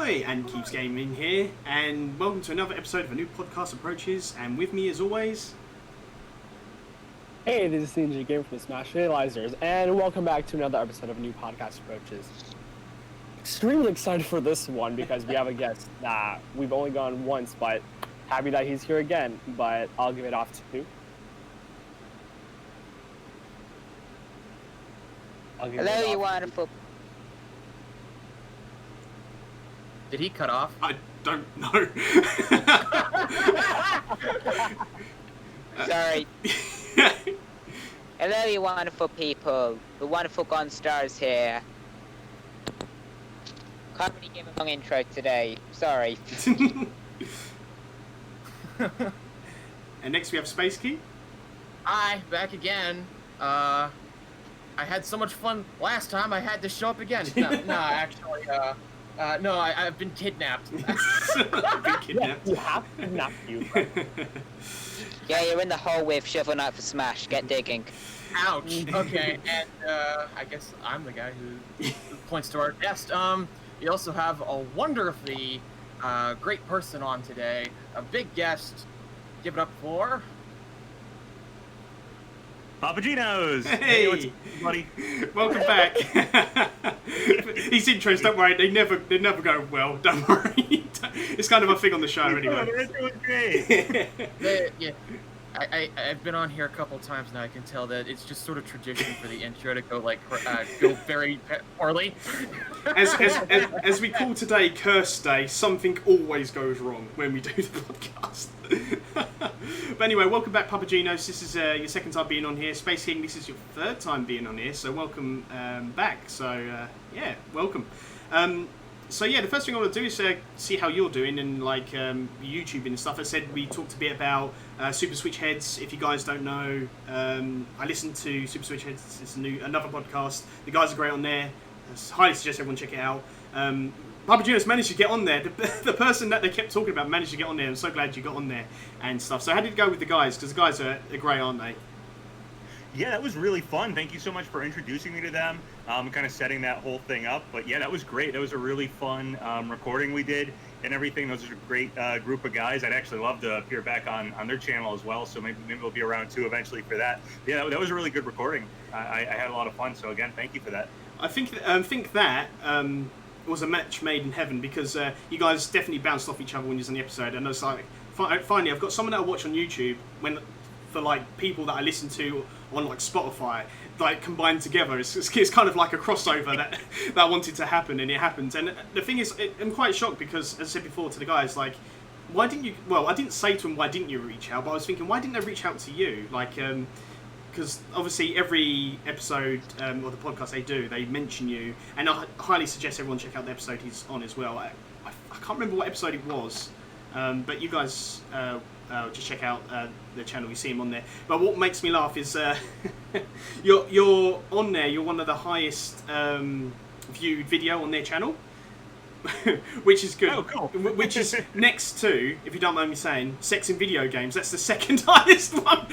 Ahoy! AntKeepsGaming here, and welcome to another episode of a new podcast approaches. And with me, as always, hey, this is Ninja Game from Smash Datalyzers, and welcome back to another episode of a new podcast approaches. Extremely excited for this one because we have a guest that we've only gone once, but happy that he's here again. But I'll give it off to. Hello, you wonderful. Did he cut off? I don't know. Sorry. Hello, you wonderful people. The wonderful GoldenStar here. Can't really give a long intro today. Sorry. And next we have SpaceKing. Hi, back again. I had so much fun last time. I had to show up again. No, actually, no, I've been kidnapped. Kidnapped. You have kidnapped you. Yeah, you're in the hole with Shovel Knight for Smash. Get digging. Ouch. Okay, and I guess I'm the guy who points to our guest. We also have a wonderfully great person on today, a big guest. Give it up for PapaGenos! Hey, what's up, buddy? Welcome back. These intros, don't worry, they never go well. Don't worry. It's kind of a thing on the show anyway. They're doing great. yeah. I've been on here a couple times now. I can tell that it's just sort of tradition for the intro to go go very poorly. As we call today Curse Day, something always goes wrong when we do the podcast. But anyway, welcome back, PapaGenos. This is your second time being on here. SpaceKing, this is your third time being on here, so welcome back. So yeah, welcome. So yeah, the first thing I want to do is see how you're doing and YouTube and stuff. I said we talked a bit about Super Switch Heads. If you guys don't know, I listened to Super Switch Heads. It's another podcast. The guys are great on there. I highly suggest everyone check it out. PapaGenos managed to get on there. The person that they kept talking about managed to get on there. I'm so glad you got on there and stuff. So how did it go with the guys? Because the guys are great, aren't they? Yeah, that was really fun. Thank you so much for introducing me to them, kind of setting that whole thing up. But yeah, that was great. That was a really fun recording we did and everything. Those are a great group of guys. I'd actually love to appear back on their channel as well. So maybe we'll be around too eventually for that. Yeah, that was a really good recording. I had a lot of fun. So again, thank you for that. I think that was a match made in heaven because you guys definitely bounced off each other when you was on the episode. And I was like, finally, I've got someone that I watch on YouTube for people that I listen to on Spotify, combined together. It's kind of like a crossover that wanted to happen, and it happened. And the thing is, I'm quite shocked because, as I said before to the guys, why didn't you? Well, I didn't say to them why didn't you reach out, but I was thinking, why didn't they reach out to you? Because obviously every episode or the podcast they do, they mention you, and I highly suggest everyone check out the episode he's on as well. I can't remember what episode it was, but you guys just check out the channel. You see him on there. But what makes me laugh is you're on there. You're one of the highest viewed video on their channel, which is good. Oh, cool. Which is next to, if you don't mind me saying, sex in video games. That's the second highest one.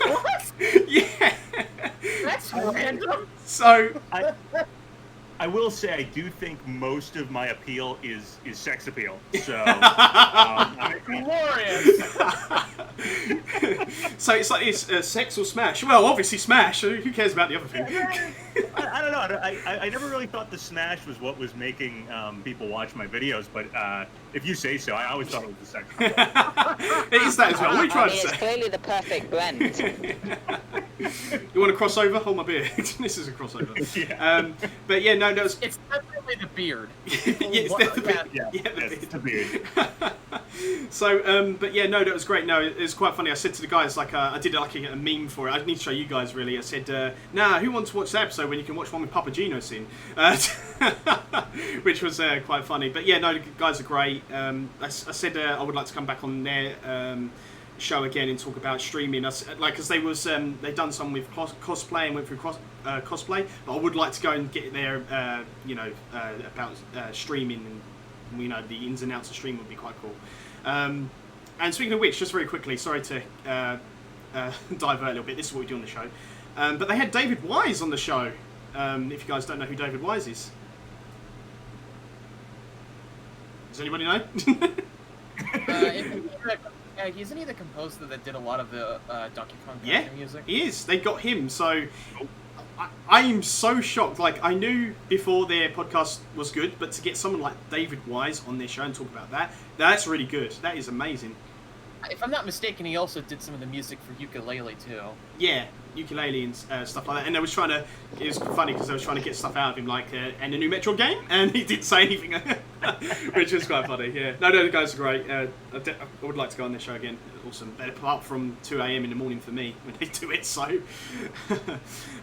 what? Yeah. That's random. So I will say I do think most of my appeal is sex appeal. So Glorious. so it's sex or smash. Well, obviously smash. Who cares about the other thing? I don't know. I never really thought the smash was what was making people watch my videos, but if you say so, I always thought it was the sex. It is that as well. What are you trying to It's say? clearly the perfect blend. You want a crossover? Hold my beer. This is a crossover. Yeah. But yeah, no, It's definitely the beard. yeah, it's definitely The beard. So, but yeah, no, that was great. No, it was quite funny. I said to the guys, I did a meme for it. I need to show you guys, really. I said, who wants to watch that episode when you can watch one with PapaGenos in? Which was quite funny. But yeah, no, the guys are great. I said I would like to come back on their show again and talk about streaming. Because they done some with cosplay and went through cosplay. But I would like to go and get their, about streaming and, the ins and outs of streaming would be quite cool. And speaking of which, just very quickly, sorry to divert a little bit. This is what we do on the show. But they had David Wise on the show. If you guys don't know who David Wise is. Does anybody know? Isn't he the composer that did a lot of the Donkey Kong Yeah, Country music? he is. They got him, so I'm so shocked. Like, I knew before their podcast was good, but to get someone like David Wise on their show and talk about that, that's really good. That is amazing. If I'm not mistaken, he also did some of the music for Ukulele too. Yeah, ukulele and stuff like that. And they was trying to, it was funny because they was trying to get stuff out of him, like, and a new Metro game, and he didn't say anything, which was quite funny, yeah. No, the guys are great. I would like to go on their show again. Awesome. Apart from 2 a.m. in the morning for me when they do it, so.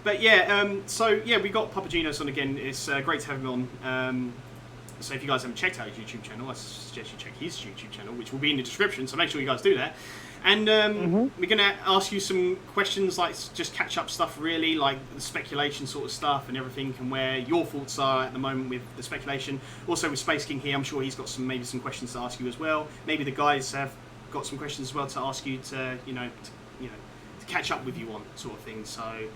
But yeah, we got PapaGenos on again. It's great to have him on. So if you guys haven't checked out his YouTube channel, I suggest you check his YouTube channel, which will be in the description, so make sure you guys do that. And we're going to ask you some questions, like just catch-up stuff, really, like the speculation sort of stuff and everything, and where your thoughts are at the moment with the speculation. Also with SpaceKing here, I'm sure he's got maybe some questions to ask you as well. Maybe the guys have got some questions as well to ask you to catch up with you on, sort of thing. So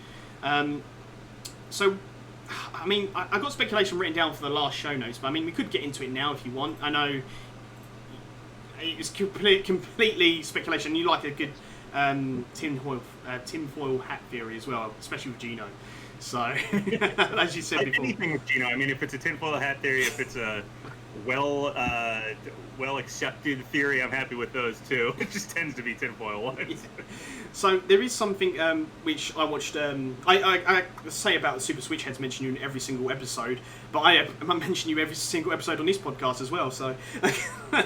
I mean, I got speculation written down for the last show notes, but I mean, we could get into it now if you want. I know it's completely speculation. You like a good tinfoil hat theory as well, especially with Geno. So, as you said before, anything with Geno. I mean, if it's a tinfoil hat theory, if it's a well accepted theory, I'm happy with those too. It just tends to be tinfoil ones. Yeah. So there is something which I watched. I say about the Super Switch Heads, mention you in every single episode, but I mention you every single episode on this podcast as well. So,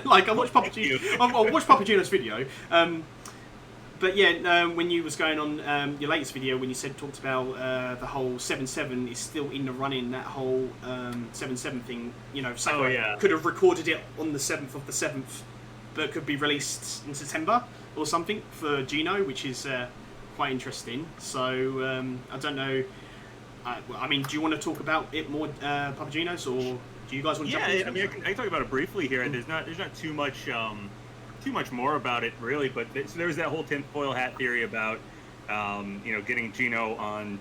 like, I watched PapaGenos' video. But yeah, when you was going on your latest video, when you talked about the whole 7/7 is still in the running, that whole 7/7 thing, Sakurai could have recorded it on the 7th of the 7th, but could be released in September or something for Geno, which is quite interesting. So I don't know. I mean, do you want to talk about it more, PapaGenos, or do you guys want to jump into it? I mean, I can talk about it briefly here. There's not too much more about it, really, but so there was that whole tinfoil hat theory about getting Geno on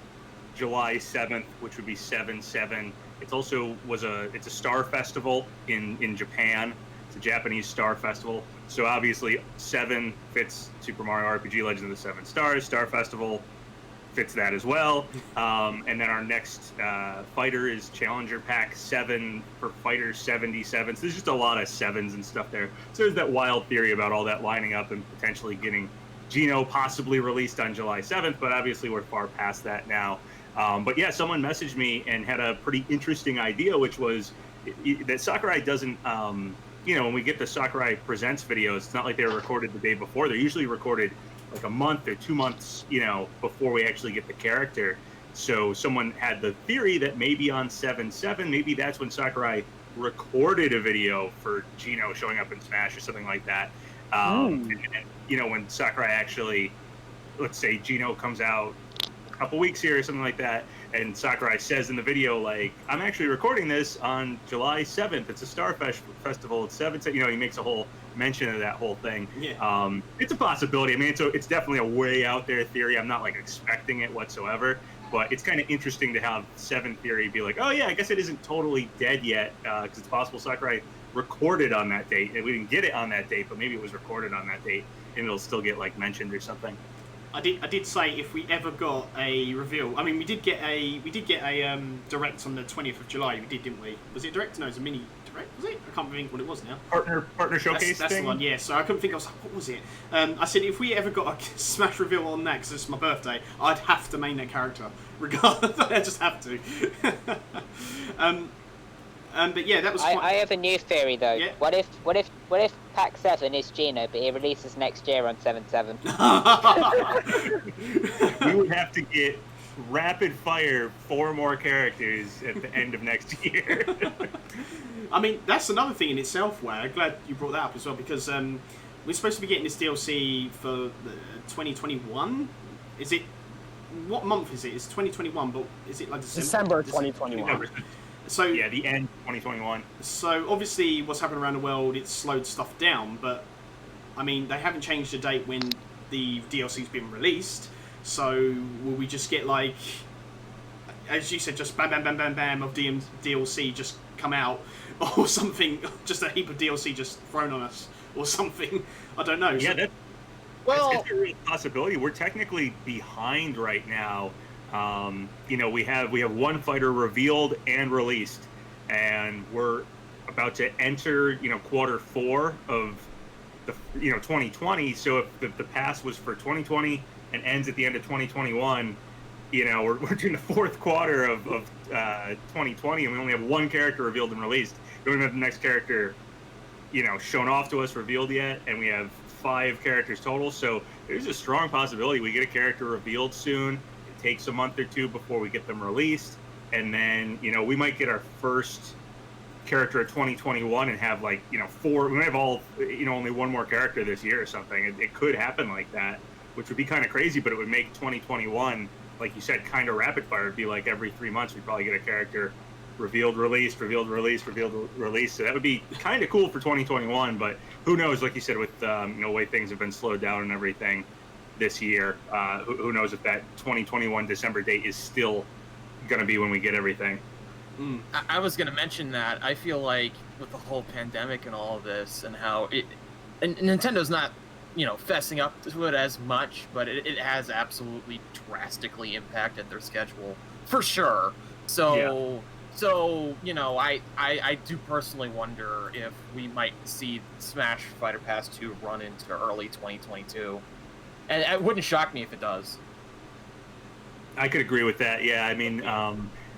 July 7th, which would be 7/7. It's also it's a star festival in Japan. It's a Japanese star festival, so obviously 7 fits Super Mario RPG Legend of the Seven Stars. Star Festival fits that as well. And then our next fighter is Challenger Pack 7 for Fighter 77. So there's just a lot of 7s and stuff there. So there's that wild theory about all that lining up and potentially getting Geno possibly released on July 7th, but obviously we're far past that now. But yeah, someone messaged me and had a pretty interesting idea, which was that Sakurai doesn't, when we get the Sakurai Presents videos, it's not like they were recorded the day before. They're usually recorded like a month or 2 months, before we actually get the character. So someone had the theory that maybe on 7/7, maybe that's when Sakurai recorded a video for Geno showing up in Smash or something like that. And, when Sakurai actually, let's say Geno comes out a couple weeks here or something like that, and Sakurai says in the video, like, I'm actually recording this on July 7th. It's a Star Festival. It's 7th. He makes a whole mention of that whole thing. Yeah. It's a possibility. I mean, it's definitely a way out there theory. I'm not, like, expecting it whatsoever. But it's kind of interesting to have 7 theory be like, oh, yeah, I guess it isn't totally dead yet, because it's possible Sakurai recorded on that date. And we didn't get it on that date, but maybe it was recorded on that date, and it'll still get, like, mentioned or something. I did say if we ever got a reveal. I mean, we did get a direct on the 20th of July. We did, didn't we? Was it direct? No, it was a mini direct. Was it? I can't think what it was now. Partner showcase. That's thing? the one. Yeah. So I couldn't think. I was like, what was it? I said if we ever got a Smash reveal on that, because it's my birthday, I'd have to main that character, regardless. I just have to. But yeah, that was. I have a new theory though. Yeah. What if Pack 7 is Geno, but he releases next year on 7/7? We would have to get rapid fire 4 more characters at the end of next year. I mean, that's another thing in itself. Where I'm glad you brought that up as well, because we're supposed to be getting this DLC for 2021. Is it? What month is it? It's 2021, but is it like December 2021. So yeah, the end 2021. So obviously, what's happened around the world, it's slowed stuff down. But I mean, they haven't changed the date when the DLC's been released. So will we just get like as you said, just bam, bam, bam, bam, bam of DLC just come out, or something, just a heap of DLC just thrown on us, or something. I don't know. Yeah, Well, it's a real possibility. We're technically behind right now. We have one fighter revealed and released, and we're about to enter, quarter 4 of the 2020. So if the pass was for 2020 and ends at the end of 2021, we're doing the 4th quarter of 2020, and we only have one character revealed and released. We don't have the next character, shown off to us, revealed yet, and we have 5 characters total. So there's a strong possibility we get a character revealed soon. It takes a month or 2 before we get them released, and then we might get our first character of 2021 and have 4. We might have all only one more character this year or something. It could happen like that, which would be kind of crazy, but it would make 2021, like you said, kind of rapid fire. It'd be like every 3 months we'd probably get a character revealed, released, revealed, released, revealed, released. So that would be kind of cool for 2021, but who knows, like you said, with the way things have been slowed down and everything this year, who knows if that 2021 December date is still going to be when we get everything. I was going to mention that. I feel like with the whole pandemic and all of this, and how and Nintendo's not, fessing up to it as much, but it has absolutely drastically impacted their schedule for sure. So I do personally wonder if we might see Smash Fighter Pass 2 run into early 2022, and it wouldn't shock me if it does. I could agree with that. Yeah, I mean,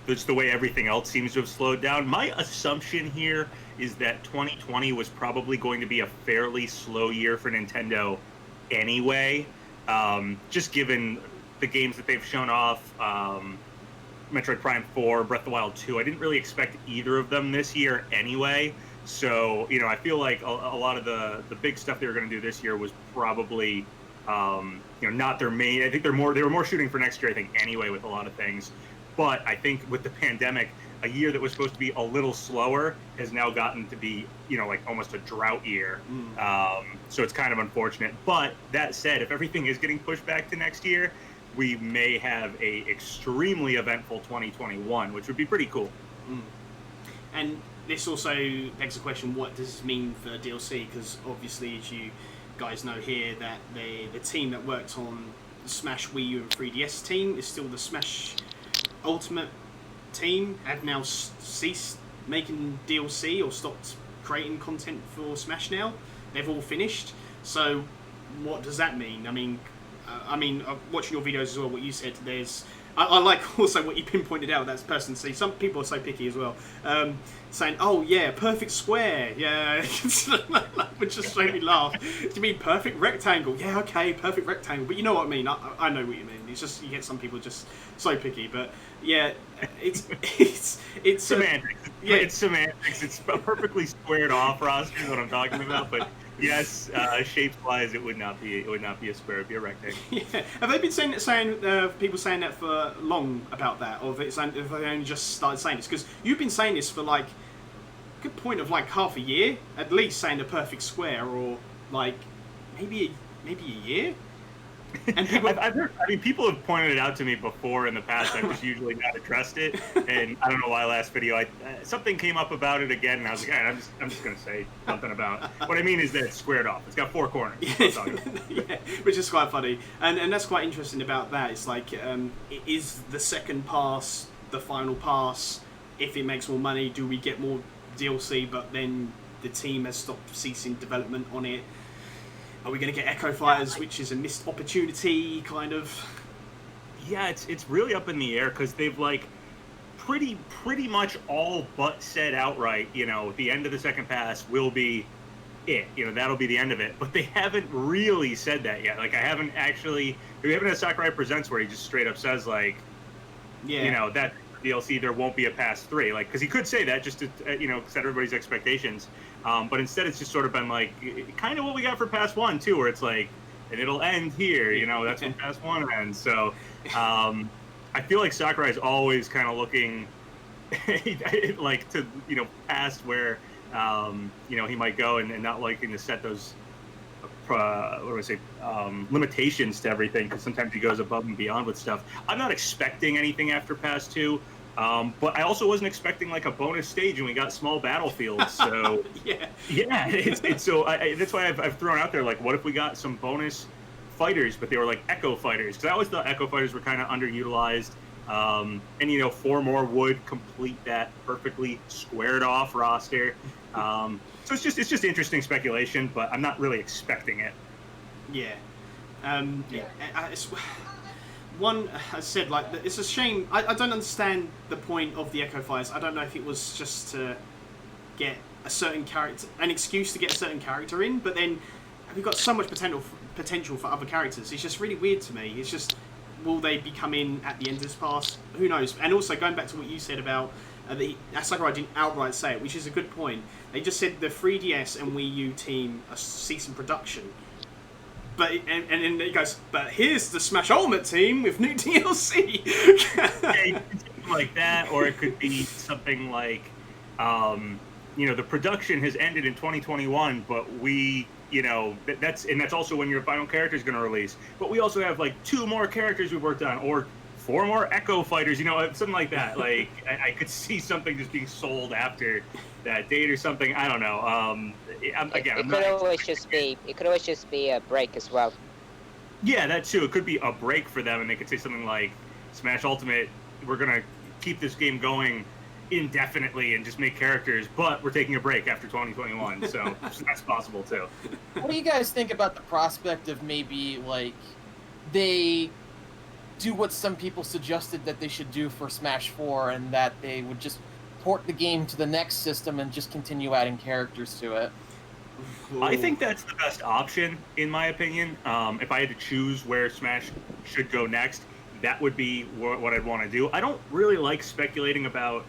just the way everything else seems to have slowed down. My assumption here is that 2020 was probably going to be a fairly slow year for Nintendo anyway, just given the games that they've shown off, Metroid Prime 4, Breath of the Wild 2. I didn't really expect either of them this year anyway. So, I feel like a lot of the big stuff they were going to do this year was probably, not their main. I think they were more shooting for next year, I think, anyway, with a lot of things. But I think with the pandemic, a year that was supposed to be a little slower has now gotten to be, almost a drought year. So it's kind of unfortunate. But that said, if everything is getting pushed back to next year, we may have a extremely eventful 2021, which would be pretty cool. And this also begs the question, what does this mean for DLC? Because obviously, as you guys know here, that the team that worked on the Smash Wii U and 3DS team is still the Smash Ultimate team, have now ceased making DLC or stopped creating content for Smash now. They've all finished. So what does that mean? I mean, watching your videos as well, what you said, I like also what you pinpointed out, that's person C. Some people are so picky as well, saying, oh yeah, perfect square, yeah, which just made me laugh. Do you mean perfect rectangle? Yeah, okay, perfect rectangle, but you know what I mean, I know what you mean. It's just, you get some people just so picky, but yeah, it's semantics. Yeah, it's semantics. It's a perfectly squared off roster is what I'm talking about, but yes, shapes-wise, it would not be a square. It'd be a rectangle. Yeah. Have they been saying people saying that for long about that, or have they only just started saying this? Because you've been saying this for like a good point of like half a year, at least, saying the perfect square, or like maybe a year. And people, I've heard. I mean, people have pointed it out to me before in the past. I've just usually not addressed it, and I don't know why. Last video, something came up about it again, and I was like, I'm just gonna say something about it. What I mean is that it's squared off. It's got 4 corners. Yeah, which is quite funny, and that's quite interesting about that. It's like, is the second pass the final pass? If it makes more money, do we get more DLC? But then the team has stopped ceasing development on it. Are we going to get Echo Fighters, which is a missed opportunity, kind of? Yeah, it's really up in the air because they've like pretty much all but said outright, the end of the second pass will be it. That'll be the end of it. But they haven't really said that yet. Like, we haven't had Sakurai Presents where he just straight up says like, that DLC there won't be a pass 3. Like, because he could say that just to set everybody's expectations. But instead, it's just sort of been like kind of what we got for Pass 1 too, where it's like, and it'll end here. That's when Pass 1 ends. So I feel like Sakurai is always kind of looking like to past where he might go and not liking to set those what do I say, limitations to everything, because sometimes he goes above and beyond with stuff. I'm not expecting anything after Pass 2, but I also wasn't expecting like a bonus stage, and we got small battlefields. So yeah, it's so that's why I've thrown out there, like, what if we got some bonus fighters, but they were like Echo fighters? Because I always thought Echo fighters were kind of underutilized. And 4 more would complete that perfectly squared off roster. So it's just interesting speculation, but I'm not really expecting it. Yeah. It's one, as I said, like, it's a shame. I don't understand the point of the Echo Fighters. I don't know if it was just to get a certain character, an excuse to get a certain character in, but then we've got so much potential for other characters. It's just really weird to me. It's just, will they be coming at the end of this pass? Who knows? And also, going back to what you said about Sakurai didn't outright say it, which is a good point. They just said the 3DS and Wii U team are ceasing production. But and then it goes, but here's the Smash Ultimate team with new DLC. Yeah, something like that, or it could be something like, the production has ended in 2021, but we, that's also when your final character is going to release. But we also have like 2 more characters we've worked on, or 4 more Echo fighters, something like that. Like, I could see something just being sold after that date or something. I don't know. It could always just be a break as well. Yeah, that too. It could be a break for them, and they could say something like, Smash Ultimate, we're gonna keep this game going indefinitely and just make characters, but we're taking a break after 2021. So that's possible too. What do you guys think about the prospect of maybe like they do what some people suggested that they should do for Smash 4, and that they would just port the game to the next system and just continue adding characters to it? I think that's the best option, in my opinion. If I had to choose where Smash should go next, that would be what I'd want to do. I don't really like speculating about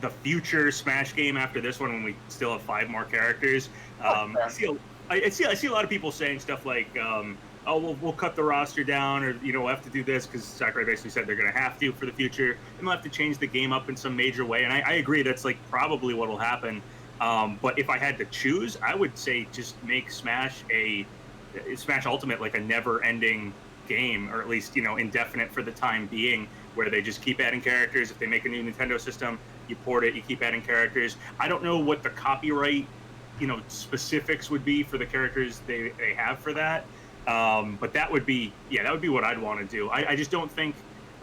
the future Smash game after this one, when we still have 5 more characters. I see a lot of people saying stuff like, we'll cut the roster down, or we'll have to do this, because Sakurai basically said they're going to have to for the future, and they'll have to change the game up in some major way. And I agree, that's like probably what will happen. But if I had to choose, I would say just make Smash Ultimate like a never-ending game, or at least indefinite for the time being, where they just keep adding characters. If they make a new Nintendo system, you port it, you keep adding characters. I don't know what the copyright specifics would be for the characters they have for that. But that would be what I'd want to do. I just don't think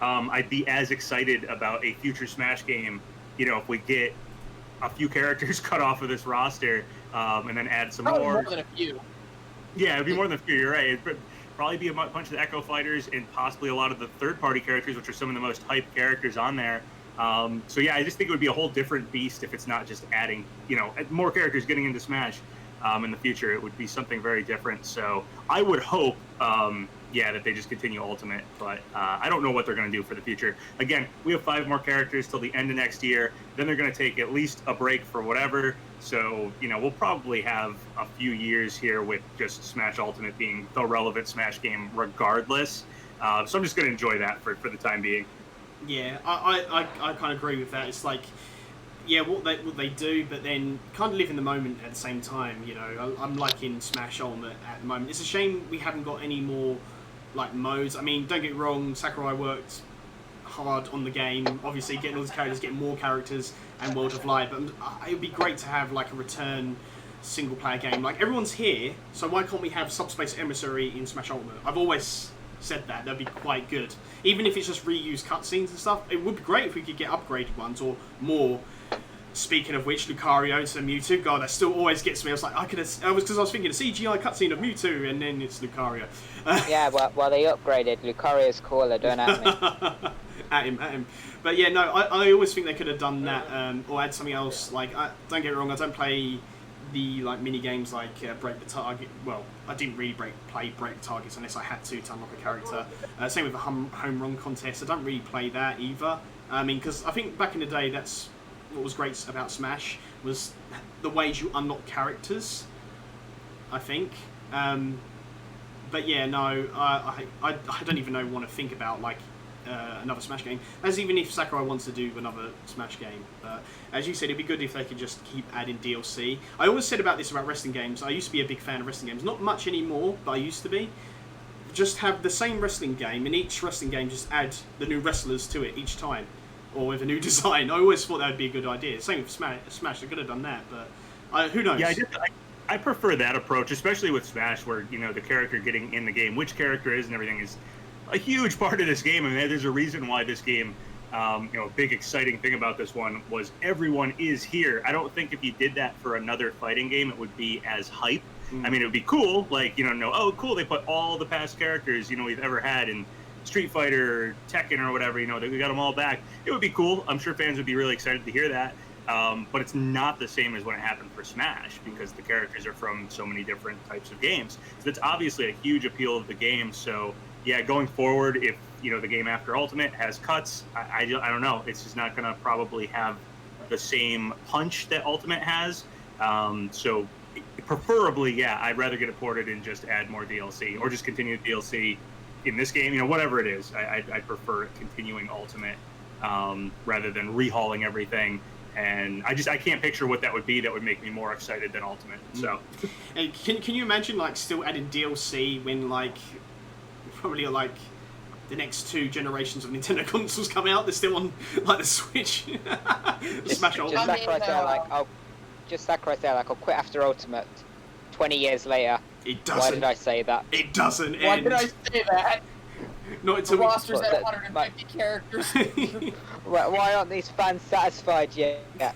I'd be as excited about a future Smash game, if we get a few characters cut off of this roster, and then add some Probably more. more than a few. Yeah, it'd be more than a few, you're right. It'd probably be a bunch of the Echo fighters, and possibly a lot of the third-party characters, which are some of the most hyped characters on there. So yeah, I just think it would be a whole different beast if it's not just adding, more characters getting into Smash. In the future, it would be something very different. So I would hope, that they just continue Ultimate, but I don't know what they're going to do for the future. Again, we have 5 more characters till the end of next year. Then they're going to take at least a break for whatever. So, we'll probably have a few years here with just Smash Ultimate being the relevant Smash game regardless. So I'm just going to enjoy that for the time being. Yeah, I kind of agree with that. It's like, yeah, what they do, but then kind of live in the moment at the same time. I'm liking Smash Ultimate at the moment. It's a shame we haven't got any more like modes. I mean, don't get me wrong, Sakurai worked hard on the game, obviously getting all these characters, getting more characters, and World of Light. But it would be great to have like a return single player game. Like, everyone's here, so why can't we have Subspace Emissary in Smash Ultimate? I've always said that'd be quite good. Even if it's just reused cutscenes and stuff, it would be great if we could get upgraded ones or more. Speaking of which, Lucario to Mewtwo, God, that still always gets me. I was like, because I was thinking a CGI cutscene of Mewtwo, and then it's Lucario. Yeah, well, they upgraded. Lucario's cooler, don't at me. at him. But yeah, no, I always think they could have done that, or add something else. Like, don't get me wrong, I don't play the like mini games like Break the Target. Well, I didn't really play Break the Targets unless I had to unlock a character. Same with the home run contest. I don't really play that either. I mean, because I think back in the day, that's what was great about Smash, was the ways you unlock characters, I think. But yeah, no, I don't even want to think about like another Smash game. As even if Sakurai wants to do another Smash game. But as you said, it'd be good if they could just keep adding DLC. I always said about this about wrestling games. I used to be a big fan of wrestling games. Not much anymore, but I used to be. Just have the same wrestling game, and each wrestling game just add the new wrestlers to it each time, or with a new design. I always thought that would be a good idea. Same with Smash. They could have done that, but who knows? Yeah, I prefer that approach, especially with Smash, where the character getting in the game, which character is and everything is a huge part of this game. I mean, there's a reason why this game, a big exciting thing about this one was everyone is here. I don't think if you did that for another fighting game, it would be as hype. I mean, it would be cool, like, oh, cool, they put all the past characters, we've ever had in Street Fighter or Tekken or whatever, that we got them all back. It would be cool. I'm sure fans would be really excited to hear that. But it's not the same as when it happened for Smash, because the characters are from so many different types of games. So that's obviously a huge appeal of the game. So, yeah, going forward, if, the game after Ultimate has cuts, I don't know. It's just not going to probably have the same punch that Ultimate has. So preferably, yeah, I'd rather get it ported and just add more DLC, or just continue DLC in this game, whatever it is. I prefer continuing Ultimate rather than rehauling everything. And I can't picture what that would be that would make me more excited than Ultimate. So, and can you imagine still adding DLC when probably the next 2 generations of Nintendo consoles come out? They're still on the Switch. Smash Ultimate. Just Sakurai say I'll quit after Ultimate. 20 years later. It doesn't. Why did I say that? It doesn't Why end. did I say that? Not until the roster's at 150 characters. Why aren't these fans satisfied yet?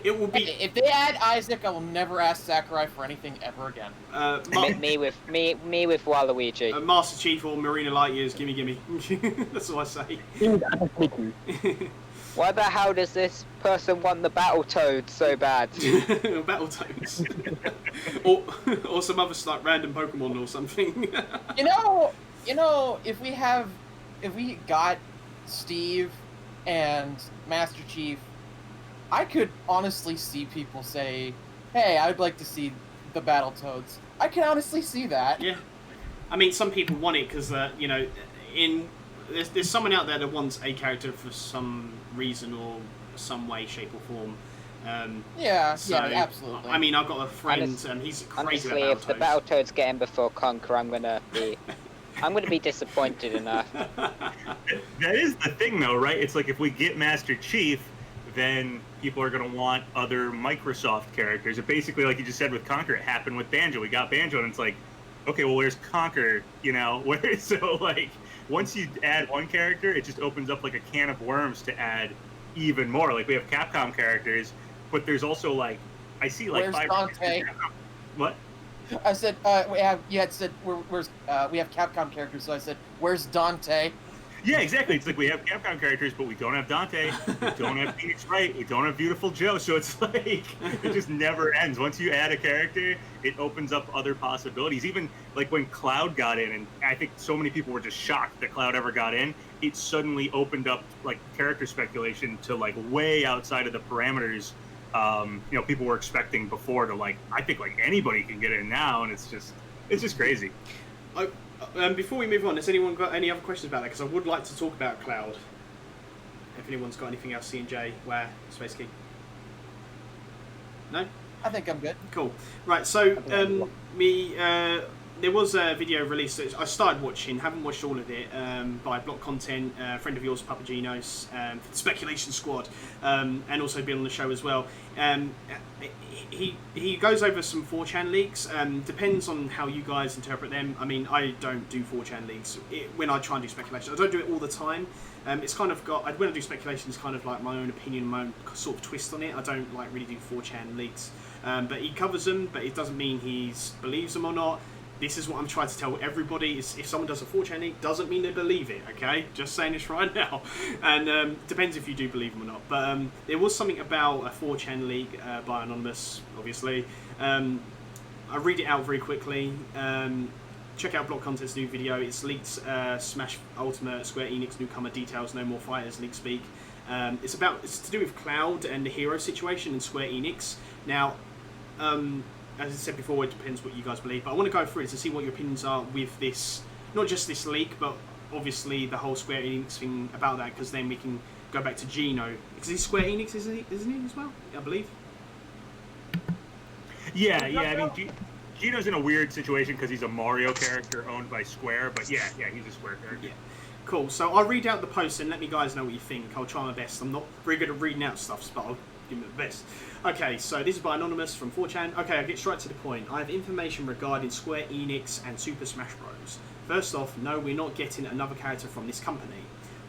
It will be. If they add Isaac, I will never ask Sakurai for anything ever again. Me with Waluigi. Master Chief or Marina Lightyear's gimme. That's what I say. Why the hell does this person want the Battletoads so bad? Battletoads. or some other random Pokemon or something. If we got Steve and Master Chief, I could honestly see people say, hey, I'd like to see the Battletoads. I can honestly see that. Yeah. I mean, some people want it because, there's someone out there that wants a character for some reason or some way, shape or form. Yeah, absolutely. I mean, I've got a friend and he's crazy honestly, about if the Battletoads get in before Conquer, I'm gonna be disappointed enough. That is the thing, though, right? It's like if we get Master Chief, then people are going to want other Microsoft characters. It basically, like you just said with Conquer, it happened with Banjo. We got Banjo, and it's like, okay, well, where's Conquer? Once you add one character, it just opens up a can of worms to add even more. We have Capcom characters, but there's also I see where's 5. Dante? What? I said we have Capcom characters, so I said, where's Dante? Yeah, exactly. It's we have Capcom characters, but we don't have Dante, we don't have Phoenix Wright, we don't have Beautiful Joe, so it's it just never ends. Once you add a character, it opens up other possibilities. Even when Cloud got in, and I think so many people were just shocked that Cloud ever got in, it suddenly opened up character speculation to way outside of the parameters people were expecting before to I think anybody can get in now, and it's just crazy. Before we move on, has anyone got any other questions about that? Because I would like to talk about Cloud. If anyone's got anything else, C&J, where SpaceKing? No? I think I'm good. Cool. Right, so there was a video released that I started watching, haven't watched all of it, by Block Content, a friend of yours, PapaGenos, for the Speculation Squad, and also been on the show as well. He goes over some 4chan leaks. Depends on how you guys interpret them. I mean, I don't do 4chan leaks when I try and do speculation. I don't do it all the time. It's kind of when I do speculation, it's kind of my own opinion, my own sort of twist on it. I don't really do 4chan leaks. But he covers them, but it doesn't mean he believes them or not. This is what I'm trying to tell everybody, is if someone does a 4chan leak, doesn't mean they believe it, okay? Just saying this right now. And depends if you do believe them or not. But there was something about a 4chan leak by Anonymous, obviously. I'll read it out very quickly. Check out Block Content's new video. It's leaked Smash Ultimate, Square Enix newcomer details, no more fighters, leak speak. It's to do with Cloud and the hero situation in Square Enix. Now, as I said before, it depends what you guys believe, but I want to go through it to see what your opinions are with this, not just this leak, but obviously the whole Square Enix thing about that, because then we can go back to Geno. Because he's Square Enix, isn't he as well? I believe. Yeah. I mean, Geno's in a weird situation because he's a Mario character owned by Square, but yeah, he's a Square character. Yeah. Cool. So I'll read out the post and let me guys know what you think. I'll try my best. I'm not very good at reading out stuff, but I'll give it the best. Okay, so this is by Anonymous from 4chan. Okay, I'll get straight to the point. I have information regarding Square Enix and Super Smash Bros. First off, no, we're not getting another character from this company.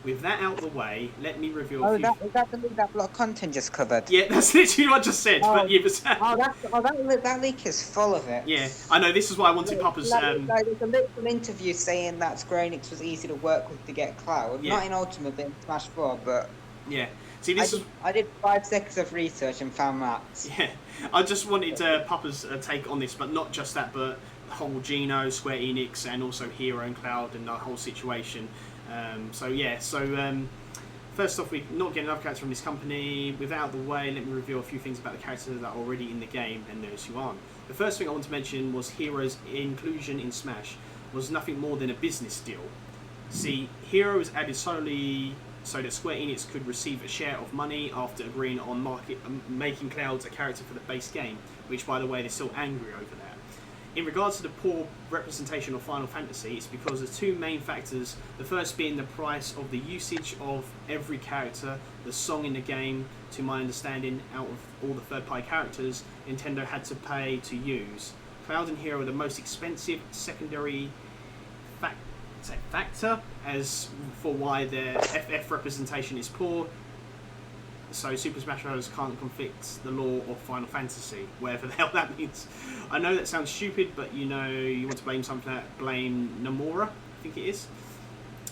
With that out of the way, let me reveal a few... Is that the leak that block content just covered? Yeah, that's literally what I just said. But yeah, that leak is full of it. Yeah, I know, this is why I wanted Papa's... There's a literal interview saying that Square Enix was easy to work with to get Cloud. Yeah. Not in Ultimate, but in Smash 4, but... Yeah. See, this I did 5 seconds of research and found that. Yeah, I just wanted Papa's take on this, but not just that, but the whole Geno, Square Enix, and also Hero and Cloud and the whole situation. First off, we're not getting another character from this company. Without the way, let me reveal a few things about the characters that are already in the game and those who aren't. The first thing I want to mention was Hero's inclusion in Smash was nothing more than a business deal. See, Hero was added solely so that Square Enix could receive a share of money after agreeing on making Cloud a character for the base game, which, by the way, they're still angry over that. In regards to the poor representation of Final Fantasy, it's because of two main factors. The first being the price of the usage of every character, the song in the game. To my understanding, out of all the third-party characters, Nintendo had to pay to use. Cloud and Hero are the most expensive secondary factor as for why their FF representation is poor. So Super Smash Bros. Can't conflict the law of Final Fantasy, whatever the hell that means. I know that sounds stupid, but you know, you want to blame something that blame Nomura, I think it is.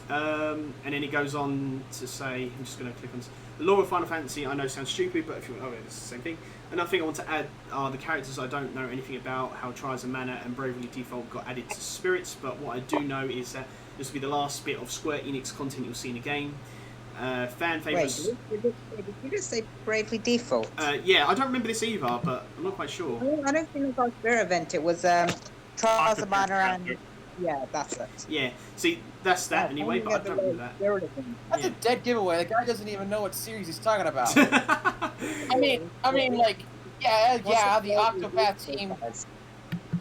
And then he goes on to say, I'm just going to click on this. The law of Final Fantasy, I know sounds stupid, but if you it's the same thing. Another thing I want to add are the characters I don't know anything about, how Trials of Mana and Bravely Default got added to Spirits, but what I do know is that this will be the last bit of Square Enix content you'll see in the game. Fan favourites. Wait, did you just say Bravely Default? Yeah, I don't remember this either, but I'm not quite sure. I don't think it was a Spirit event. It was Trials of Mana and... Yeah, that's it. Yeah, see, that's that anyway, but I don't remember that. That's a dead giveaway. The guy doesn't even know what series he's talking about. I mean, like, the Octopath team.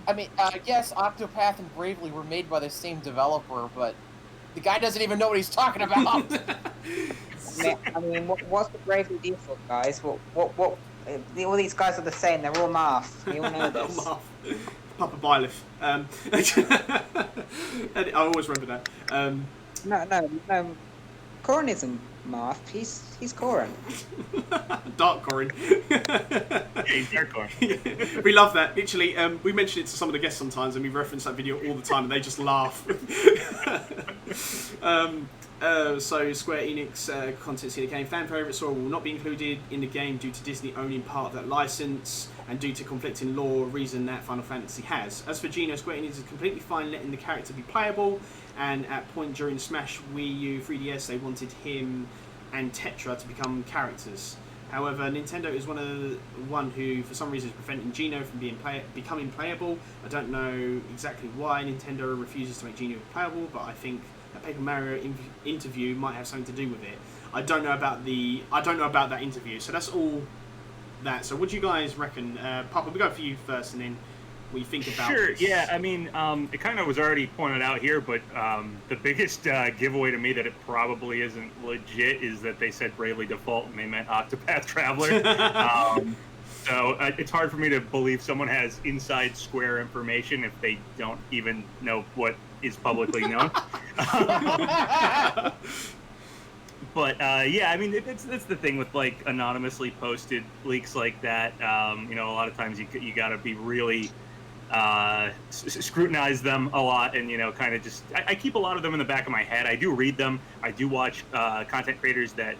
I mean, yes, Octopath and Bravely were made by the same developer, but the guy doesn't even know what he's talking about. I mean, what's the Bravely Default, guys? What? All these guys are the same. They're all math. We all know this. Papa Byleth. I always remember that. No. Corrin isn't math. He's Corrin. Dark Corrin. Yeah, he's Dark Corrin. We love that. Literally, we mention it to some of the guests sometimes, and we reference that video all the time, and they just laugh. So Square Enix contents in the game. Fan favourite Sora will not be included in the game due to Disney owning part of that license and due to conflicting law reason that Final Fantasy has. As for Geno, Square Enix is completely fine letting the character be playable, and at point during Smash Wii U 3DS they wanted him and Tetra to become characters. However, Nintendo is one who for some reason is preventing Geno from becoming playable. I don't know exactly why Nintendo refuses to make Geno playable, but I think a Paper Mario interview might have something to do with it. I don't know about that interview. So that's all that. So what do you guys reckon? Papa, we go for you first, and then we think about. Sure. This. Yeah. I mean, it kind of was already pointed out here, but the biggest giveaway to me that it probably isn't legit is that they said Bravely Default and they meant Octopath Traveler. So it's hard for me to believe someone has inside Square information if they don't even know what is publicly known. But yeah, I mean, it's the thing with like anonymously posted leaks like that. You know, a lot of times you got to be really scrutinize them a lot, and you know, kind of just I keep a lot of them in the back of my head. I do read them. I do watch content creators that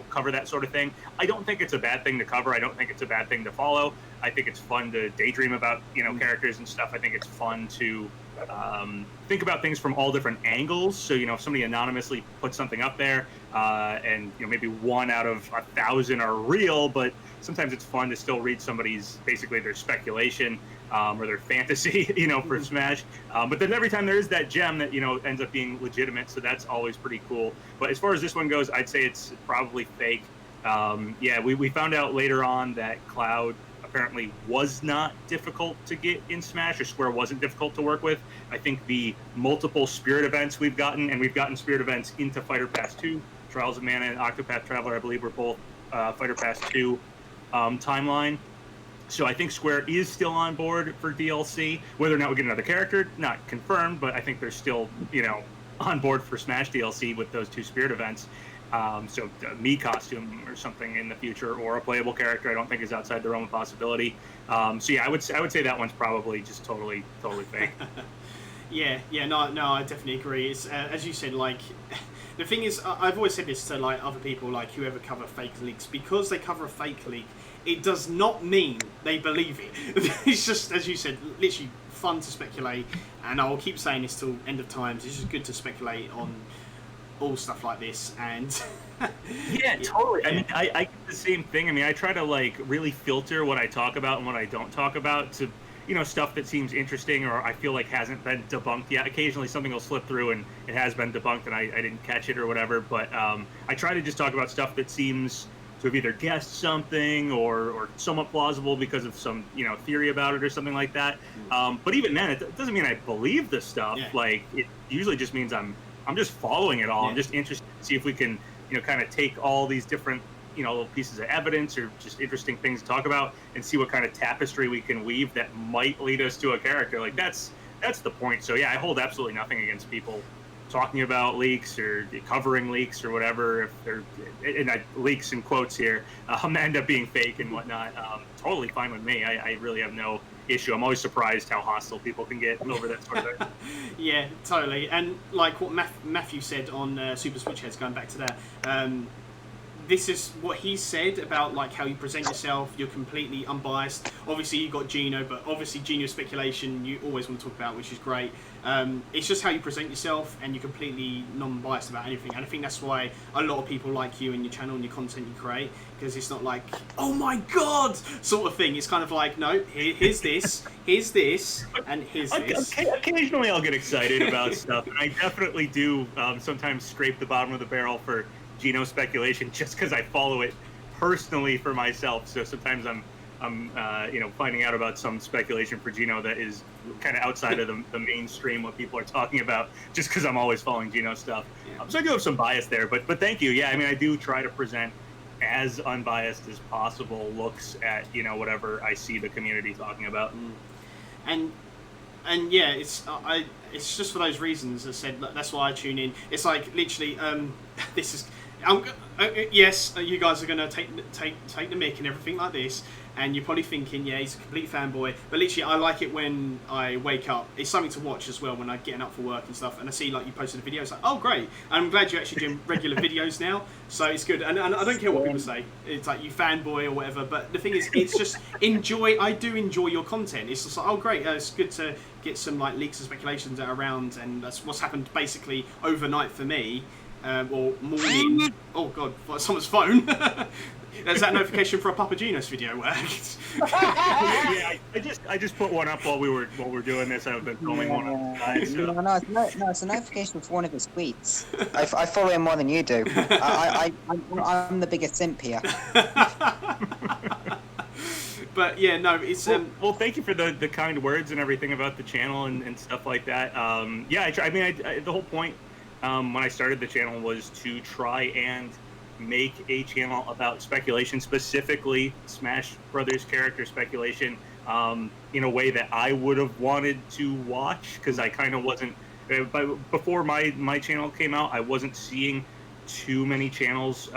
cover that sort of thing. I don't think it's a bad thing to cover. I don't think it's a bad thing to follow. I think it's fun to daydream about characters and stuff. I think it's fun to think about things from all different angles. So, if somebody anonymously puts something up there, and maybe 1 out of 1,000 are real, but sometimes it's fun to still read somebody's basically their speculation or their fantasy, for Smash. But then every time there is that gem that ends up being legitimate, so that's always pretty cool. But as far as this one goes, I'd say it's probably fake. We found out later on that Cloud apparently was not difficult to get in Smash, or Square wasn't difficult to work with. I think the multiple Spirit events we've gotten, and we've gotten Spirit events into Fighter Pass 2, Trials of Mana and Octopath Traveler, I believe, were both Fighter Pass 2 timeline. So I think Square is still on board for DLC. Whether or not we get another character, not confirmed, but I think they're still, on board for Smash DLC with those 2 Spirit events. So a Mii costume or something in the future, or a playable character, I don't think is outside the realm of possibility. I would say that one's probably just totally fake. No, I definitely agree. It's as you said, like the thing is, I've always said this to like other people, like whoever cover fake leaks, because they cover a fake leak, it does not mean they believe it. It's just, as you said, literally fun to speculate, and I will keep saying this till end of times. It's just good to speculate on all stuff like this, and yeah, totally. I mean, I get the same thing. I mean, I try to like really filter what I talk about and what I don't talk about to, stuff that seems interesting or I feel like hasn't been debunked yet. Occasionally something will slip through and it has been debunked and I didn't catch it or whatever. But I try to just talk about stuff that seems to have either guessed something or somewhat plausible because of some theory about it or something like that. But even then, it doesn't mean I believe this stuff. Yeah. Like it usually just means I'm just following it all. Yeah. I'm just interested to see if we can, kind of take all these different, little pieces of evidence or just interesting things to talk about and see what kind of tapestry we can weave that might lead us to a character. Like that's the point. So yeah, I hold absolutely nothing against people talking about leaks or covering leaks or whatever. If they're leaks in quotes here, end up being fake and whatnot. Totally fine with me. I really have no issue. I'm always surprised how hostile people can get over that sort of thing. Yeah, totally. And like what Matthew said on Super Switch Heads, going back to that, this is what he said about like how you present yourself. You're completely unbiased. Obviously, you got Geno, but obviously Geno speculation you always want to talk about, which is great. It's just how you present yourself, and you're completely non-biased about anything. And I think that's why a lot of people like you and your channel and your content you create, because it's not like, oh my god, sort of thing. It's kind of like, no, here's this, and here's this. Occasionally, I'll get excited about stuff, and I definitely do sometimes scrape the bottom of the barrel for Geno speculation just because I follow it personally for myself. So sometimes I'm finding out about some speculation for Geno that is kind of outside of the mainstream what people are talking about, just because I'm always following Geno stuff. Yeah. So I do have some bias there, but thank you. Yeah, I mean, I do try to present as unbiased as possible looks at whatever I see the community talking about. And yeah, it's just for those reasons. I said that's why I tune in. It's like literally, this is. Yes, you guys are going to take the mic and everything like this, and you're probably thinking, yeah, he's a complete fanboy. But literally, I like it when I wake up. It's something to watch as well when I'm getting up for work and stuff, and I see like you posted a video. It's like, oh great! And I'm glad you're actually doing regular videos now, so it's good. And I don't care what people say. It's like you fanboy or whatever. But the thing is, it's just enjoy. I do enjoy your content. It's just like, oh great, it's good to get some like leaks and speculations that are around, and that's what's happened basically overnight for me. Or morning. Oh god, someone's phone. There's that notification for a PapaGenos video. Yeah, I just put one up while we're doing this. I've been filming one on the side. So. No, it's a notification for one of his tweets. I follow him more than you do. I'm the biggest simp here. But yeah, no, it's well, thank you for the kind words and everything about the channel and stuff like that. Yeah, the whole point. When I started the channel was to try and make a channel about speculation, specifically Smash Brothers character speculation, in a way that I would have wanted to watch, because I kind of wasn't, before my channel came out, I wasn't seeing too many channels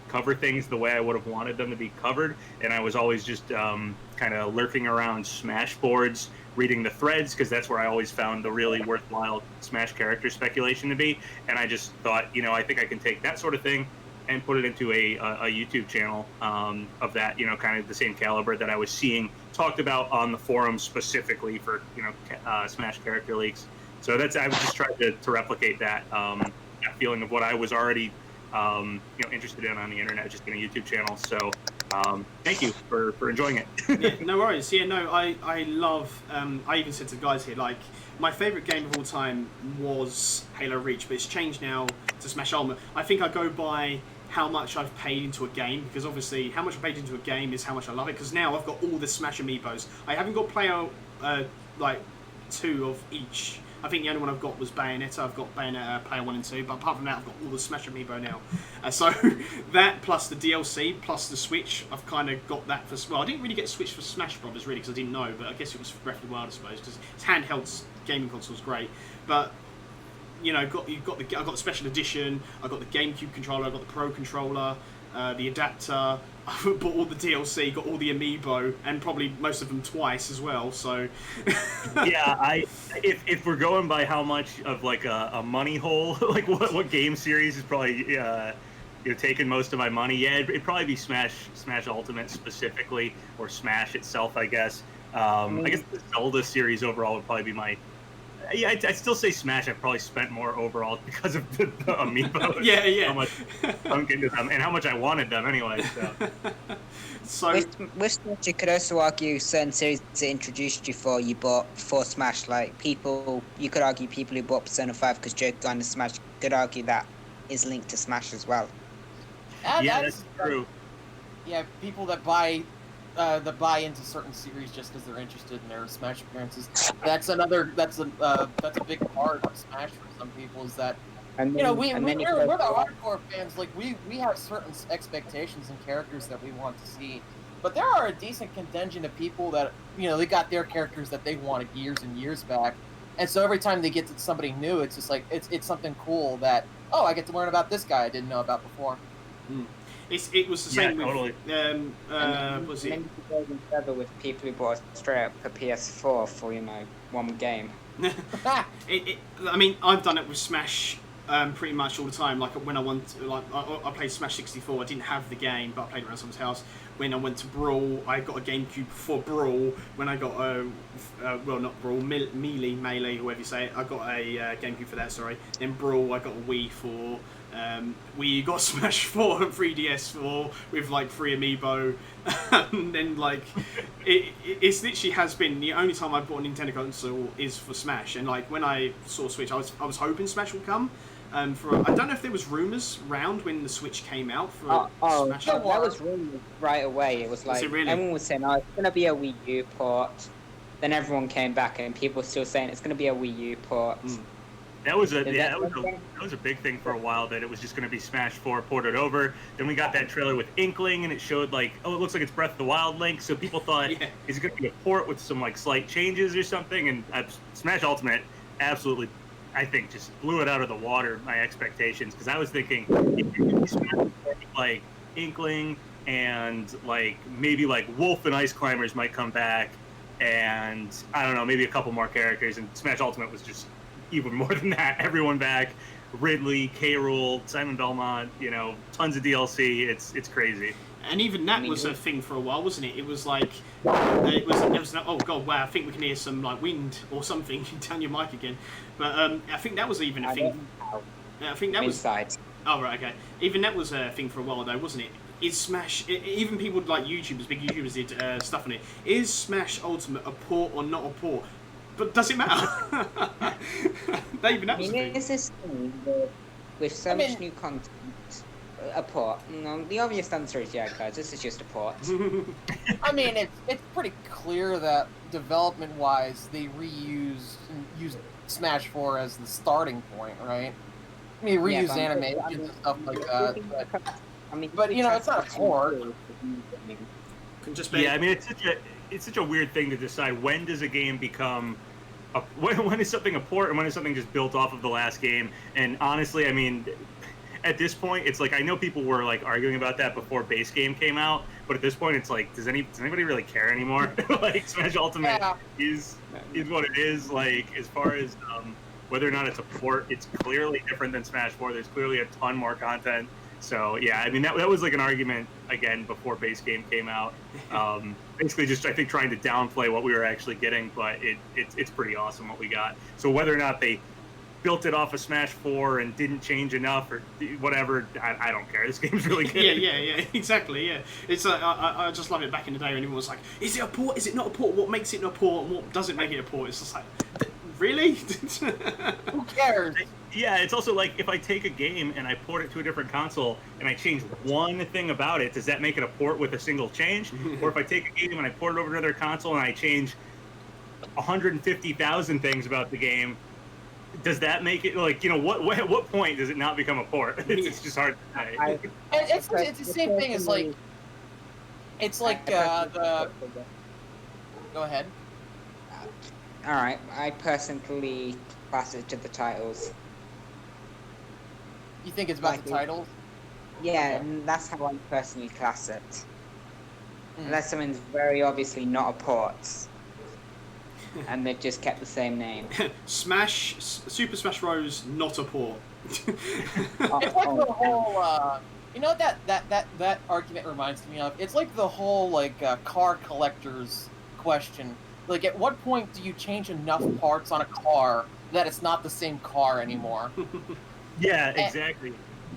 cover things the way I would have wanted them to be covered, and I was always just kind of lurking around Smash boards, reading the threads, because that's where I always found the really worthwhile Smash character speculation to be. And I just thought, I think I can take that sort of thing, and put it into a YouTube channel of that, you know, kind of the same caliber that I was seeing talked about on the forums specifically for, you know, Smash character leaks. So I was just trying to replicate that, that feeling of what I was already, you know, interested in on the internet, just in a YouTube channel. So thank you for enjoying it. Yeah, no worries. Yeah, no, I love, I even said to the guys here, like, my favourite game of all time was Halo Reach, but it's changed now to Smash Ultimate. I think I go by how much I've paid into a game, because obviously how much I paid into a game is how much I love it, because now I've got all the Smash amiibos. I haven't got player, like, 2 of each. I think the only one I've got was Bayonetta. I've got Bayonetta player 1 and 2, but apart from that, I've got all the Smash amiibo now. So that plus the DLC plus the Switch, I've kind of got that for. Well, I didn't really get Switch for Smash Brothers really because I didn't know, but I guess it was for Breath of the Wild, I suppose, because it's handheld gaming console's great. But you know, I got the special edition. I got the GameCube controller. I got the Pro controller, the adapter. I bought all the DLC, got all the amiibo, and probably most of them twice as well. So, yeah, if we're going by how much of like a money hole, like what game series is probably you know, taking most of my money? Yeah, it'd probably be Smash Ultimate specifically, or Smash itself, I guess. I guess the Zelda series overall would probably be my. Yeah, I'd still say Smash. I've probably spent more overall because of the amiibos. yeah. How much sunk into them and how much I wanted them anyway. So. With Smash, you could also argue certain series that introduced you you bought for Smash. Like you could argue people who bought Persona 5 because Joe got into Smash could argue that is linked to Smash as well. Yeah, that's true. Yeah, people that buy into certain series just because they're interested in their Smash appearances. That's a big part of Smash for some people. Is that we're the hardcore fans. Like we have certain expectations and characters that we want to see, but there are a decent contingent of people that they got their characters that they wanted years and years back, and so every time they get to somebody new, it's just like it's something cool that I get to learn about this guy I didn't know about before. Mm. It was the same with totally. was it? With people who bought straight up a PS4 for one game. I mean, I've done it with Smash pretty much all the time. Like when I played Smash 64, I didn't have the game, but I played around someone's house. When I went to Brawl, I got a GameCube for Brawl. When I got well, not Brawl, Melee, whoever you say it, I got a GameCube for that. Sorry. Then Brawl, I got a Wii for. We got Smash 4 and 3DS for with like 3 amiibo, and then like it's literally has been the only time I bought a Nintendo console is for Smash. And like when I saw Switch, I was hoping Smash would come. I don't know if there was rumors round when the Switch came out for Smash. That was rumors right away. It was like everyone was saying, "Oh, it's gonna be a Wii U port." Then everyone came back, and people were still saying it's gonna be a Wii U port. That was a big thing for a while, that it was just going to be Smash 4 ported over. Then we got that trailer with Inkling, and it showed like, it looks like it's Breath of the Wild Link. So people thought, is it going to be a port with some like slight changes or something? And Smash Ultimate absolutely, I think, just blew it out of the water, my expectations, because I was thinking like Inkling and like maybe like Wolf and Ice Climbers might come back, and I don't know, maybe a couple more characters. And Smash Ultimate was just even more than that. Everyone back, Ridley, K. Rool, Simon Belmont, tons of DLC. It's crazy. And even that was a thing for a while, wasn't it? It was like it was oh god, wow! I think we can hear some like wind or something. You turn your mic again, but I think that was even a thing. I think that was inside. Oh right, okay. Even that was a thing for a while though, wasn't it? Is Smash? Even people like YouTubers, big YouTubers did stuff on it. Is Smash Ultimate a port or not a port? But does it matter? Is this thing with so much new content, a port? No, the obvious answer is yeah, guys. This is just a port. I mean, it's pretty clear that development-wise, they used Smash 4 as the starting point, right? I mean, reuse animations and stuff like that. But it's not a port. Yeah, I mean, it's such a weird thing to decide. When does a game become when is something a port and when is something just built off of the last game? And honestly, I mean, at this point, it's like, I know people were like arguing about that before base game came out, but at this point, it's like, does anybody really care anymore? Like, Smash Ultimate is what it is. Like, as far as whether or not it's a port, it's clearly different than Smash 4. There's clearly a ton more content So yeah, I mean that was like an argument again before base game came out. Basically, just I think trying to downplay what we were actually getting, but it's pretty awesome what we got. So whether or not they built it off of Smash 4 and didn't change enough or whatever, I don't care. This game's really good. yeah, exactly, yeah. It's like, I just love it back in the day when everyone was like, is it a port, is it not a port, what makes it not a port, and what doesn't make it a port? It's just like, really? Who cares? Yeah, it's also like, if I take a game and I port it to a different console and I change one thing about it, does that make it a port with a single change? Or if I take a game and I port it over to another console and I change 150,000 things about the game, does that make it, like, at what point does it not become a port? It's just hard to say. It's the same thing as like, it's like the. Go ahead. All right, I personally pass it to the titles. You think it's about the titles? Yeah, Okay. and that's how I personally class it. Unless something's very obviously not a port, and they've just kept the same name. Super Smash Bros. Not a port. It's like the whole, you know what that argument reminds me of? It's like the whole, like, car collector's question. Like, at what point do you change enough parts on a car that it's not the same car anymore? Yeah, exactly.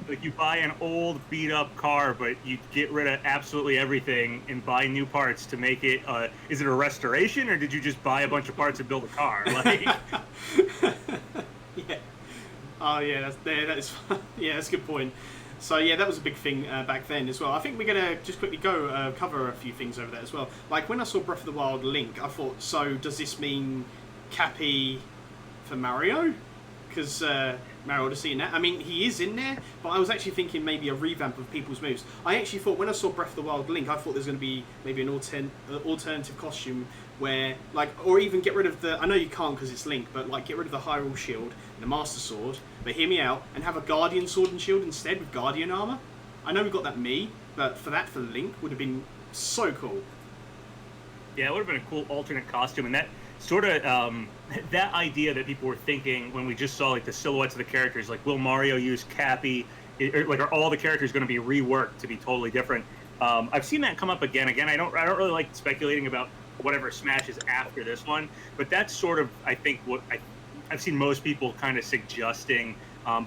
Like, you buy an old, beat-up car, but you get rid of absolutely everything and buy new parts to make it, is it a restoration, or did you just buy a bunch of parts and build a car? Like... Yeah. Oh, yeah, that's yeah, that's a good point. So, yeah, that was a big thing back then as well. I think we're going to just quickly go cover a few things over there as well. Like, when I saw Breath of the Wild Link, I thought, so does this mean Cappy for Mario? Because Mario Odyssey in that. I mean, he is in there, but I was actually thinking maybe a revamp of people's moves. I actually thought, when I saw Breath of the Wild Link, I thought there's going to be maybe an alternative costume where, like, or even get rid of the, I know you can't because it's Link, but like get rid of the Hyrule Shield and the Master Sword, but hear me out, and have a Guardian Sword and Shield instead with Guardian armor. I know we got that Mii, but for Link would have been so cool. Yeah, it would have been a cool alternate costume, and that sort of that idea that people were thinking when we just saw like the silhouettes of the characters, like will Mario use Cappy, like are all the characters going to be reworked to be totally different? I've seen that come up again. I don't really like speculating about whatever Smash is after this one, but that's sort of, I think, what I've seen most people kind of suggesting,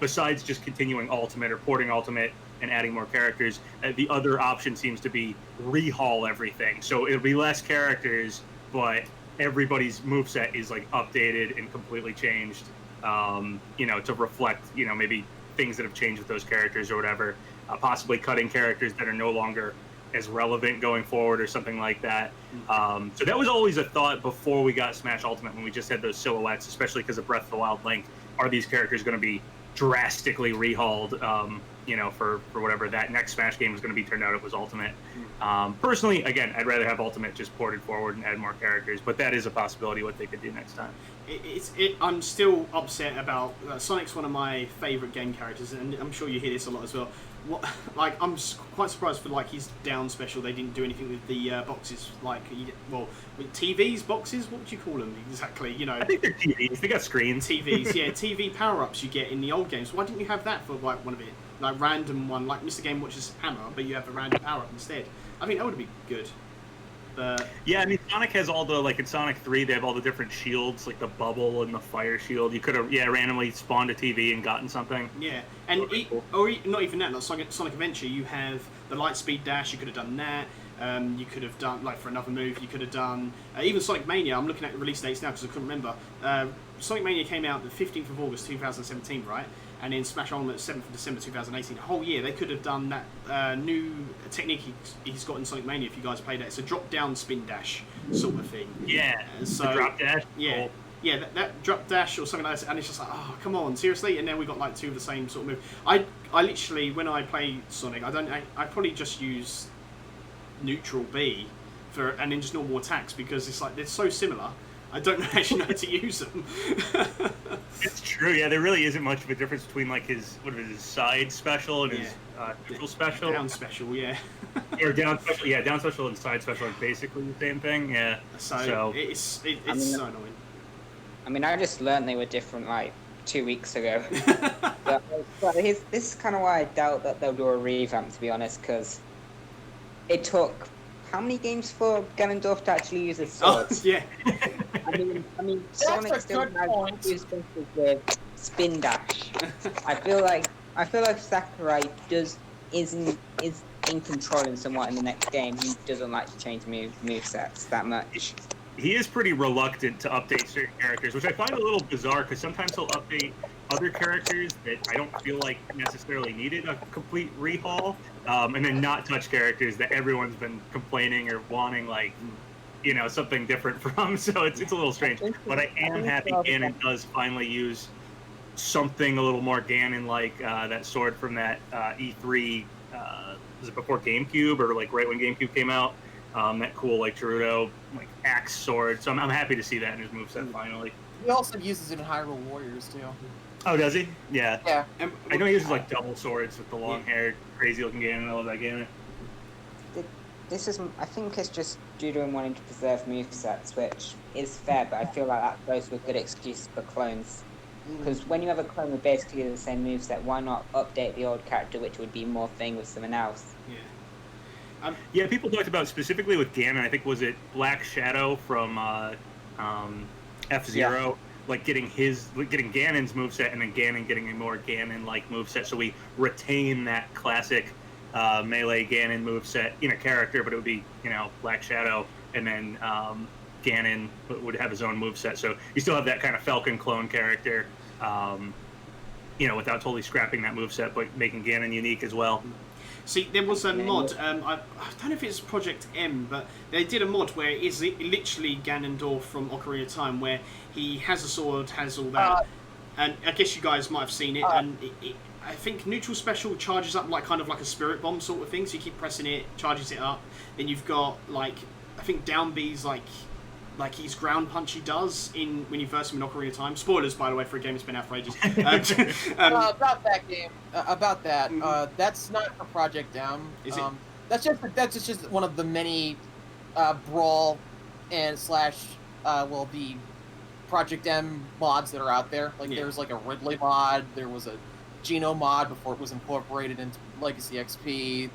besides just continuing Ultimate or porting Ultimate and adding more characters. The other option seems to be rehaul everything. So it'll be less characters, but everybody's moveset is like updated and completely changed, to reflect, maybe things that have changed with those characters or whatever, possibly cutting characters that are no longer as relevant going forward or something like that. So that was always a thought before we got Smash Ultimate, when we just had those silhouettes, especially because of Breath of the Wild Link. Are these characters going to be drastically rehauled, for whatever that next Smash game was going to be turned out it was Ultimate? Personally, again, I'd rather have Ultimate just ported forward and add more characters, but that is a possibility what they could do next time. I'm still upset about Sonic's one of my favourite game characters, and I'm sure you hear this a lot as well. I'm quite surprised for like his down special. They didn't do anything with the boxes, like with TVs, boxes. What would you call them exactly? I think they're TVs. They got screens. TVs, yeah, TV power-ups you get in the old games. Why didn't you have that for like one of it, like random one, like Mr. Game Watch's hammer, but you have a random power-up instead? I think that would be good. But yeah, I mean, Sonic has all the, like in Sonic 3, they have all the different shields, like the bubble and the fire shield. You could have, randomly spawned a TV and gotten something. Yeah, and not even that, like Sonic Adventure, you have the light speed dash, you could have done that. You could have done, like for another move, you could have done, even Sonic Mania, I'm looking at the release dates now because I couldn't remember. Sonic Mania came out the 15th of August 2017, right? And then Smash Ultimate 7th of December 2018. The whole year, they could have done that new technique he's got in Sonic Mania, if you guys played that. It's a drop-down spin dash sort of thing. Yeah, so, the drop dash. Yeah, cool. Yeah, that drop dash or something like that, and it's just like, oh, come on, seriously? And then we got like two of the same sort of move. I literally, when I play Sonic, I probably just use neutral B and then just normal attacks, because it's like, they're so similar. I don't actually know how to use them. It's true, yeah. There really isn't much of a difference between like his side special and his neutral special. Down special, yeah. Or down special, yeah. Down special and side special are basically the same thing, yeah. So it's so annoying. I mean, I just learned they were different like 2 weeks ago. but this is kind of why I doubt that they'll do a revamp, to be honest, because it took how many games for Ganondorf to actually use his sword? Oh, yeah. I mean, That's Sonic a still good has point. two specials with spin dash. I feel like Sakurai is in control in somewhat in the next game. He doesn't like to change movesets that much. He is pretty reluctant to update certain characters, which I find a little bizarre because sometimes he'll update other characters that I don't feel like necessarily needed a complete rehaul, and then not touch characters that everyone's been complaining or wanting, like, you know, something different from. So it's a little strange. But I am happy Ganon does finally use something a little more Ganon-like, that sword from that E3, was it before GameCube or like right when GameCube came out? That cool like Gerudo like axe sword. So I'm happy to see that in his moveset finally. He also uses it in Hyrule Warriors too. Oh, does he? Yeah. Yeah. I know he uses like double swords with the long hair, crazy looking Ganon. I love that Ganon. This is, I think it's just due to him wanting to preserve movesets, which is fair, but I feel like that goes with good excuses for clones. Because when you have a clone with basically the same moveset, why not update the old character, which would be more thing with someone else? Yeah. Yeah, people talked about specifically with Ganon. I think was it Black Shadow from F-Zero, like getting Ganon's moveset and then Ganon getting a more Ganon-like moveset, so we retain that classic melee Ganon moveset in a character, but it would be, you know, Black Shadow, and then Ganon would have his own moveset. So you still have that kind of Falcon clone character, you know, without totally scrapping that moveset, but making Ganon unique as well. See, there was a mod, I don't know if it's Project M, but they did a mod where it is literally Ganondorf from Ocarina of Time, where he has a sword, has all that, and I guess you guys might have seen it, and I think neutral special charges up like kind of like a spirit bomb sort of thing, so you keep pressing it, charges it up, then you've got like, I think down B's like his ground punch he does in when you first meet Ocarina of Time. Spoilers, by the way, for a game that's been out for ages. About that game, that's not for Project M. Is it? That's just one of the many brawl and slash the Project M mods that are out there. Like there's like a Ridley mod, there was a Geno mod before it was incorporated into Legacy XP.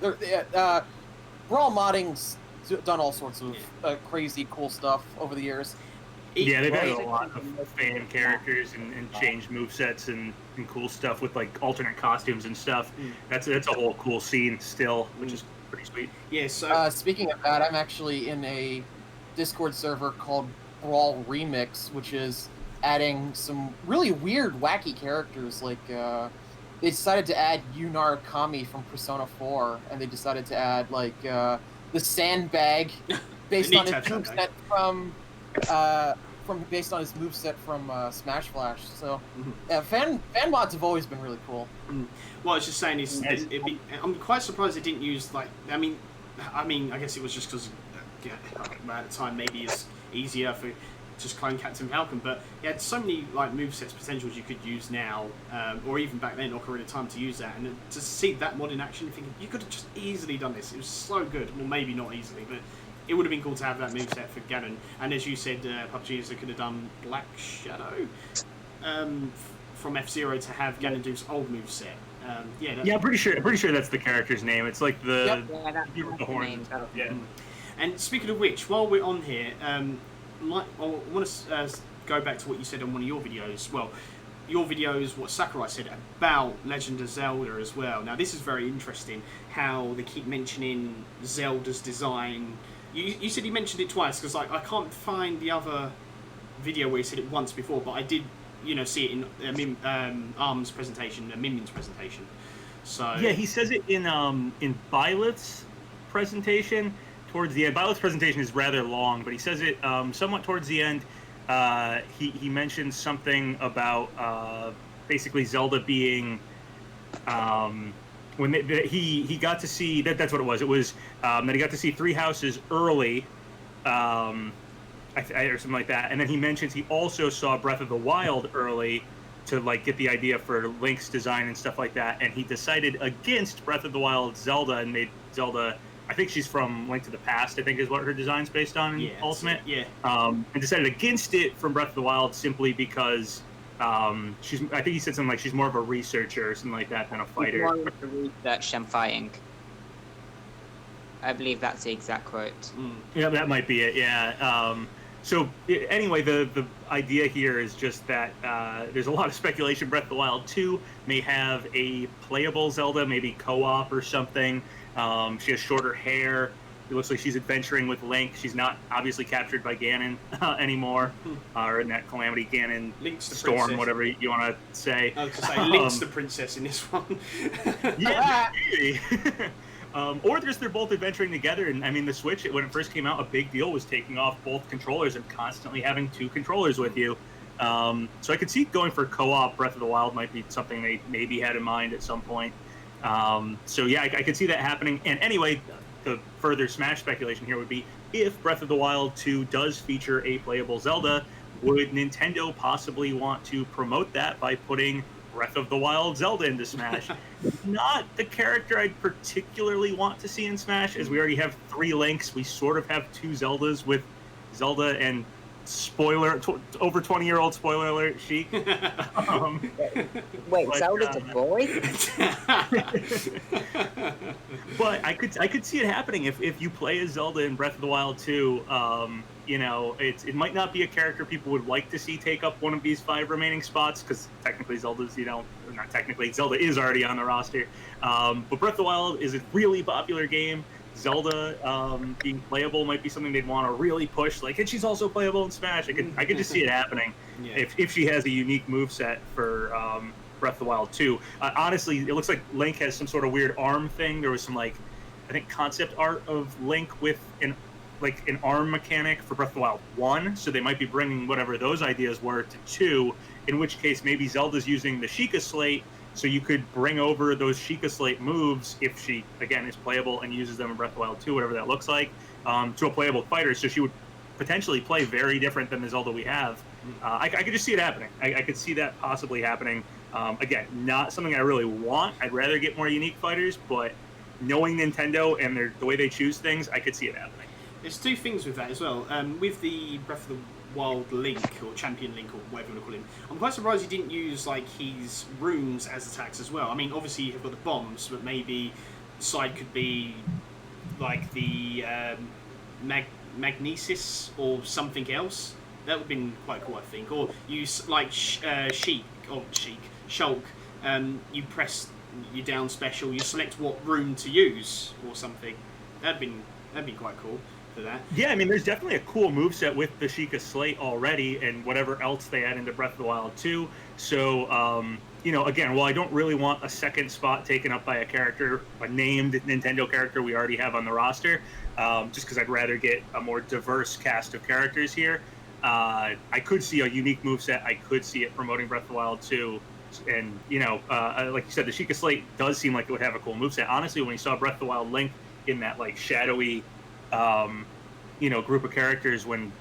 Brawl modding's done all sorts of crazy cool stuff over the years. Yeah, they've had a lot of fan characters and changed movesets and cool stuff with like alternate costumes and stuff. That's a whole cool scene still, which is pretty sweet. Yeah, so speaking of that, I'm actually in a Discord server called Brawl Remix, which is adding some really weird, wacky characters. Like they decided to add Yunar Kami from Persona 4, and they decided to add like the Sandbag based on his moveset from Smash Flash. So fan mods have always been really cool. What I was just saying is, I'm quite surprised they didn't use like. I mean, I guess it was just because at the time maybe it's easier for just clone Captain Falcon, but he had so many like movesets potentials you could use now, or even back then Ocarina of Time to use that, and to see that mod in action, thinking you could have just easily done this. It was so good. Well, maybe not easily, but it would have been cool to have that moveset for Ganon. And as you said, PapaGenos, they could have done Black Shadow from F-Zero to have Ganondorf's old moveset. I'm pretty sure that's the character's name. It's like the horn. Yeah. And speaking of which, while we're on here, I want to go back to what you said on one of your videos. Well, your videos, what Sakurai said about Legend of Zelda as well. Now, this is very interesting, how they keep mentioning Zelda's design. You said you mentioned it twice, because I can't find the other video where he said it once before, but I did, see it in Arm's presentation, Minmin's presentation. So yeah, he says it in Byleth's presentation towards the end. Byleth's presentation is rather long, but he says it somewhat towards the end. He mentions something about basically Zelda being when he got to see that's what it was. It was that he got to see Three Houses early, or something like that. And then he mentions he also saw Breath of the Wild early to like get the idea for Link's design and stuff like that. And he decided against Breath of the Wild Zelda and made Zelda. I think she's from Link to the Past, I think is what her design's based on in Ultimate. Yeah. And decided against it from Breath of the Wild simply because I think he said something like she's more of a researcher or something like that than a fighter. More into research than fighting. I believe that's the exact quote. Yeah, that might be it. Yeah. So anyway, the idea here is just that there's a lot of speculation. Breath of the Wild 2 may have a playable Zelda, maybe co-op or something. She has shorter hair. It looks like she's adventuring with Link. She's not obviously captured by Ganon anymore, or in that Calamity Ganon Link's the storm, princess. whatever you want to say. I was going to say, Link's the princess in this one. Yeah, maybe. Or they're both adventuring together. And I mean, the Switch, when it first came out, a big deal was taking off both controllers and constantly having 2 controllers with you. So I could see going for co-op. Breath of the Wild might be something they maybe had in mind at some point. So yeah, I could see that happening. And anyway, the further Smash speculation here would be, if Breath of the Wild 2 does feature a playable Zelda, would Nintendo possibly want to promote that by putting Breath of the Wild Zelda into Smash? Not the character I'd particularly want to see in Smash, as we already have 3 Links. We sort of have 2 Zeldas with Zelda and over 20-year-old spoiler alert, Sheik. Wait, but, Zelda's a boy? But I could see it happening if you play as Zelda in Breath of the Wild 2. You know, it might not be a character people would like to see take up one of these 5 remaining spots, because technically Zelda's, not technically, Zelda is already on the roster. But Breath of the Wild is a really popular game. Zelda being playable might be something they'd want to really push. Like, and she's also playable in Smash. I could just see it happening if she has a unique moveset for Breath of the Wild 2. Honestly, it looks like Link has some sort of weird arm thing. There was some, I think, concept art of Link with an arm mechanic for Breath of the Wild 1, so they might be bringing whatever those ideas were to 2, in which case maybe Zelda's using the Sheikah Slate, so you could bring over those Sheikah Slate moves, if she, again, is playable and uses them in Breath of the Wild 2, whatever that looks like, to a playable fighter, so she would potentially play very different than the Zelda we have. I could just see it happening. I could see that possibly happening. Again, not something I really want. I'd rather get more unique fighters, but knowing Nintendo and the way they choose things, I could see it happening. There's 2 things with that as well. With the Breath of the Wild Link, or Champion Link, or whatever you want to call him, I'm quite surprised he didn't use his runes as attacks as well. I mean, obviously you've got the bombs, but maybe side could be the magnesis or something else. That would have been quite cool, I think. Or use Shulk. You press your down special, you select what rune to use or something. That'd be quite cool. That. Yeah, I mean, there's definitely a cool moveset with the Sheikah Slate already, and whatever else they add into Breath of the Wild 2. So, again, while I don't really want a second spot taken up by a named Nintendo character we already have on the roster, just because I'd rather get a more diverse cast of characters here, I could see a unique moveset. I could see it promoting Breath of the Wild 2. And, like you said, the Sheikah Slate does seem like it would have a cool moveset. Honestly, when you saw Breath of the Wild Link in that, shadowy group of characters when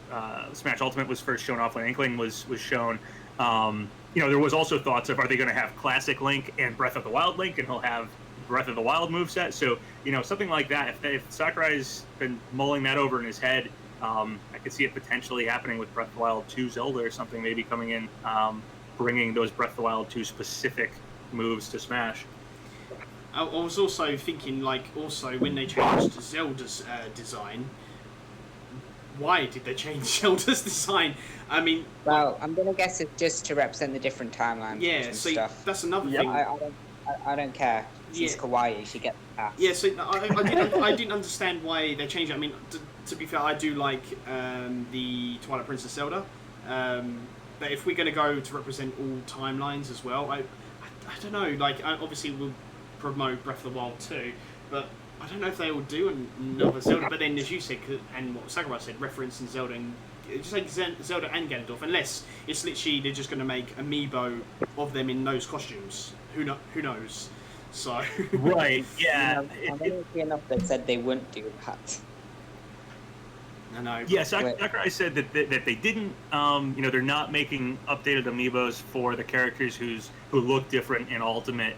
Smash Ultimate was first shown off, when Inkling was shown, there was also thoughts of, are they going to have Classic Link and Breath of the Wild Link, and he'll have Breath of the Wild moveset? So, something like that. If Sakurai's been mulling that over in his head, I could see it potentially happening with Breath of the Wild 2 Zelda or something, maybe coming in, bringing those Breath of the Wild 2 specific moves to Smash. I was also thinking, when they changed Zelda's design, why did they change Zelda's design? I mean... Well, I'm going to guess it's just to represent the different timelines and stuff. That's another thing. I don't care. She's kawaii, she gets the pass. Yeah, so I didn't understand why they changed it. I mean, to be fair, I do like the Twilight Princess Zelda. But if we're going to go to represent all timelines as well, I don't know. Obviously we'll promote Breath of the Wild 2, but I don't know if they will do another Zelda. But then, as you said, and what Sakurai said, referencing Zelda and just like Zelda and Ganondorf, unless it's literally they're just going to make amiibo of them in those costumes. Who knows? So right, yeah. I don't see enough that said they wouldn't do that. I know. Yeah, Sakurai said that they didn't. They're not making updated amiibos for the characters who look different in Ultimate,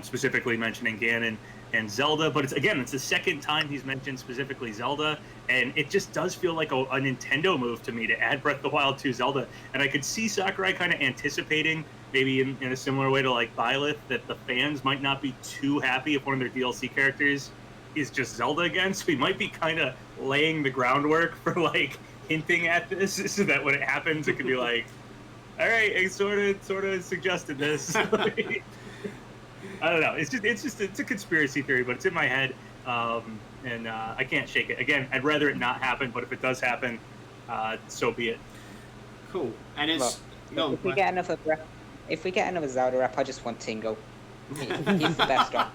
specifically mentioning Ganon. and Zelda, but it's the second time he's mentioned specifically Zelda, and it just does feel like a Nintendo move to me to add Breath of the Wild to Zelda. And I could see Sakurai kind of anticipating, maybe in a similar way to like Byleth, that the fans might not be too happy if one of their DLC characters is just Zelda again. So he might be kind of laying the groundwork for like hinting at this, so that when it happens, it could be like, all right, I sort of suggested this. I don't know. It's a conspiracy theory, but it's in my head, and I can't shake it. Again, I'd rather it not happen, but if it does happen, so be it. Cool. And it's if we get another Zelda rap, I just want Tingle. He's the best rapper.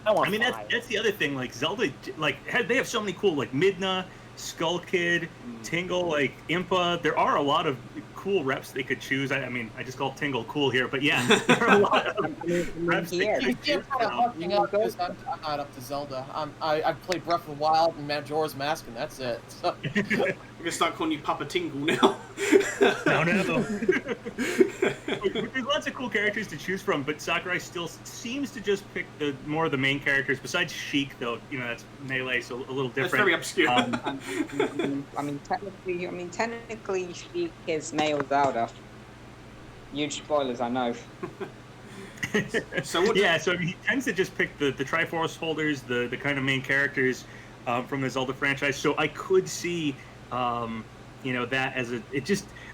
I mean, that's the other thing. Like Zelda, like they have so many cool, like Midna, Skull Kid, Tingle, like Impa. There are a lot of cool reps they could choose. I mean, I just call Tingle cool here, but yeah, there are a lot of reps they could choose kind of harping up because I'm not up to Zelda. I've played Breath of the Wild and Majora's Mask, and that's it. So. I'm gonna start calling you Papa Tingle now. No. There's lots of cool characters to choose from, but Sakurai still seems to just pick more of the main characters. Besides Sheik, though, that's Melee, so a little different. That's very obscure. I mean, technically, Sheik is male Zelda. Huge spoilers, I know. So he tends to just pick the Triforce holders, the kind of main characters from the Zelda franchise. So I could see, that as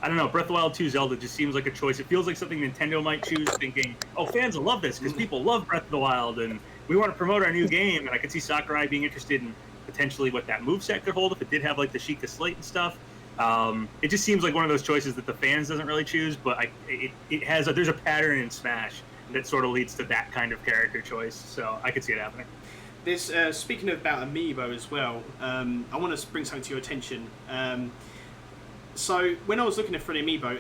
I don't know, Breath of the Wild 2 Zelda just seems like a choice. It feels like something Nintendo might choose, thinking, oh, fans will love this because people love Breath of the Wild and we want to promote our new game. And I could see Sakurai being interested in potentially what that moveset could hold if it did have like the Sheikah Slate and stuff. It just seems like one of those choices that the fans doesn't really choose, but there's a pattern in Smash that sort of leads to that kind of character choice. So I could see it happening. There's speaking about Amiibo as well. I want to bring something to your attention. So when I was looking for an Amiibo,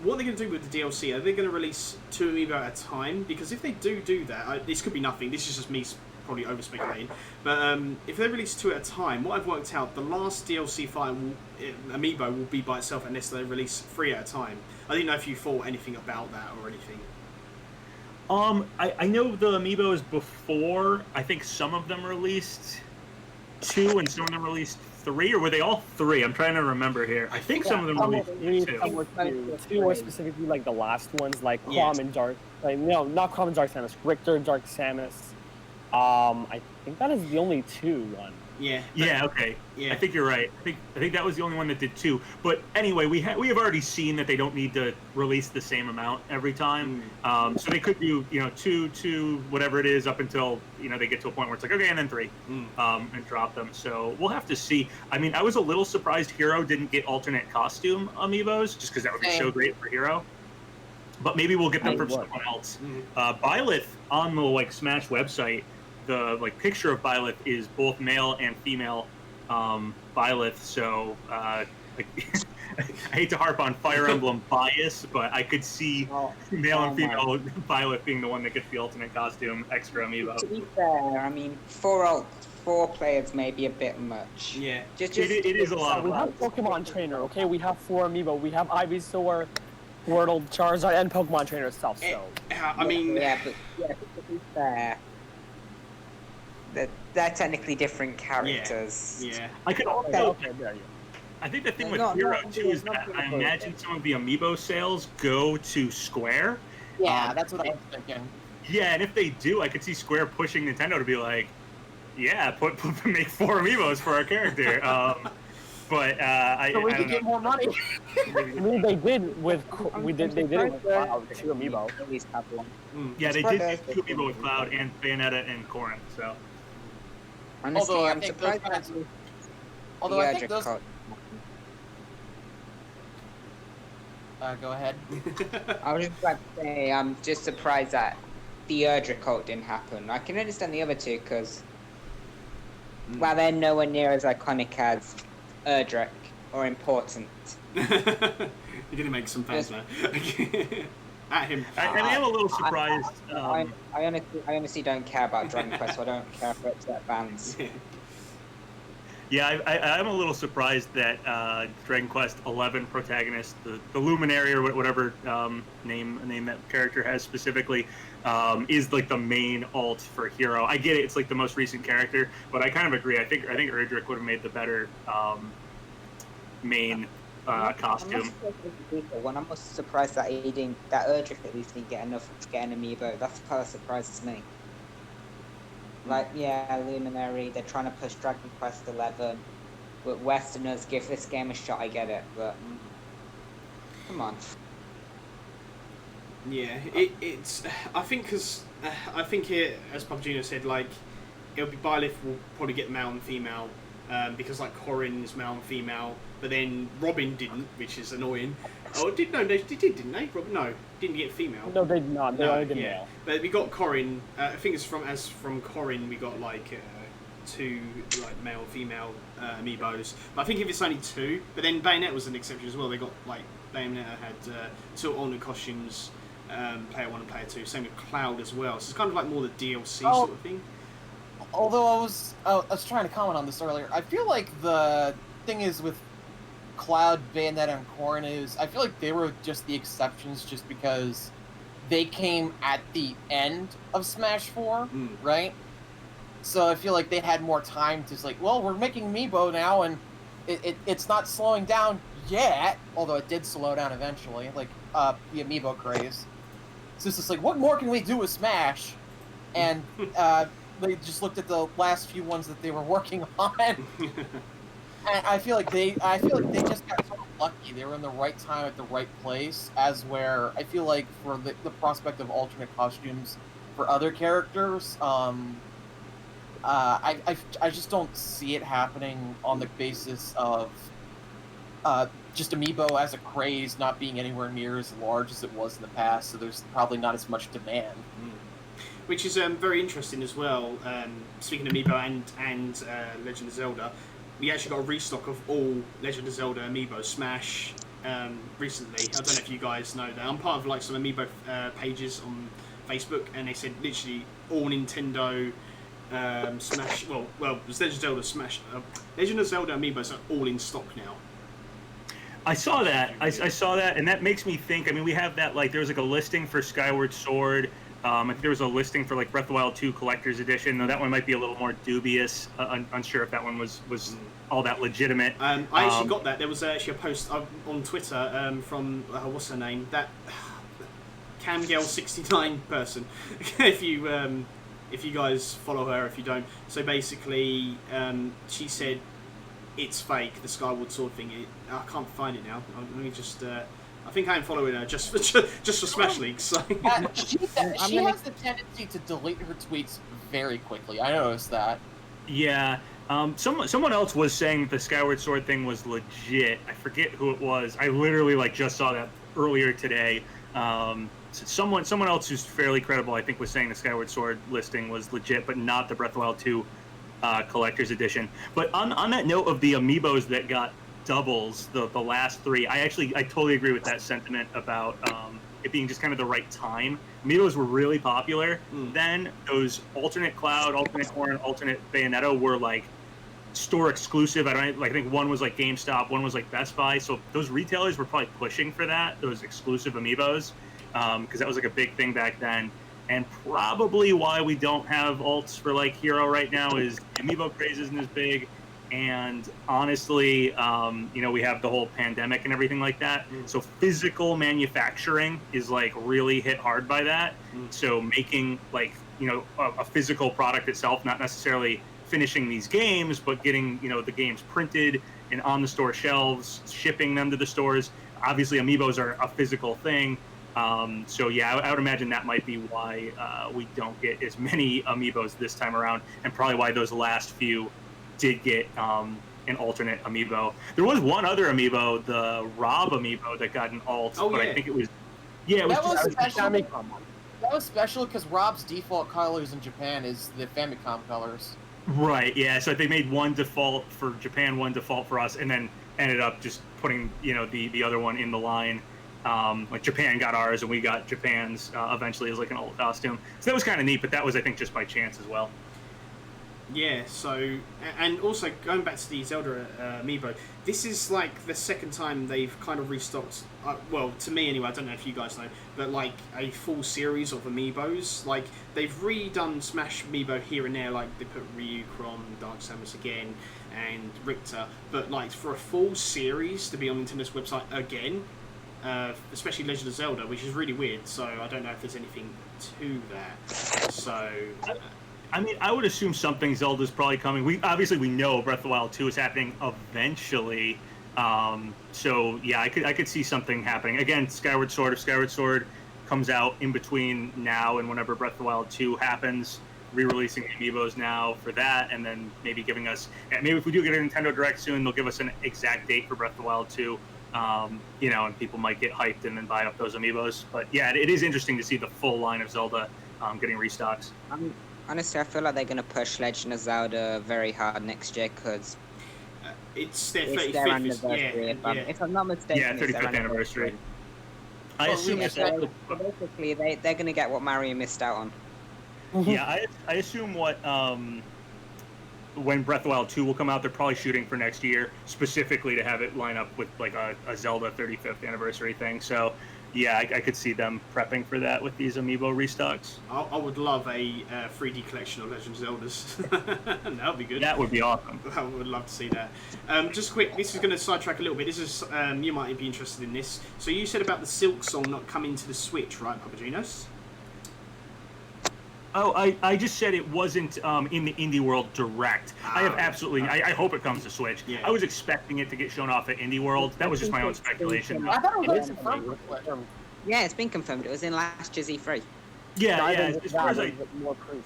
what are they going to do with the DLC? Are they going to release 2 Amiibo at a time? Because if they do that, this could be nothing. This is just me probably over speculating. But if they release 2 at a time, what I've worked out, the last DLC Amiibo will be by itself unless they release 3 at a time. I didn't know if you thought anything about that or anything. I know the Amiibos before. I think some of them released 2 and some of them released 3, or were they all 3? I'm trying to remember here. I think some of them released 2. 2 more specifically, like the last ones, like Quam and Dark. No, not Quam and Dark Samus. Richter, Dark Samus. I think that is the only 2 one. Yeah. Yeah. Okay. Yeah. I think you're right. I think that was the only one that did 2. But anyway, we have already seen that they don't need to release the same amount every time. So they could do 2, whatever it is, up until they get to a point where it's like, okay, and then 3, and drop them. So we'll have to see. I mean, I was a little surprised Hero didn't get alternate costume amiibos, just because that would be so great for Hero. But maybe we'll get them from someone else. Byleth on the Smash website. The picture of Byleth is both male and female Byleth, so I hate to harp on Fire Emblem bias, but I could see male and female Byleth being the one that gets the alternate costume extra amiibo. To be fair, I mean, 4 players may be a bit much. Yeah, it is a lot. We have Pokemon Trainer, okay? We have 4 amiibo. We have Ivysaur, Squirtle, Charizard, and Pokemon Trainer itself. So I mean, but to be fair. They're technically different characters. Yeah. I could also. I think the thing with Hero too is that I imagine some of the amiibo sales go to Square. Yeah, that's what I was thinking. Yeah, and if they do, I could see Square pushing Nintendo to be like, "Yeah, make 4 amiibos for our character." So we could get more money. I mean, they did with Cloud 2 amiibo. Yeah, they did 2 amiibo with Cloud and Bayonetta and Corinth. So. Honestly, I'm surprised Although I think those. Go ahead. I was just about to say, I'm just surprised that the Erdrick cult didn't happen. I can understand the other 2 because, they're nowhere near as iconic as Erdrick or important. You're gonna make some fans now. At him. I am a little surprised. I honestly don't care about Dragon Quest, so I don't care if it's that bands. Yeah, I'm a little surprised that Dragon Quest XI protagonist, the Luminary or whatever name that character has specifically, is like the main alt for hero. I get it; it's like the most recent character, but I kind of agree. I think Erdrick would have made the better main costume. I'm most surprised that Erdrick at least didn't get enough to get an amiibo. That's part that surprises me. Like, yeah, Luminary, they're trying to push Dragon Quest XI, but Westerners give this game a shot, I get it, but come on. Yeah, it's. I think because it, as PapaGenos said, like it'll be Byleth will probably get male and female, because like Corrin is male and female, but then Robin didn't, which is annoying. Oh, they did, didn't they? Robin, no, didn't get female. No, they did not. They only did yeah. male. But we got Corrin. I think it's from Corrin we got like 2 like male female amiibos. But I think if it's only 2, but then Bayonetta was an exception as well. They got like Bayonetta had 2 alternate costumes. Player 1 and Player 2. Same with Cloud as well. So it's kind of like more the DLC sort of thing. Although I was trying to comment on this earlier, I feel like the thing is with Cloud, Bayonetta, and Corrin is I feel like they were just the exceptions, just because they came at the end of Smash 4, right? So I feel like they had more time to like, well, we're making Amiibo now, and it's not slowing down yet, although it did slow down eventually, like the Amiibo craze. So it's just like, what more can we do with Smash? And they just looked at the last few ones that they were working on. And I feel like they just got sort of lucky. They were in the right time at the right place, as where I feel like for the prospect of alternate costumes for other characters, I just don't see it happening on the basis of just Amiibo as a craze not being anywhere near as large as it was in the past, so there's probably not as much demand. Which is very interesting as well. Speaking of Amiibo and Legend of Zelda, we actually got a restock of all Legend of Zelda Amiibo Smash recently. I don't know if you guys know that. I'm part of like some Amiibo pages on Facebook, and they said literally all Nintendo Smash. Well, it was Legend of Zelda Smash. Legend of Zelda Amiibos are all in stock now. I saw that. I saw that, and that makes me think. I mean, we have that like there was like a listing for Skyward Sword. I think there was a listing for like Breath of the Wild 2 Collector's Edition. Though that one might be a little more dubious. Unsure if that one was all that legitimate. I actually got that. There was actually a post on Twitter from what's her name? That Camgirl69 person. If you guys follow her, if you don't. So basically, she said it's fake. The Skyward Sword thing. I can't find it now. Let me just. I think I'm following her just for Smash League. So. She has the tendency to delete her tweets very quickly. I noticed that. Yeah. Someone else was saying that the Skyward Sword thing was legit. I forget who it was. I literally like just saw that earlier today. Someone else who's fairly credible, I think, was saying the Skyward Sword listing was legit, but not the Breath of the Wild 2 Collector's Edition. But on that note of the Amiibos that got doubles, the last 3, I totally agree with that sentiment about it being just kind of the right time. Amiibos were really popular. Then those alternate Cloud, alternate Corrin, alternate Bayonetta were like store exclusive. I think one was like GameStop, one was like Best Buy. So those retailers were probably pushing for those exclusive Amiibos, because that was like a big thing back then. And probably why we don't have alts for like Hero right now is Amiibo craze isn't as big. And honestly, we have the whole pandemic and everything like that. So physical manufacturing is like really hit hard by that. So making like, a physical product itself, not necessarily finishing these games, but getting, the games printed and on the store shelves, shipping them to the stores. Obviously, Amiibos are a physical thing. So yeah, I would imagine that might be why we don't get as many Amiibos this time around, and probably why those last few did get an alternate Amiibo. There was one other Amiibo, the Rob Amiibo, that got an alt, I think it was... Yeah, it was special. That was special because Rob's default colors in Japan is the Famicom colors. Right, yeah, so they made one default for Japan, one default for us, and then ended up just putting, the other one in the line. Like Japan got ours and we got Japan's eventually as like an alt costume. So that was kind of neat, but that was, I think, just by chance as well. Yeah, so, and also going back to the Zelda amiibo, this is like the second time they've kind of restocked, well, to me anyway, I don't know if you guys know, but like a full series of amiibos. Like, they've redone Smash amiibo here and there, like they put Ryu, Chrom, Dark Samus again, and Richter, but like for a full series to be on Nintendo's website again, especially Legend of Zelda, which is really weird, so I don't know if there's anything to that. So... I mean, I would assume something Zelda's probably coming. We know Breath of the Wild 2 is happening eventually. So yeah, I could see something happening. Again, Skyward Sword. If Skyward Sword comes out in between now and whenever Breath of the Wild 2 happens, re-releasing amiibos now for that, and then maybe giving us, maybe if we do get a Nintendo Direct soon, they'll give us an exact date for Breath of the Wild 2. And people might get hyped and then buy up those amiibos. But yeah, it is interesting to see the full line of Zelda getting restocks. Honestly, I feel like they're going to push Legend of Zelda very hard next year because it's their it's 35th their anniversary. if I'm not mistaken, Yeah, 35th anniversary. I assume it's so basically they're going to get what Mario missed out on. Yeah, I assume what when Breath of the Wild 2 will come out, they're probably shooting for next year, specifically to have it line up with like a Zelda 35th anniversary thing. So yeah, I could see them prepping for that with these amiibo restocks. I would love a 3D collection of Legend of Zeldas. That would be good. That would be awesome. I would love to see that. Just quick, this is going to sidetrack a little bit. This is you might be interested in this. So you said about the Silk Song not coming to the Switch, right, PapaGenos? Oh, I just said it wasn't in the Indie World Direct. I have absolutely... I hope it comes to Switch. Yeah. I was expecting it to get shown off at Indie World. That was just my own speculation. I thought it was confirmed. Yeah, it's been confirmed. It was in last year's E3. Yeah, I yeah. think As far as more proof.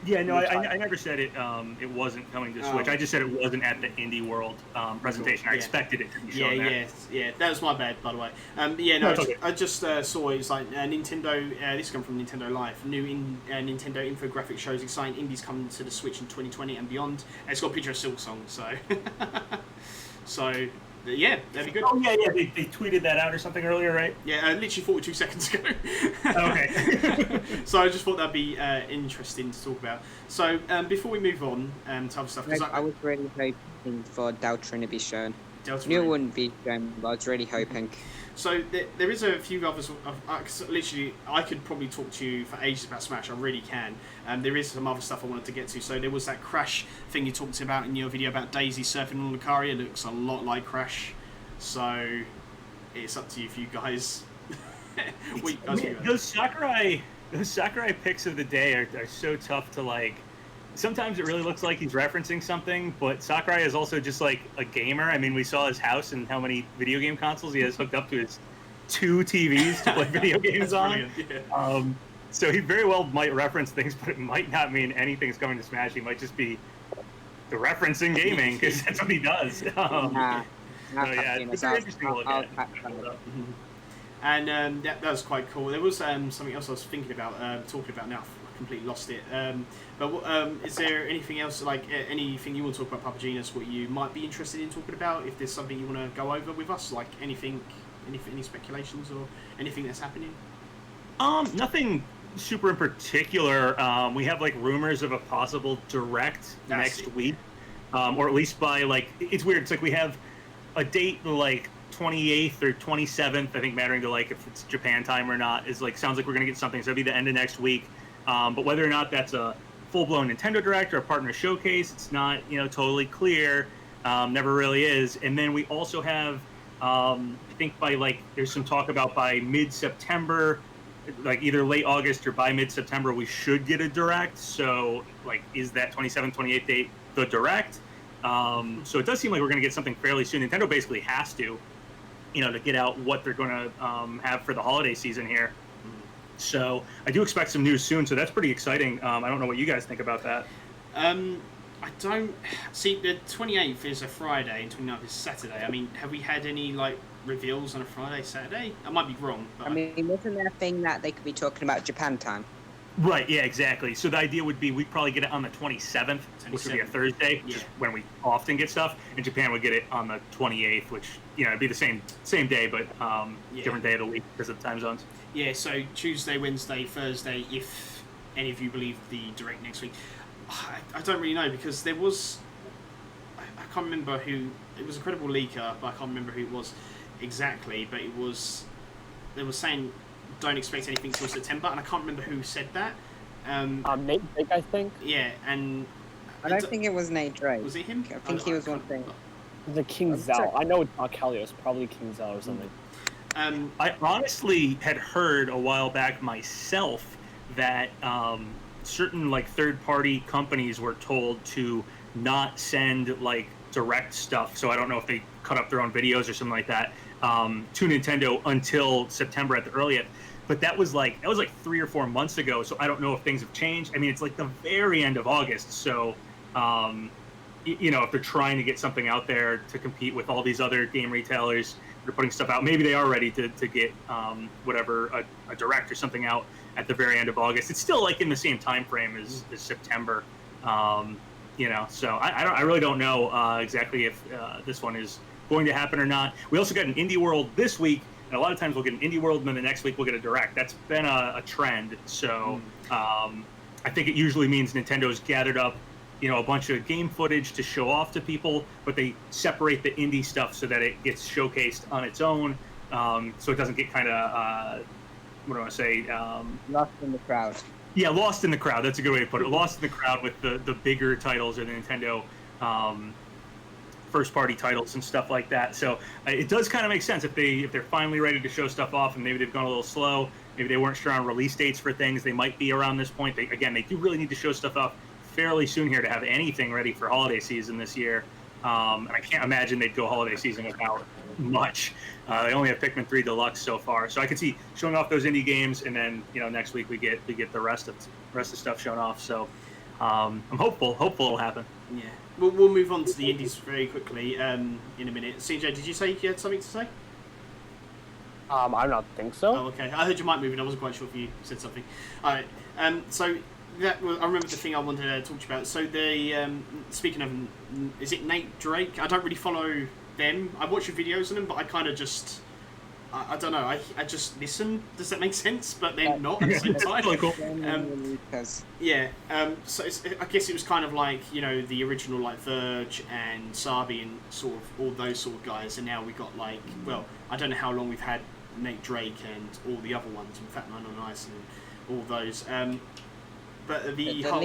Yeah, no, I never said it. It wasn't coming to Switch. I just said it wasn't at the Indie World presentation. I expected it to be shown there. Yeah. That was my bad, by the way. I just saw it was like Nintendo. This come from Nintendo Live. New Nintendo infographic shows exciting indies coming to the Switch in 2020 and beyond. And it's got a picture of Silk Song, so yeah, that'd be good. Oh yeah, they tweeted that out or something earlier, right? Yeah, literally 42 seconds ago. Okay. So I just thought that'd be interesting to talk about. So before we move on to other stuff, because I was really hoping for Deltarune to be shown. Deltarune wouldn't be shown, but I was really hoping. So there is a few others. Literally, I could probably talk to you for ages about Smash. I really can. There is some other stuff I wanted to get to. So there was that Crash thing you talked about in your video about Daisy surfing on Lucaria. It looks a lot like Crash. So it's up to you if you guys. Those Sakurai picks of the day are so tough to like. Sometimes it really looks like he's referencing something, but Sakurai is also just like a gamer. I mean, we saw his house and how many video game consoles he has hooked up to his 2 TVs to play video games on. Yeah. So he very well might reference things, but it might not mean anything's coming to Smash. He might just be the referencing gaming because that's what he does. So yeah, it's an interesting look at it. And that was quite cool. There was something else I was thinking about, talking about now. Completely lost it. Is there anything else, like anything you want to talk about, PapaGenos, what you might be interested in talking about? If there's something you want to go over with us, like any speculations or anything that's happening? Nothing super in particular. We have like rumors of a possible direct next week, or at least by like it's weird. It's like we have a date like 28th or 27th. I think mattering to like if it's Japan time or not is like sounds like we're gonna get something. So it'll be the end of next week. But whether or not that's a full-blown Nintendo Direct or a partner showcase, it's not, totally clear. Never really is. And then we also have, I think there's some talk about by mid-September, like either late August or by mid-September, we should get a Direct. So, is that 27th, 28th date the Direct? So it does seem like we're going to get something fairly soon. Nintendo basically has to get out what they're going to have for the holiday season here. So I do expect some news soon, so that's pretty exciting. I don't know what you guys think about that. I don't... See, the 28th is a Friday and 29th is Saturday. I mean, have we had any, reveals on a Friday, Saturday? I might be wrong. But I mean, wasn't there a thing that they could be talking about Japan time? Right, yeah, exactly. So the idea would be we'd probably get it on the 27th, which would be a Thursday, which is when we often get stuff, and Japan would get it on the 28th, which, it'd be the same day, but different day of the week because of the time zones. Yeah, so Tuesday, Wednesday, Thursday, if any of you believe the Direct next week. I don't really know because there was. I can't remember who. It was a credible leaker, but I can't remember who it was exactly. But it was. They were saying don't expect anything till September, and I can't remember who said that. Nate Drake, I think. Yeah, and I don't think it was Nate Drake. was it him? I think he was one thing. The King Zal. I know it's not Kalios, probably King Zal or something. I honestly had heard a while back myself that certain like third-party companies were told to not send like direct stuff. So I don't know if they cut up their own videos or something like that to Nintendo until September at the earliest. But that was like 3 or 4 months ago. So I don't know if things have changed. I mean, it's like the very end of August. So you know, if they're trying to get something out there to compete with all these other game retailers that are putting stuff out, maybe they are ready to get whatever a direct or something out at the very end of August. It's still like in the same time frame as September. You know, so I really don't know exactly if this one is going to happen or not. We also got an Indie World this week, and a lot of times we'll get an Indie World, and then the next week we'll get a Direct. That's been a trend. So I think it usually means Nintendo's gathered up, you know, a bunch of game footage to show off to people, but they separate the indie stuff so that it gets showcased on its own, so it doesn't get kind of, what do I say? Lost in the crowd. Yeah, lost in the crowd. That's a good way to put it. Lost in the crowd with the bigger titles or the Nintendo first-party titles and stuff like that. So it does kind of make sense if they're finally ready to show stuff off, and maybe they've gone a little slow. Maybe they weren't sure on release dates for things. They might be around this point. They do really need to show stuff off fairly soon here to have anything ready for holiday season this year. And I can't imagine they'd go holiday season without much. They only have Pikmin 3 Deluxe so far, so I could see showing off those indie games, and then next week we get the rest of stuff shown off. So I'm hopeful it'll happen. Yeah, we'll move on to the indies very quickly in a minute. CJ, did you say you had something to say? I don't think so. Oh, okay. I heard your mic moving. I wasn't quite sure if you said something. All right. So that was, I remember the thing I wanted to talk to you about. So the speaking of, is it Nate Drake? I don't really follow them. I watch your videos on them, but I kind of just, I don't know. I just listen. Does that make sense? But then not at the same time. Really cool. Yeah. So I guess it was kind of like, you know, the original like Verge and Sabi and sort of all those sort of guys, and now we got like, well, I don't know how long we've had Nate Drake and all the other ones, and Fat Man on Ice and all those. But the whole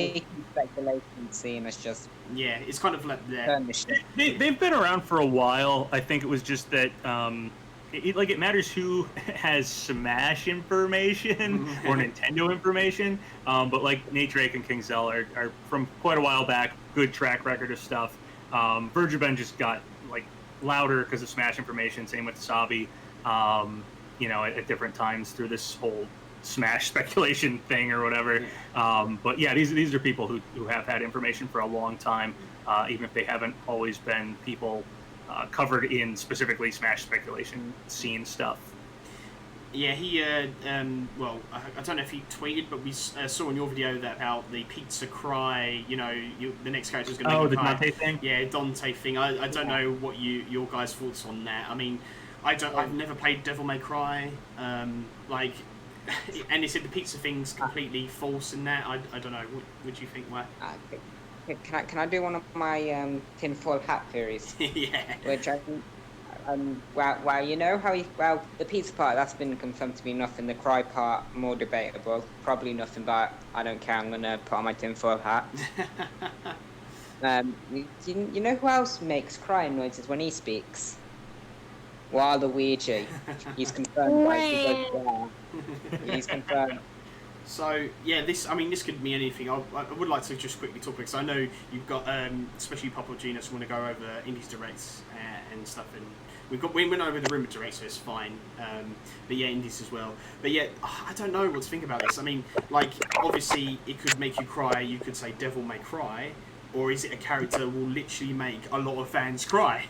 speculation scene is just it's kind of like there. They've been around for a while. I think it was just that it matters who has Smash information or Nintendo information. But like Nate Drake and King Zell are from quite a while back. Good track record of stuff. Verge Ben just got like louder because of Smash information. Same with Sabi. At different times through this whole Smash speculation thing or whatever. But yeah, these are people who have had information for a long time, even if they haven't always been people covered in specifically Smash speculation scene stuff. Yeah, he, well, I don't know if he tweeted, but we saw in your video that about the pizza cry, the next character's going to make the cry. Dante thing? Yeah, Dante thing. I don't know what your guys' thoughts on that. I mean, I've never played Devil May Cry, and they said the pizza thing's completely false in that. I don't know. What do you think, Wah? Can I do one of my tinfoil hat theories? Yeah. Which I think, the pizza part, that's been confirmed to be nothing. The cry part, more debatable. Probably nothing, but I don't care. I'm gonna put on my tinfoil hat. You know who else makes crying noises when he speaks? WAHderfulGoldenStar. He's confirmed. He's confirmed. So yeah, this could mean anything. I would like to just quickly talk because I know you've got, especially PapaGenos, want to go over Indies Directs and stuff, and we went over the Rumored Direct, so it's fine. But yeah, Indies as well. But yeah, I don't know what to think about this. I mean, like obviously it could make you cry. You could say Devil May Cry. Or is it a character that will literally make a lot of fans cry?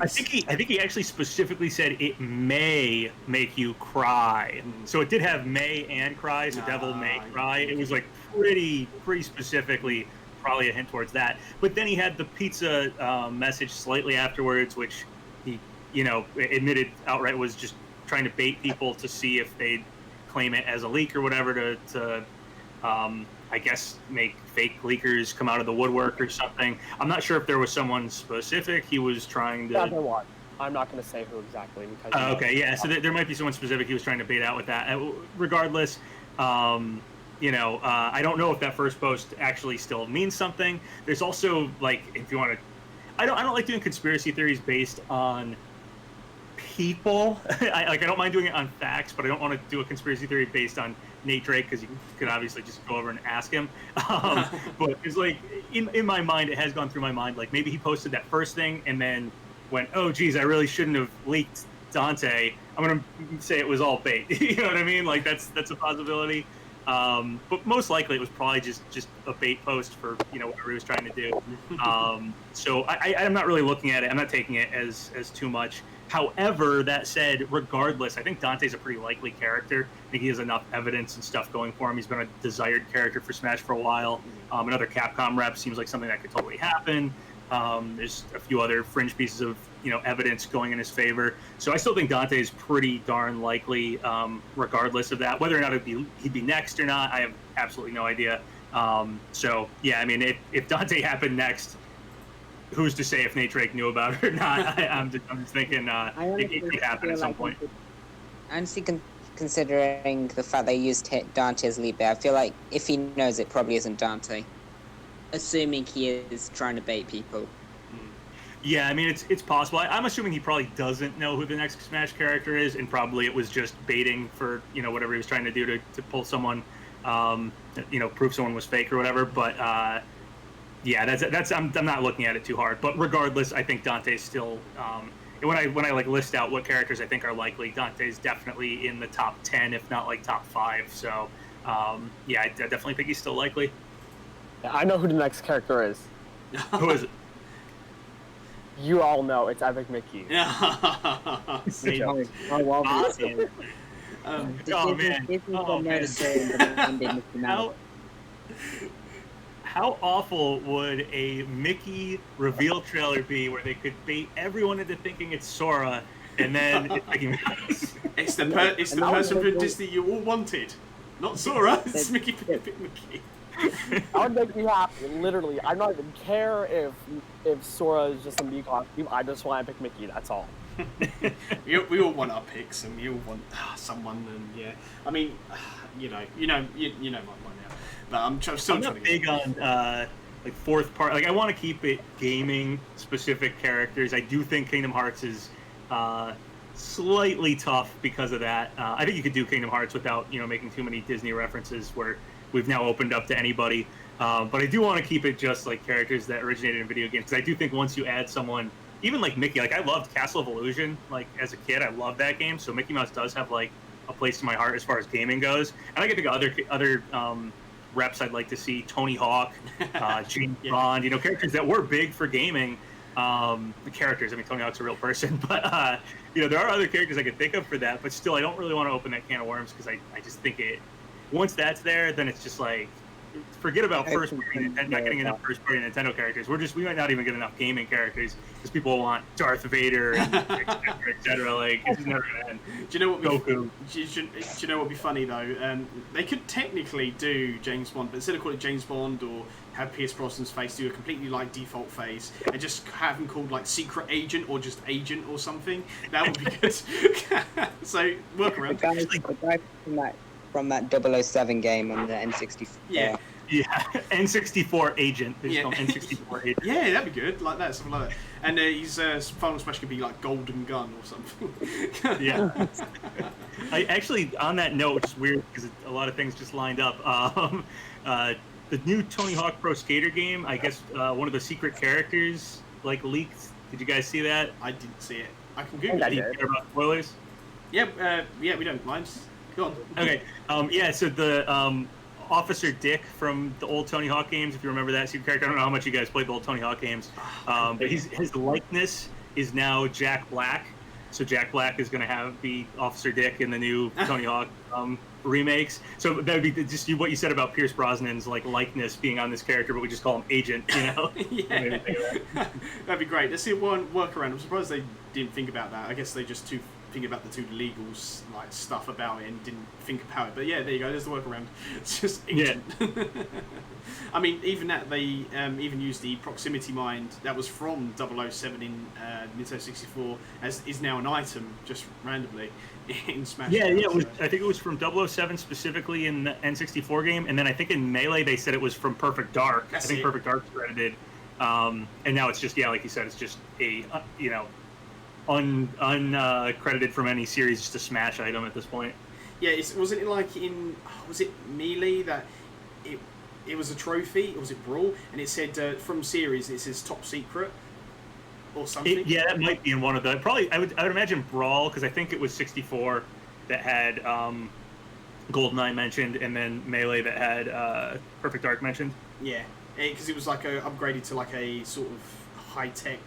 I think he actually specifically said it may make you cry. So it did have may and cry, so Devil May Cry. It was like pretty specifically probably a hint towards that. But then he had the pizza message slightly afterwards, which he admitted outright was just trying to bait people to see if they'd claim it as a leak or whatever to I guess, make fake leakers come out of the woodwork or something. I'm not sure if there was someone specific he was trying to. Yeah, there was. I'm not going to say who exactly because. Okay, yeah. So there might be someone specific he was trying to bait out with that. Regardless, I don't know if that first post actually still means something. There's also like, if you want to, I don't like doing conspiracy theories based on people. I don't mind doing it on facts, but I don't want to do a conspiracy theory based on Nate Drake because you could obviously just go over and ask him. But it's like in my mind, it has gone through my mind. Like maybe he posted that first thing and then went, "Oh, geez, I really shouldn't have leaked Dante." I'm gonna say it was all bait. You know what I mean? Like that's a possibility. But most likely it was probably just a bait post for whatever he was trying to do. So I'm not really looking at it. I'm not taking it as too much. However, that said, regardless, I think Dante's a pretty likely character. I think he has enough evidence and stuff going for him. He's been a desired character for Smash for a while. Another Capcom rep seems like something that could totally happen. There's a few other fringe pieces of evidence going in his favor. So I still think Dante is pretty darn likely, regardless of that. Whether or not he'd be next or not, I have absolutely no idea. So yeah, I mean, if Dante happened next, who's to say if Nate Drake knew about it or not? I'm just thinking it could happen at some point. Honestly, considering the fact they used Dante as lead bait, I feel like if he knows it probably isn't Dante. Assuming he is trying to bait people. Yeah, I mean, it's possible. I'm assuming he probably doesn't know who the next Smash character is, and probably it was just baiting for, whatever he was trying to do to pull someone, prove someone was fake or whatever. But, yeah, that's I'm not looking at it too hard. But regardless, I think Dante's still, when I like list out what characters I think are likely, Dante's definitely in the top 10, if not like top 5. So, yeah, I definitely think he's still likely. Yeah, I know who the next character is. Who is it? You all know it's Epic Mickey. See, Oh, well, Awesome. Oh man! How awful would a Mickey reveal trailer be where they could bait everyone into thinking it's Sora, and then it's Mickey Mouse? It's the person from Disney you all wanted, not Sora. It's Mickey. Mickey. That would make me happy. Literally, I don't even care if Sora is just a Mii costume. I just want Epic Mickey. That's all. we all want our picks, and we all want someone. And yeah, I mean, you know my mind now. But I'm still trying to big on like fourth part. Like I want to keep it gaming specific characters. I do think Kingdom Hearts is slightly tough because of that. I think you could do Kingdom Hearts without making too many Disney references where we've now opened up to anybody. But I do want to keep it just like characters that originated in video games. Because I do think once you add someone, even like Mickey, like I loved Castle of Illusion, like as a kid, I loved that game. So Mickey Mouse does have like a place in my heart as far as gaming goes. And I can think of other reps I'd like to see. Tony Hawk, James Bond, characters that were big for gaming. The characters, I mean, Tony Hawk's a real person, but there are other characters I could think of for that. But still, I don't really want to open that can of worms because I just think once that's there, then it's just like, forget about first-party Nintendo, not getting enough first-party Nintendo characters. We might not even get enough gaming characters because people want Darth Vader and et cetera. Like, it's just never gonna end. Do you know what? Goku. Do you know what'd be funny though? They could technically do James Bond, but instead of calling it James Bond or have Pierce Brosnan's face, do a completely like default face and just have him called like Secret Agent or just Agent or something. That would be good. So work around. The guy from that 007 game on the N64. Yeah. Yeah, N64 Agent. They just call him N64 Agent. Yeah, that'd be good, like that, something like that. And his final smash could be like Golden Gun or something. Yeah. I actually, on that note, which is weird because a lot of things just lined up. The new Tony Hawk Pro Skater game, I guess one of the secret characters like leaked. Did you guys see that? I didn't see it. I can Google it. Do you care about spoilers? Yeah, we don't mind. Go on. Okay. Yeah. So the Officer Dick from the old Tony Hawk games, if you remember that secret character. I don't know how much you guys played the old Tony Hawk games, but his likeness is now Jack Black. So Jack Black is going to be Officer Dick in the new Tony Hawk remakes. So that would be just what you said about Pierce Brosnan's like likeness being on this character, but we just call him Agent. Yeah, that'd be great. Let's see one workaround. I'm surprised they didn't think about that. I guess they're just too thinking about the too legal like stuff about it and didn't think about it. But yeah, there you go. There's the workaround. It's just ancient. Yeah. I mean, even that they even used the proximity mind that was from 007 in Nintendo 64 as is now an item just randomly in Smash. Yeah, yeah. I think it was from 007 specifically in the N64 game, and then I think in Melee they said it was from Perfect Dark. I think Perfect Dark's credited, and now it's just like you said, it's just a uncredited from any series, just a Smash item at this point. Yeah, wasn't it like was it Melee that it was a trophy, or was it Brawl, and it said from series, it says top secret or something? Yeah, that might be in one of the, probably, I would imagine Brawl, because I think it was 64 that had GoldenEye mentioned, and then Melee that had Perfect Dark mentioned. Yeah, because it was like upgraded to like a sort of high-tech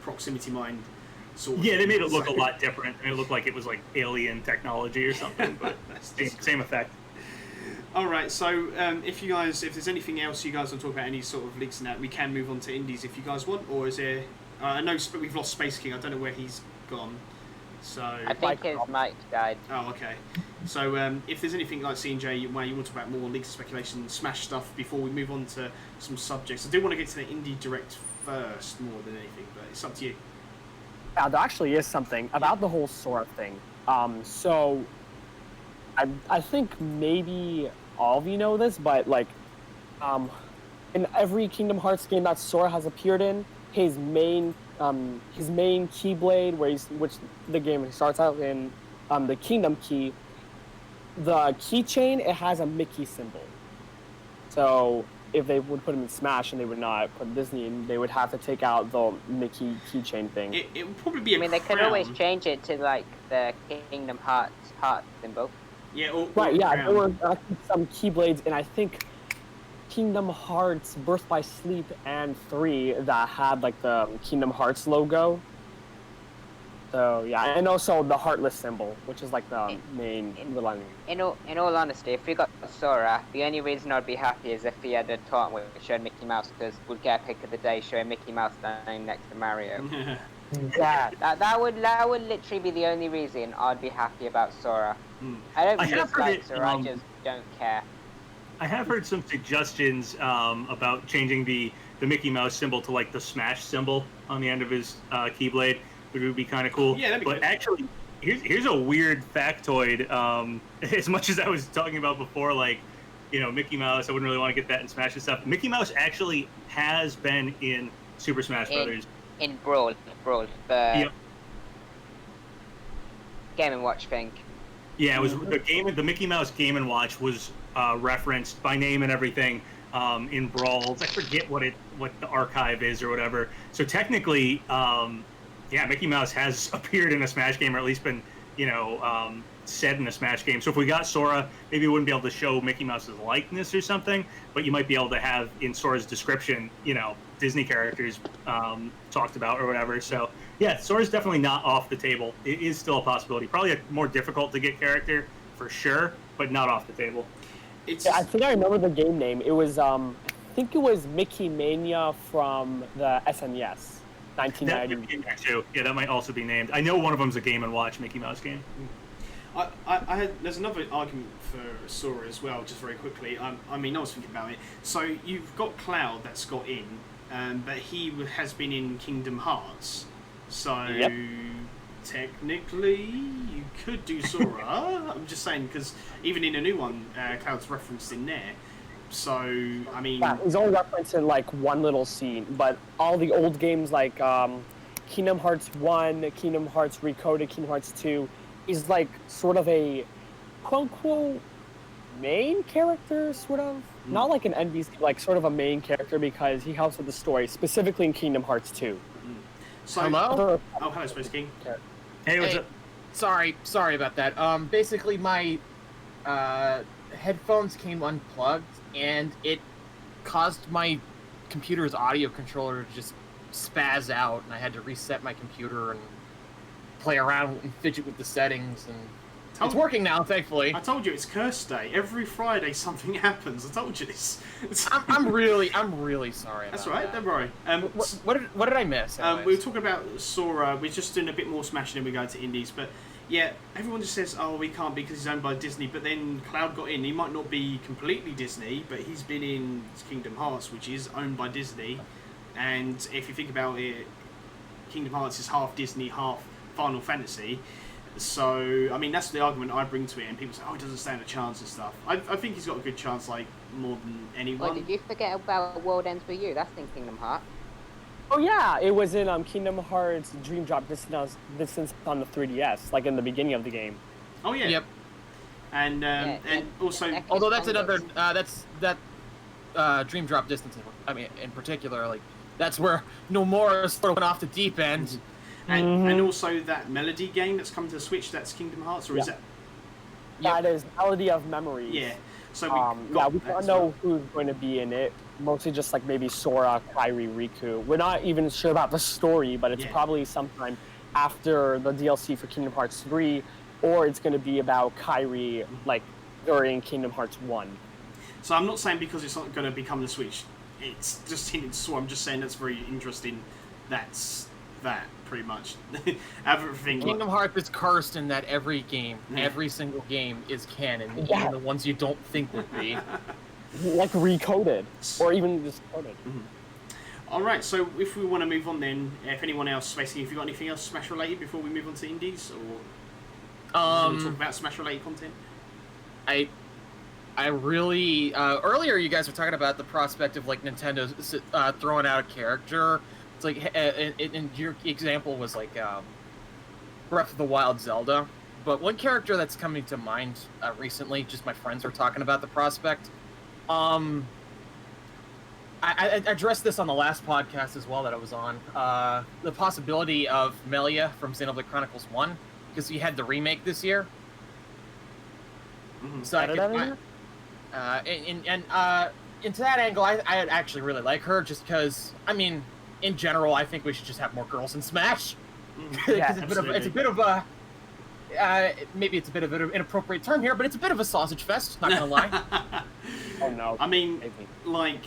proximity mine sort of they made it look a lot different. It looked like it was like alien technology or something, but same effect. All right, so if there's anything else you guys want to talk about, any sort of leaks and that, we can move on to indies if you guys want, or is there... I know we've lost SpaceKing, I don't know where he's gone, so... I think his mic died. Oh, okay. So if there's anything like C&J where you want to talk about more leaks and speculation, Smash stuff, before we move on to some subjects, I do want to get to the Indie Direct first more than anything, but it's up to you. Yeah, there actually is something about the whole Sora thing. So... I think maybe all of you know this, but like, in every Kingdom Hearts game that Sora has appeared in, his main Keyblade, which the game starts out in, the Kingdom Key, the keychain, it has a Mickey symbol. So if they would put him in Smash and they would not put Disney in, they would have to take out the Mickey keychain thing. It would probably be a they could always change it to like the Kingdom Heart symbol. Yeah, right, yeah, there were actually some Keyblades, and I think Kingdom Hearts Birth by Sleep and 3 that had like the Kingdom Hearts logo. So yeah, and also the Heartless symbol, which is like the main villain. In all honesty, if we got Sora, the only reason I'd be happy is if he had a taunt which showed Mickey Mouse, because we'd get a pick of the day showing Mickey Mouse standing next to Mario. Yeah, that would literally be the only reason I'd be happy about Sora. I don't dislike Sora, I just don't care. I have heard some suggestions about changing the Mickey Mouse symbol to like the Smash symbol on the end of his Keyblade, which would be kind of cool. Yeah, that'd be but good. Actually, here's a weird factoid. As much as I was talking about before, like, Mickey Mouse, I wouldn't really want to get that in Smash and stuff. Mickey Mouse actually has been in Super Smash Brothers. In Brawl, the Game & Watch thing. Yeah, it was the Mickey Mouse Game & Watch was referenced by name and everything in Brawls. I forget what the archive is or whatever. So technically, Mickey Mouse has appeared in a Smash game, or at least been, said in a Smash game. So if we got Sora, maybe we wouldn't be able to show Mickey Mouse's likeness or something, but you might be able to have in Sora's description, Disney characters talked about or whatever. So yeah, Sora's definitely not off the table. It is still a possibility. Probably a more difficult to get character for sure, but not off the table. I think I remember the game name. It was I think it was Mickey Mania from the SNES, 1990. Too. Yeah, that might also be named. I know one of them's a Game & Watch Mickey Mouse game. There's another argument for Sora as well, just very quickly. I was thinking about it. So you've got Cloud that's got in, but he has been in Kingdom Hearts. So technically, you could do Sora. I'm just saying, because even in a new one, Cloud's referenced in there. So, I mean... Yeah, he's only referenced in like one little scene, but all the old games like Kingdom Hearts 1, Kingdom Hearts Recoded, Kingdom Hearts 2, is like sort of a quote-unquote main character, sort of. Not like an NPC, like sort of a main character, because he helps with the story, specifically in Kingdom Hearts 2. So, hello? Oh, hello, SpaceKing. Hey, what's up? Sorry about that. Basically, my headphones came unplugged, and it caused my computer's audio controller to just spaz out, and I had to reset my computer and play around and fidget with the settings and It's working now, thankfully. I told you it's curse day. Every Friday something happens. I told you this. I'm really sorry about That's all right. that. Don't worry. What did I miss? We were talking about Sora. We're just doing a bit more Smash and then we go to indies. But yeah, everyone just says, "Oh, we can't because he's owned by Disney." But then Cloud got in. He might not be completely Disney, but he's been in Kingdom Hearts, which is owned by Disney. And if you think about it, Kingdom Hearts is half Disney, half Final Fantasy. So, I mean, that's the argument I bring to it, and people say, oh, he doesn't stand a chance and stuff. I think he's got a good chance, like, more than anyone. Oh, did you forget about World Ends With You? That's in Kingdom Hearts. Oh yeah, it was in Kingdom Hearts Dream Drop Distance on the 3DS, like in the beginning of the game. Oh yeah. Yep. And also, although that's another Dream Drop Distance. I mean, in particular, like that's where Nomura sort of went off the deep end. And also that Melody game that's come to the Switch. That's Kingdom Hearts, or is that? That is Melody of Memories. Yeah. So we don't know who's going to be in it. Mostly just like maybe Sora, Kairi, Riku. We're not even sure about the story, but it's probably sometime after the DLC for Kingdom Hearts 3, or it's going to be about Kairi like during Kingdom Hearts 1. So I'm not saying because it's not going to become the Switch. It's just hinted to. I'm just saying that's very interesting. That's that pretty much. Everything. Kingdom Hearts is cursed in that every single game is canon, even the ones you don't think would be. Like recoded, or even just coded. All right, so if we want to move on, then if anyone else, basically, if you got anything else Smash related before we move on to indies, or talk about Smash related content. I really earlier you guys were talking about the prospect of like Nintendo throwing out a character. It's like and your example was like Breath of the Wild Zelda, but one character that's coming to mind recently, just my friends were talking about the prospect. I addressed this on the last podcast as well that I was on. The possibility of Melia from Xenoblade Chronicles 1, because we had the remake this year. So into that angle, I actually really like her, just because, I mean, in general, I think we should just have more girls in Smash. It's a bit of a... maybe it's a bit of an inappropriate term here, but it's a bit of a sausage fest, not gonna lie. Oh no. I mean, like,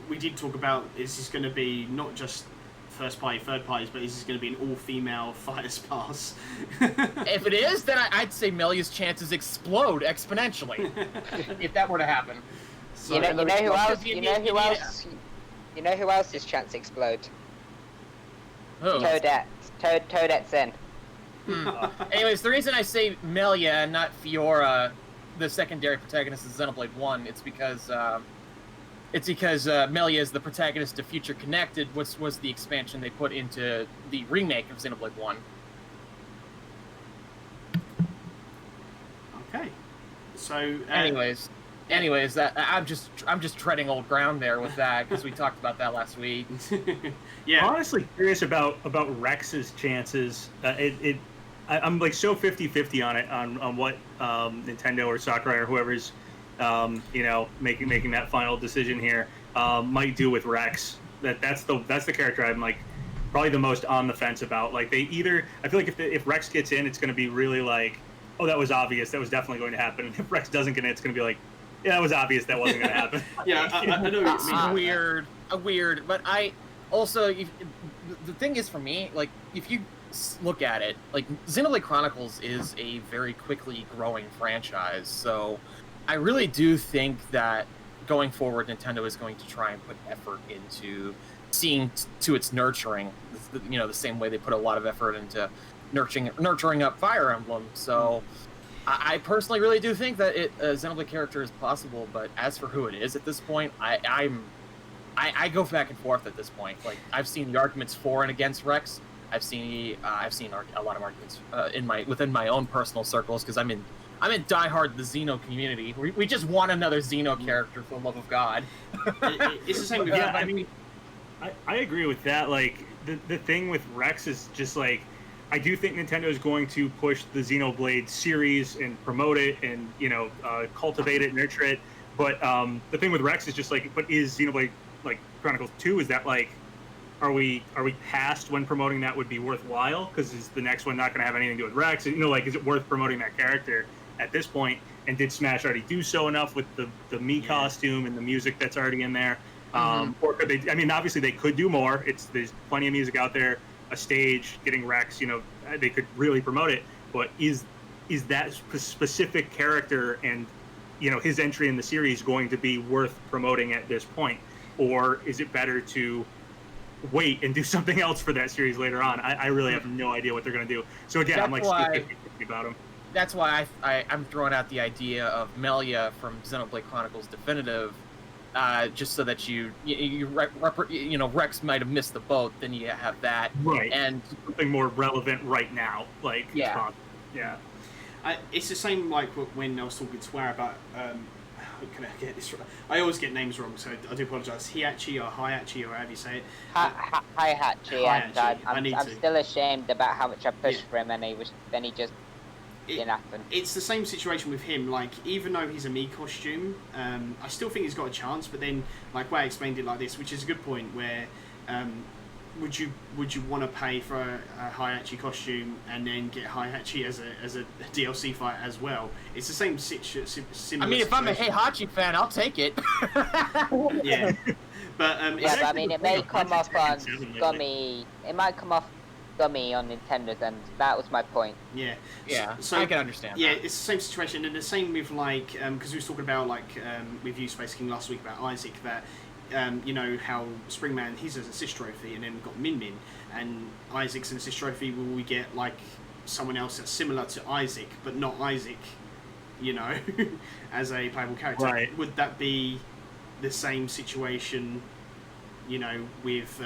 we did talk about, is this going to be not just first party, third parties, but is this going to be an all-female Fighters Pass? If it is, then I'd say Melia's chances explode exponentially, if that were to happen. So, you know who else's chance explode? Who? Toadette's in. Anyways, the reason I say Melia and not Fiora, the secondary protagonist of Xenoblade 1, it's because Melia is the protagonist of Future Connected, which was the expansion they put into the remake of Xenoblade 1. Okay. So anyways, that I'm just treading old ground there with that, because we talked about that last week. Yeah. I'm honestly curious about Rex's chances. I'm like so 50-50 on it, on what Nintendo or Sakurai or whoever's making that final decision here might do with Rex. That's the character I'm like probably the most on the fence about. Like I feel like if Rex gets in, it's going to be really like, oh, that was obvious, that was definitely going to happen. And if Rex doesn't get in, it's going to be like, yeah, that was obvious, that wasn't going to happen. Yeah, I know what you mean. Weird. But I also, the thing is for me, like if you look at it, like Xenoblade Chronicles is a very quickly growing franchise, so I really do think that going forward, Nintendo is going to try and put effort into seeing to its nurturing, the same way they put a lot of effort into nurturing up Fire Emblem. So I personally really do think that a Xenoblade character is possible, but as for who it is at this point, I go back and forth at this point. Like I've seen the arguments for and against Rex. I've seen a lot of arguments within my own personal circles, because I'm in diehard the Xeno community. We just want another Xeno character, for the love of God. It's the same with I mean, I agree with that. Like the thing with Rex is just like, I do think Nintendo is going to push the Xenoblade series and promote it and cultivate it, nurture it. But the thing with Rex is just like, but is Xenoblade like Chronicles 2? Is that like are we past when promoting that would be worthwhile? Because is the next one not going to have anything to do with Rex? You know, like, is it worth promoting that character at this point? And did Smash already do so enough with the Mii costume and the music that's already in there? Or could they? I mean, obviously they could do more. There's plenty of music out there, a stage, getting Rex. You know, they could really promote it. But is that specific character and, you know, his entry in the series going to be worth promoting at this point, or is it better to wait and do something else for that series later on? I really have no idea what they're going to do. So again, I'm like 50-50 about them. That's why I'm throwing out the idea of Melia from Xenoblade Chronicles Definitive, just so that you know, Rex might have missed the boat. Then you have that, right? And something more relevant right now, like yeah. It's the same like when I was talking to Swear about. Can I get this right? I always get names wrong, so I do apologise. Hiachi or Hiachi or however you say it. Hiachi, and I'm still ashamed about how much I pushed for him, and he just didn't happen. It's the same situation with him. Like, even though he's a Mii costume, I still think he's got a chance. But then, like, Wah explained it like this, which is a good point. Where would you want to pay for a Hiachi costume and then get Hiachi as a DLC fight as well? It's the same similar. I mean, if I'm a Heihachi fan, I'll take it. Yeah, but but I mean, it may come off on Gummy. It might come off Gummy on Nintendo's end. That was my point. Yeah. So I can understand. Yeah, that. it's the same situation, and the same with like because we was talking about like with you SpaceKing last week about Isaac that. You know how Springman, he's an assist trophy, and then we've got Min Min, and Isaac's an assist trophy. Will we get like someone else that's similar to Isaac, but not Isaac, you know, as a playable character? Right. Would that be the same situation, you know, with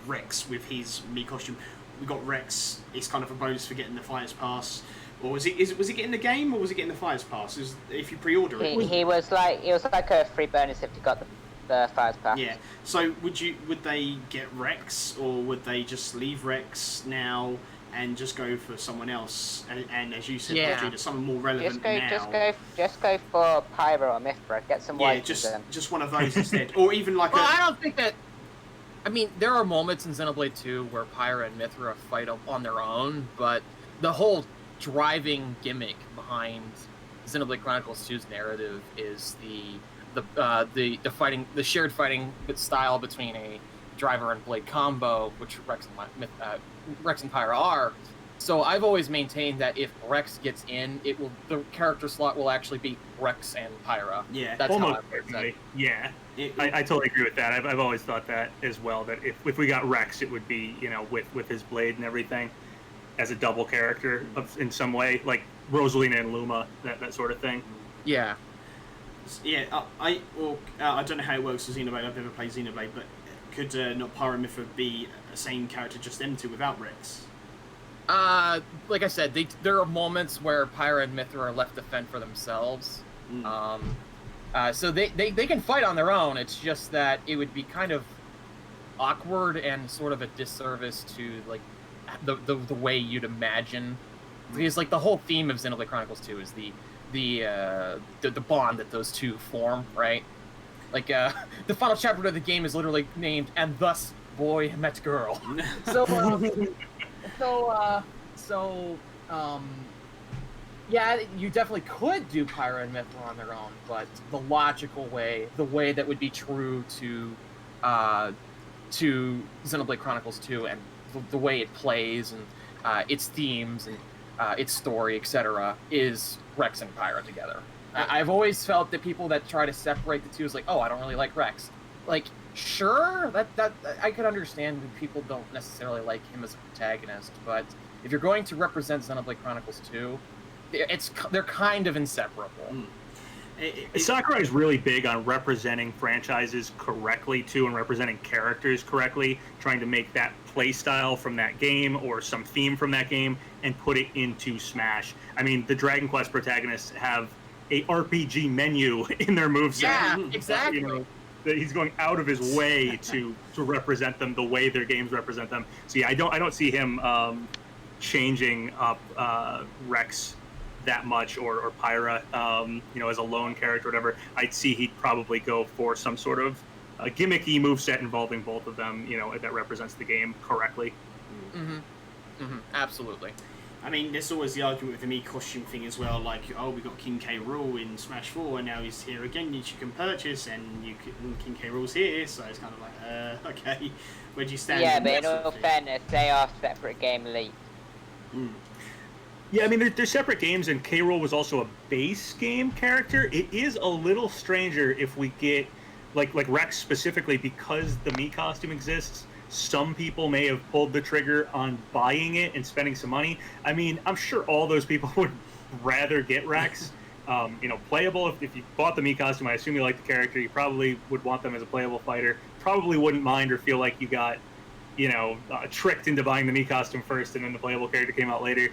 Rex with his Mii costume? We got Rex. It's kind of a bonus for getting the Fighters Pass. Or was it getting the game, or was it getting the Fighters Pass? If you pre-order it, it was like a free bonus if you got the Fighters Pass. Yeah. So would they get Rex, or would they just leave Rex now and just go for someone else? And as you said, Roger, someone more relevant now. Just go for Pyro or Mithra. Get some white. Just one of those instead, or even like. I don't think that. I mean, there are moments in Xenoblade 2 where Pyra and Mithra fight on their own, but the whole driving gimmick behind Xenoblade Chronicles 2's narrative is the shared fighting style between a driver and blade combo, which Rex and Pyra are. So I've always maintained that if Rex gets in, the character slot will actually be Rex and Pyra. Yeah, that's almost certainly. Yeah, I totally agree with that. I've always thought that as well. That if we got Rex, it would be, you know, with his blade and everything, as a double character in some way, like Rosalina and Luma, that sort of thing. Yeah. Yeah, I don't know how it works with Xenoblade. I've never played Xenoblade, but could not Pyra and Mithra be the same character, just them two without Rex? Like I said, there are moments where Pyra and Mithra are left to fend for themselves. So they can fight on their own. It's just that it would be kind of awkward and sort of a disservice to like the way you'd imagine, because like the whole theme of Xenoblade Chronicles 2 is the bond that those two form, right? Like the final chapter of the game is literally named "And Thus Boy Met Girl." Yeah, you definitely could do Pyra and Mithra on their own, but the logical way, the way that would be true to Xenoblade Chronicles 2 and the way it plays and its themes and its story, etc., is Rex and Pyra together. I've always felt that people that try to separate the two is like, oh, I don't really like Rex. Like, sure, that I could understand when people don't necessarily like him as a protagonist, but if you're going to represent Xenoblade Chronicles 2, they're kind of inseparable. Sakurai is really big on representing franchises correctly too, and representing characters correctly, trying to make that play style from that game or some theme from that game and put it into Smash. I mean, the Dragon Quest protagonists have a RPG menu in their moveset. Yeah, exactly. You know, that he's going out of his way to represent them the way their games represent them. So yeah, I don't see him changing up Rex that much, or Pyra, you know, as a lone character or whatever. I'd see he'd probably go for some sort of gimmicky moveset involving both of them, that represents the game correctly. Absolutely. I mean, there's always the argument with the Mii costume thing as well, like, oh, we got King K. Rool in Smash 4, and now he's here again, which you can purchase, and King K. Rool's here, so it's kind of like, okay, where do you stand? Yeah, but in all fairness, they are separate game leagues. Yeah, I mean, they're separate games, and K. Rool was also a base game character. It is a little stranger if we get, like Rex specifically, because the Mii costume exists. Some people may have pulled the trigger on buying it and spending some money. I mean, I'm sure all those people would rather get Rex. Playable. If you bought the Mii costume, I assume you like the character. You probably would want them as a playable fighter. Probably wouldn't mind or feel like you got, tricked into buying the Mii costume first and then the playable character came out later.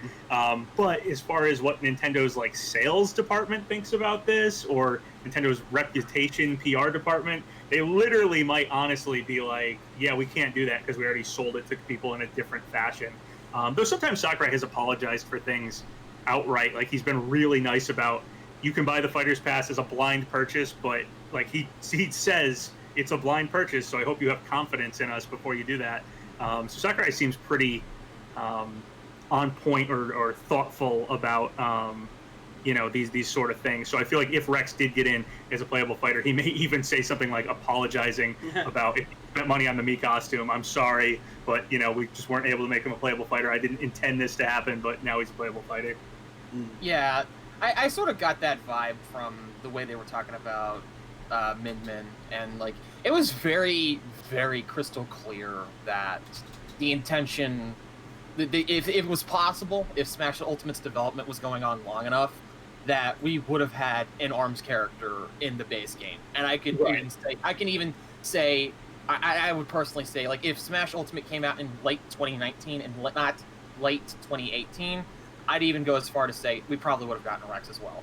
But as far as what Nintendo's sales department thinks about this, or Nintendo's reputation PR department, they literally might honestly be like, yeah, we can't do that because we already sold it to people in a different fashion. Though sometimes Sakurai has apologized for things outright. Like, he's been really nice about, you can buy the Fighter's Pass as a blind purchase, but he says it's a blind purchase, so I hope you have confidence in us before you do that. So Sakurai seems pretty on point or thoughtful about these sort of things. So I feel like if Rex did get in as a playable fighter, he may even say something like apologizing about, if you spent money on the Mii costume, I'm sorry, but we just weren't able to make him a playable fighter. I didn't intend this to happen, but now he's a playable fighter. Yeah, I sort of got that vibe from the way they were talking about Min Min, and it was very, very crystal clear that the intention, if it was possible, if Smash Ultimate's development was going on long enough, that we would have had an ARMS character in the base game. And I could even say, I would personally say, if Smash Ultimate came out in late 2019 and not late 2018, I'd even go as far to say we probably would have gotten Rex as well.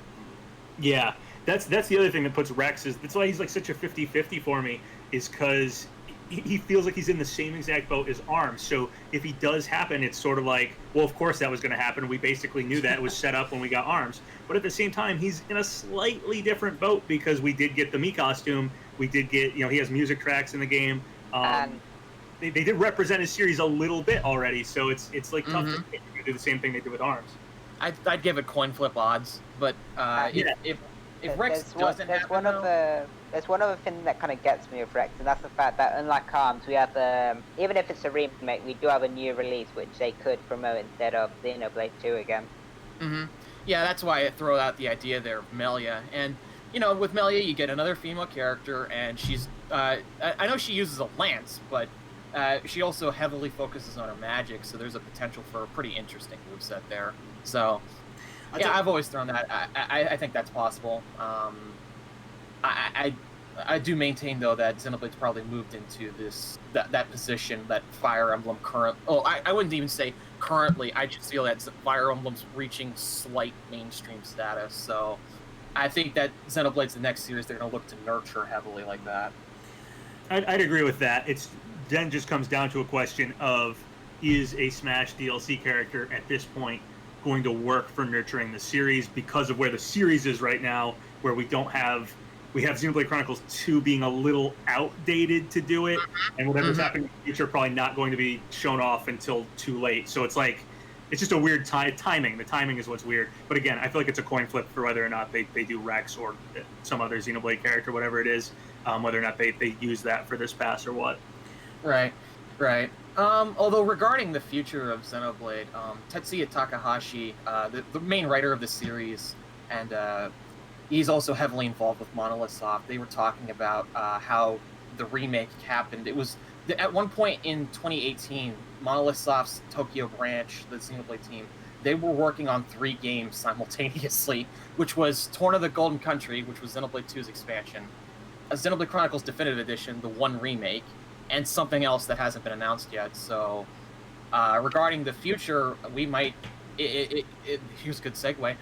Yeah, that's the other thing that puts Rex, that's why he's such a 50-50 for me, is because he feels like he's in the same exact boat as ARMS. So if he does happen, it's sort of like, well, of course that was going to happen. We basically knew that. It was set up when we got ARMS. But at the same time, he's in a slightly different boat because we did get the Mii costume. We did get, he has music tracks in the game. They did represent his series a little bit already. So it's tough to do the same thing they did with ARMS. I'd give it coin flip odds, but if Rex doesn't happen, there's one other thing that kind of gets me with Rex, and that's the fact that unlike ARMS, we have even if it's a remake, we do have a new release which they could promote instead of Xenoblade 2 again. Yeah, that's why I throw out the idea there of Melia, and with Melia you get another female character, and she's I know she uses a lance, but she also heavily focuses on her magic, so there's a potential for a pretty interesting moveset there. So I've always thrown that. I think that's possible. I do maintain though that Xenoblade's probably moved into that position that Fire Emblem I wouldn't even say currently. I just feel that Fire Emblem's reaching slight mainstream status. So I think that Xenoblade's the next series they're going to look to nurture heavily like that. I'd agree with that. It's then just comes down to a question of, is a Smash DLC character at this point going to work for nurturing the series, because of where the series is right now, where we have Xenoblade Chronicles 2 being a little outdated to do it, and whatever's happening in the future probably not going to be shown off until too late. So it's just a weird timing. The timing is what's weird. But again, I feel like it's a coin flip for whether or not they do Rex or some other Xenoblade character, whatever it is, whether or not they use that for this pass or what. Right. Although regarding the future of Xenoblade, Tetsuya Takahashi, the main writer of the series, and he's also heavily involved with Monolith Soft. They were talking about how the remake happened. It was at one point in 2018, Monolith Soft's Tokyo branch, the Xenoblade team, they were working on 3 games simultaneously, which was Torn of the Golden Country, which was Xenoblade 2's expansion, a Xenoblade Chronicles Definitive Edition, the 1 remake, and something else that hasn't been announced yet. So regarding the future, we might... here's a good segue.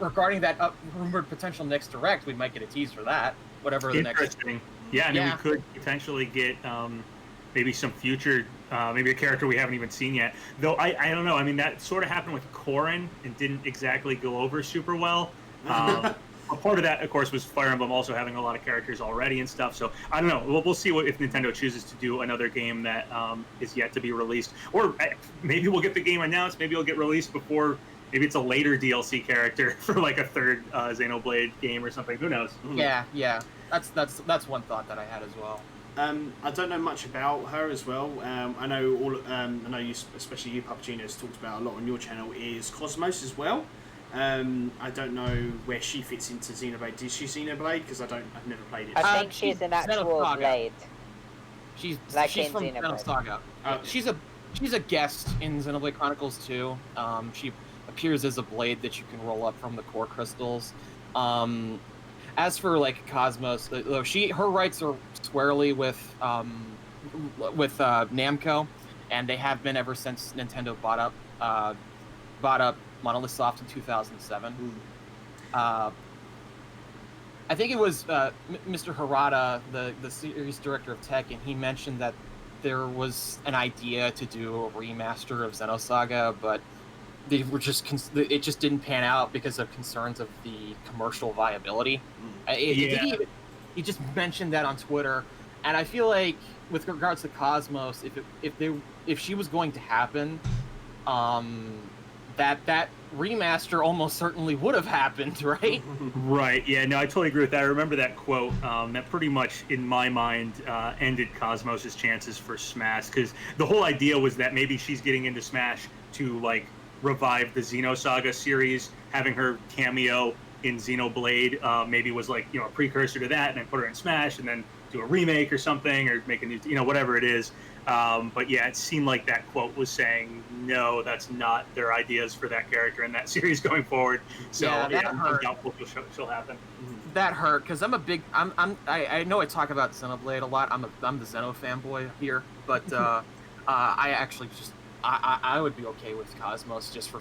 Regarding that rumored potential next Direct, we might get a tease for that. Whatever the next... Interesting. Yeah, I mean, we could potentially get maybe some future... maybe a character we haven't even seen yet. Though, I don't know. I mean, that sort of happened with Corrin and didn't exactly go over super well. a part of that, of course, was Fire Emblem also having a lot of characters already and stuff. So I don't know. We'll see if Nintendo chooses to do another game that is yet to be released, or maybe we'll get the game announced. Maybe it'll get released before. Maybe it's a later DLC character for like a third Xenoblade game or something. Who knows? Yeah. That's one thought that I had as well. I don't know much about her as well. I know you, especially you, PapaGenos, talked about a lot on your channel. Is Cosmos as well? I don't know where she fits into Xenoblade. Is she Xenoblade? Because I've never played it. I think she's an actual blade. She's in from Xenoblade. Saga. She's a guest in Xenoblade Chronicles 2. She appears as a blade that you can roll up from the core crystals. As for like Cosmos, her rights are squarely with Namco, and they have been ever since Nintendo bought up Monolith Soft in 2007. I think it was Mr. Harada, the series director of tech, and he mentioned that there was an idea to do a remaster of Xenosaga, but it just didn't pan out because of concerns of the commercial viability. He just mentioned that on Twitter, and I feel like with regards to Cosmos, if she was going to happen, that remaster almost certainly would have happened, right? Right. Yeah. No, I totally agree with that. I remember that quote that pretty much, in my mind, ended Cosmos' chances for Smash, because the whole idea was that maybe she's getting into Smash to like revive the Xenosaga series, having her cameo in Xenoblade maybe was like, a precursor to that, and then put her in Smash and then do a remake or something, or make a new, whatever it is. But yeah, it seemed like that quote was saying, no, that's not their ideas for that character in that series going forward. So yeah, I'm doubtful she'll happen. That hurt, because I know I talk about Xenoblade a lot. I'm the Xeno fanboy here, but I actually just I would be okay with Cosmos just for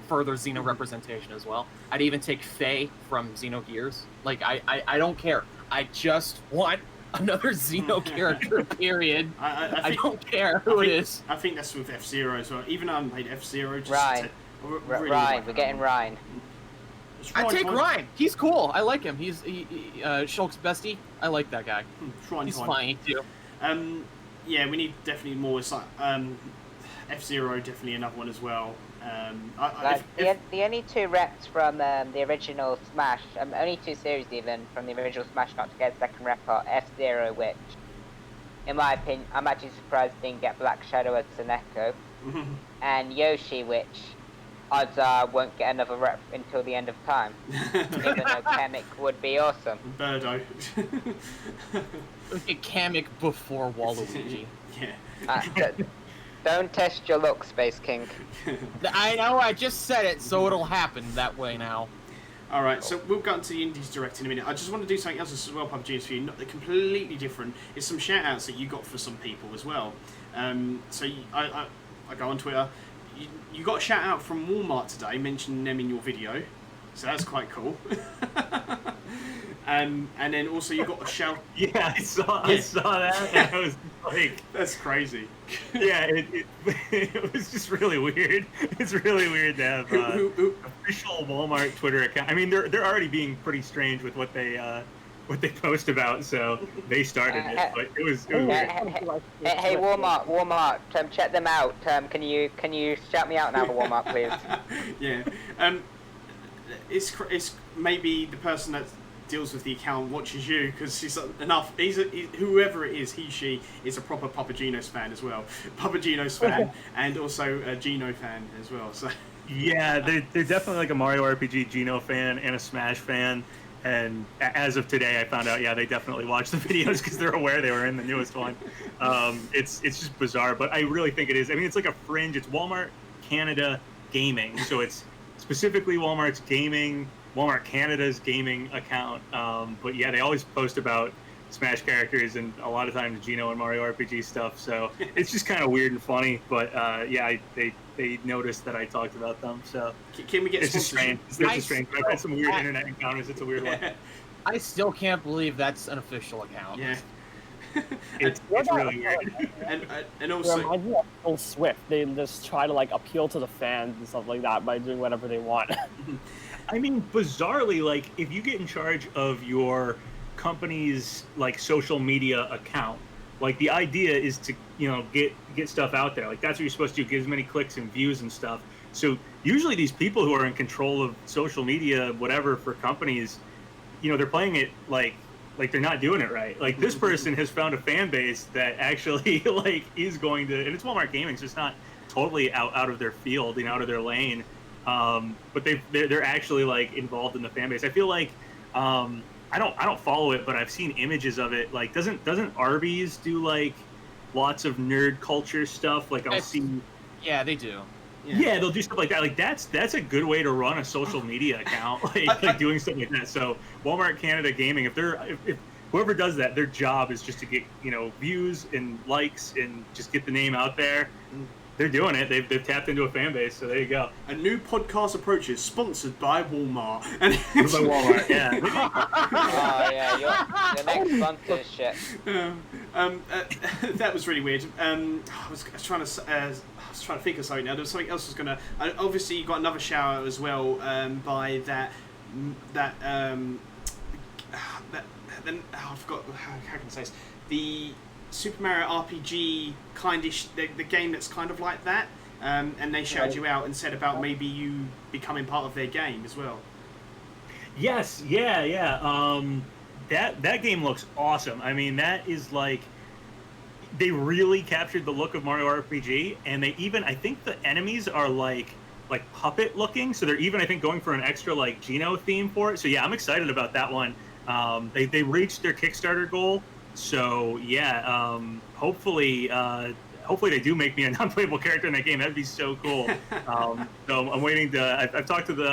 further Xeno representation as well. I'd even take Faye from Xenogears. Like I don't care. I just want another Xeno character. Period. I don't care who it is. I think that's with F-Zero as well. Even though I haven't played F-Zero. Ryan. Ryan. We're getting Ryan. I take Ryan. He's cool. I like him. He's Shulk's bestie. I like that guy. He's funny too. Yeah, we need definitely more. It's like F-Zero, definitely another one as well. The only two reps from the original Smash, only two series even from the original Smash got to get second rep are F-Zero, which, in my opinion, I'm actually surprised didn't get Black Shadow as an Echo, and Yoshi, which odds are won't get another rep until the end of time, even though Kamek would be awesome. Birdo. Look at Kamek before Waluigi. Yeah. Don't test your luck, SpaceKing. I know, I just said it, so it'll happen that way now. Alright, so we'll go into the Indies Direct in a minute. I just want to do something else as well, PapaGenos, for you. Not completely different. It's some shout-outs that you got for some people as well. So I go on Twitter. You got a shout-out from Walmart today, mentioning them in your video. So that's quite cool. And then also you got a shout. Yeah, I saw that, and I was like, that's crazy. Yeah, it was just really weird. It's really weird to have official Walmart Twitter account. I mean, they're already being pretty strange with what they post about, so they started it, but it was weird. Hey, Walmart, check them out. Can you shout me out now, Walmart, please? Yeah. It's maybe the person that deals with the account watches you, because he's enough. Whoever it is, she is a proper PapaGenos fan as well. PapaGenos fan and also a Geno fan as well. So yeah, they're definitely like a Mario RPG Geno fan and a Smash fan. And as of today, I found out, yeah, they definitely watch the videos because they're aware they were in the newest one. It's just bizarre, but I really think it is. I mean, it's like a fringe. It's Walmart Canada Gaming, so it's specifically Walmart's Walmart Canada's gaming account. But yeah, they always post about Smash characters and a lot of times Geno and Mario RPG stuff. So it's just kind of weird and funny. But yeah, they noticed that I talked about them. So can we get? It's just strange. It's just strange. I've had some weird internet encounters. It's a weird one. I still can't believe that's an official account. Yeah. It's really weird. and It also, reminds me of Full Swift. They just try to like appeal to the fans and stuff like that by doing whatever they want. I mean, bizarrely, like if you get in charge of your company's like social media account, like the idea is to get stuff out there. Like that's what you're supposed to do, get as many clicks and views and stuff. So usually these people who are in control of social media, whatever, for companies, they're playing it like they're not doing it right. Like this person has found a fan base that actually like is going to, and it's Walmart Gaming, so it's not totally out of their field, out of their lane. But they're actually like involved in the fan base. I feel like I don't follow it, but I've seen images of it. Like doesn't Arby's do like lots of nerd culture stuff? Like I'll see. Yeah, they do. Yeah, they'll do stuff like that. Like that's a good way to run a social media account, like doing stuff like that. So Walmart Canada Gaming, if whoever does that, their job is just to get views and likes and just get the name out there. They're doing it. They've tapped into a fan base. So there you go. A new podcast approaches, sponsored by Walmart. And by Walmart, yeah. Oh yeah, your next sponsor is shit. That was really weird. I was trying to think of something now. There was something else I was gonna. Obviously, you got another shout out as well by that. I forgot how can I say this. The Super Mario RPG kindish, the game that's kind of like that. And they shouted you out and said about maybe you becoming part of their game as well. Yes, yeah. That game looks awesome. I mean, that is like, they really captured the look of Mario RPG, and they even, I think the enemies are like puppet looking, so they're even, I think, going for an extra like Geno theme for it. So yeah, I'm excited about that one. They reached their Kickstarter goal, so yeah. Hopefully they do make me a non-playable character in that game. That'd be so cool. So I'm waiting to. I've talked to the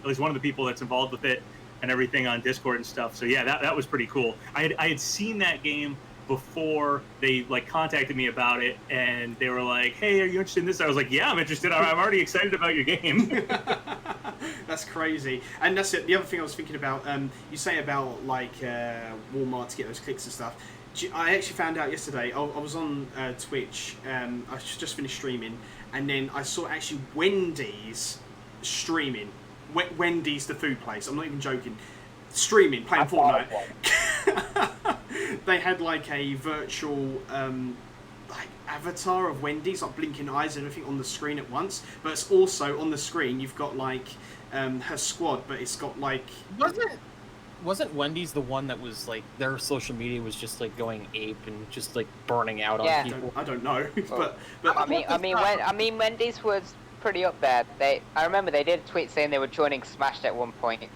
at least one of the people that's involved with it and everything on Discord and stuff. So yeah, that was pretty cool. I had seen that game before they like contacted me about it, and they were like, "Hey, are you interested in this?" I was like, "Yeah, I'm interested. I'm already excited about your game." That's crazy. And that's it. The other thing I was thinking about, you say about like Walmart to get those clicks and stuff. I actually found out yesterday. I was on Twitch. I just finished streaming, and then I saw actually Wendy's streaming. Wendy's, the food place. I'm not even joking. Streaming, playing Fortnite. They had like a virtual like avatar of Wendy's, like blinking eyes and everything on the screen at once. But it's also on the screen. You've got like her squad, but it's got like. Wasn't Wendy's the one that was like their social media was just like going ape and just like burning out on people? I don't know, but I mean Wendy's was pretty up there. I remember they did a tweet saying they were joining Smash at one point.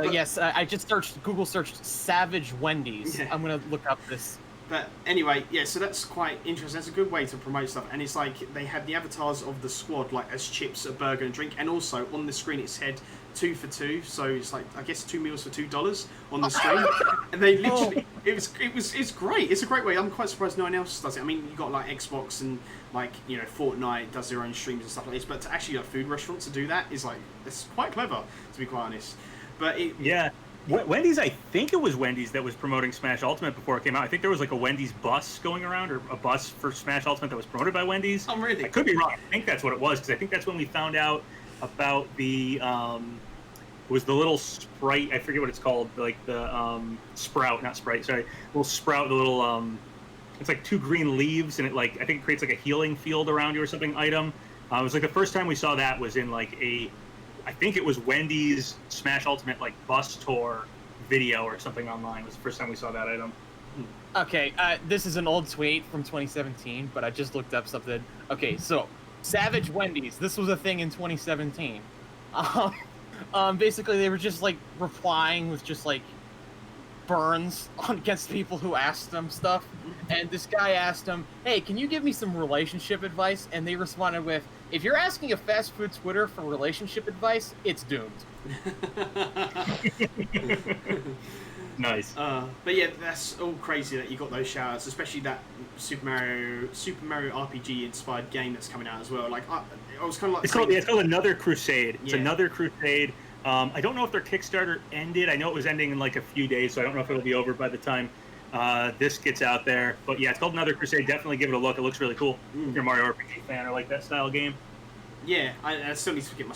Yes, I just Google searched Savage Wendy's. Yeah. I'm gonna look up this. But anyway, yeah, so that's quite interesting. That's a good way to promote stuff. And it's like they had the avatars of the squad, like as chips, a burger, and drink. And also on the screen it said 2 for $2. So it's like, I guess 2 meals for $2 on the screen. And they literally, it's great. It's a great way. I'm quite surprised no one else does it. I mean, you got like Xbox and like, Fortnite does their own streams and stuff like this. But to actually food restaurants to do that is like, it's quite clever, to be quite honest. But yeah. Wendy's, I think it was Wendy's that was promoting Smash Ultimate before it came out. I think there was like a Wendy's bus going around, or a bus for Smash Ultimate that was promoted by Wendy's. Oh, really? I could be wrong. I think that's what it was, because I think that's when we found out about the, it was the little Sprite, I forget what it's called, like the Sprout, not Sprite, sorry, little Sprout, the little, it's like 2 green leaves, and it like, I think it creates like a healing field around you or something item. It was like the first time we saw that was in like I think it was Wendy's Smash Ultimate like bus tour video or something online. It was the first time we saw that item. Okay, this is an old tweet from 2017, but I just looked up something. Okay, so Savage Wendy's. This was a thing in 2017. Basically, they were just like replying with just like burns against people who asked them stuff. And this guy asked them, "Hey, can you give me some relationship advice?" And they responded with, "If you're asking a fast food Twitter for relationship advice, it's doomed." Nice. But yeah, that's all crazy that you got those shoutouts, especially that Super Mario RPG inspired game that's coming out as well. Like I was kind of like, it's called Another Crusade. It's Another Crusade. I don't know if their Kickstarter ended. I know it was ending in like a few days, so I don't know if it'll be over by the time this gets out there. But yeah, it's called Another Crusade. Definitely give it a look. It looks really cool. If you're a Mario RPG fan or like that style game. Yeah, I still need to get my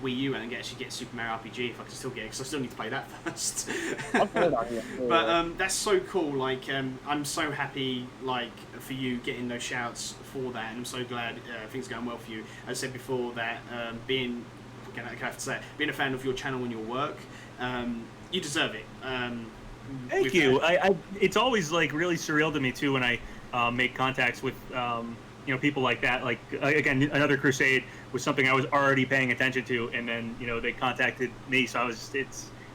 Wii U and actually get Super Mario RPG if I can still get it, because I still need to play that first. But that's so cool. Like, I'm so happy, like, for you getting those shouts for that, and I'm so glad things are going well for you. As I said before, that being, I have to say it, being a fan of your channel and your work, you deserve it. Thank you. It's always like really surreal to me too when I make contacts with people like that. Like again, Another Crusade was something I was already paying attention to, and then they contacted me. So it's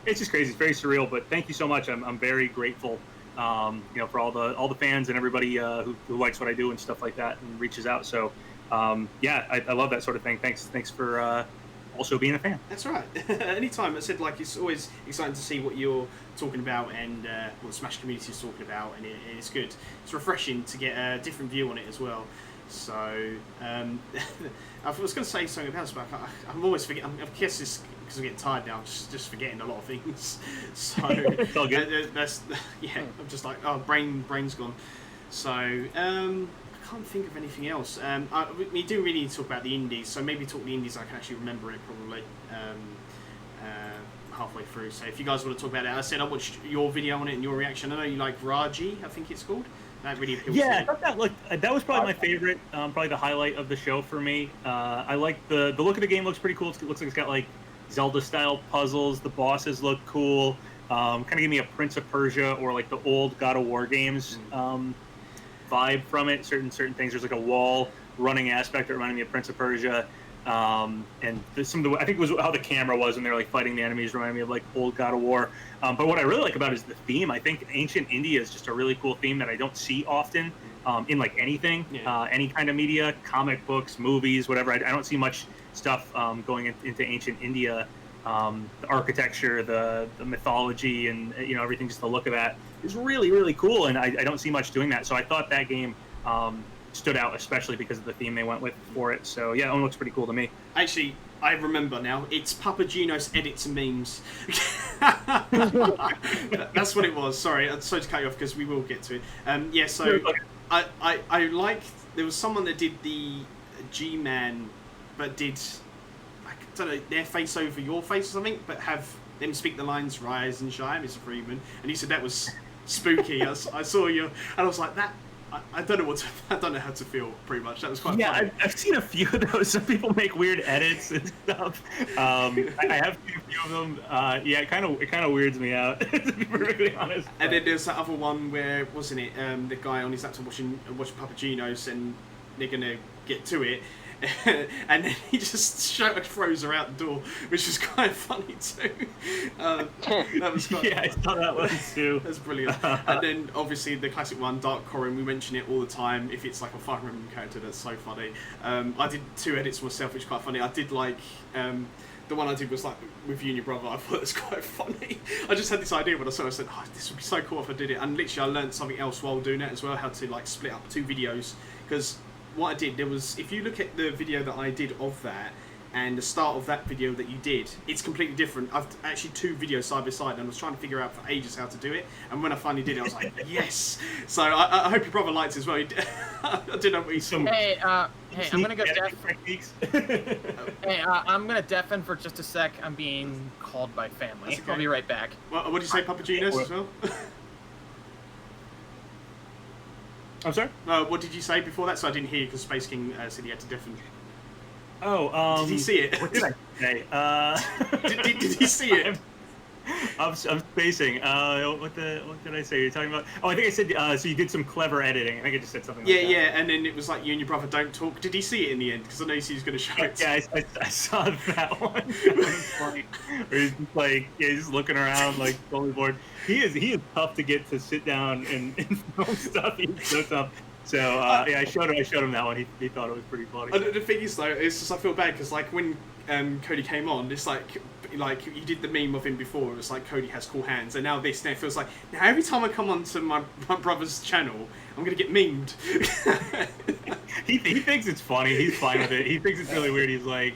just crazy. It's very surreal. But thank you so much. I'm very grateful. For all the fans and everybody who likes what I do and stuff like that and reaches out. So I love that sort of thing. Thanks for also being a fan. That's right. Anytime. I said, like, it's always exciting to see what you're talking about and what the Smash community is talking about, and it's good. It's refreshing to get a different view on it as well. So I was going to say something else, but I'm always forgetting. I guess it's because I'm getting tired now. I'm just forgetting a lot of things. So it's all good. I'm just like, brain's gone. So I can't think of anything else. We do really need to talk about the indies, so maybe talk the indies. I can actually remember it probably halfway through. So if you guys want to talk about it, I said I watched your video on it and your reaction. I know you like Raji, I think it's called. That really appeals to me. I thought that was probably my favorite, probably the highlight of the show for me. I like the look of the game. Looks pretty cool. It looks like it's got like Zelda-style puzzles. The bosses look cool. Kind of give me a Prince of Persia or like the old God of War games vibe from it. Certain things. There's like a wall running aspect that reminded me of Prince of Persia. And some of the, I think it was how the camera was when they were like fighting the enemies, reminded me of like old God of War. But what I really like about it is the theme. I think ancient India is just a really cool theme that I don't see often in like anything, any kind of media, comic books, movies, whatever. I don't see much stuff going into ancient India. The architecture, the mythology, and everything. Just the look of that is really, really cool, and I don't see much doing that. So I thought that game stood out, especially because of the theme they went with for it. So yeah, it looks pretty cool to me. Actually, I remember now. It's PapaGenos edits and memes. That's what it was. Sorry, I'm sorry to cut you off because we will get to it. So I like, there was someone that did the G-Man, but did, I don't know, their face over your face or something, but have them speak the lines "Rise and shine, Mr. Freeman," and he said that was spooky. I saw you, and I was like that. I don't know I don't know how to feel. Pretty much, that was quite. Yeah, funny. I've seen a few of those. Some people make weird edits and stuff. I have seen a few of them. It kind of weirds me out, to be perfectly honest. And then there's that other one where, wasn't it, the guy on his laptop watching PapaGenos, and they're gonna get to it, and then he just throws her out the door, which was quite funny too. That was quite I saw that one too. That's brilliant. And then obviously the classic one, Dark Corrin, we mention it all the time. If it's like a Fire Emblem character, that's so funny. I did 2 edits myself, which is quite funny. I did like the one I did was like with you and your brother. I thought it was quite funny. I just had this idea when I saw it. I said, this would be so cool if I did it. And literally I learned something else while doing it as well, how to like split up 2 videos. Because what I did, there was, if you look at the video that I did of that and the start of that video that you did, it's completely different. I've actually 2 videos side by side, and I was trying to figure out for ages how to do it. And when I finally did it, I was like, yes. So I hope your brother liked it as well. I didn't know what he saw. Hey, I'm gonna go deaf. Hey, I'm gonna deafen for just a sec. I'm being called by family. Okay. I'll be right back. What did you say, PapaGenos as well? I'm sorry? What did you say before that? So I didn't hear you because SpaceKing said he had to deafen. Oh, did he see it? What did I say? Did he see it? I'm spacing. What did I say? You're talking about? Oh, I think I said. So you did some clever editing. I think I just said something. Yeah, like that. yeah. And then it was like you and your brother don't talk. Did he see it in the end? Because I know he was going to show it. Yeah, I saw that one. That was funny. Where he's just like, he's just looking around like totally bored. He is tough to get to sit down and film stuff. He's so tough. So I showed him that one. He thought it was pretty funny. And the thing is though, it's just I feel bad because like when Cody came on, it's like you did the meme of him before. It was like Cody has cool hands, and now this now feels like now every time I come onto my brother's channel, I'm gonna get memed. He thinks it's funny. He's fine with it. He thinks it's really weird. He's like,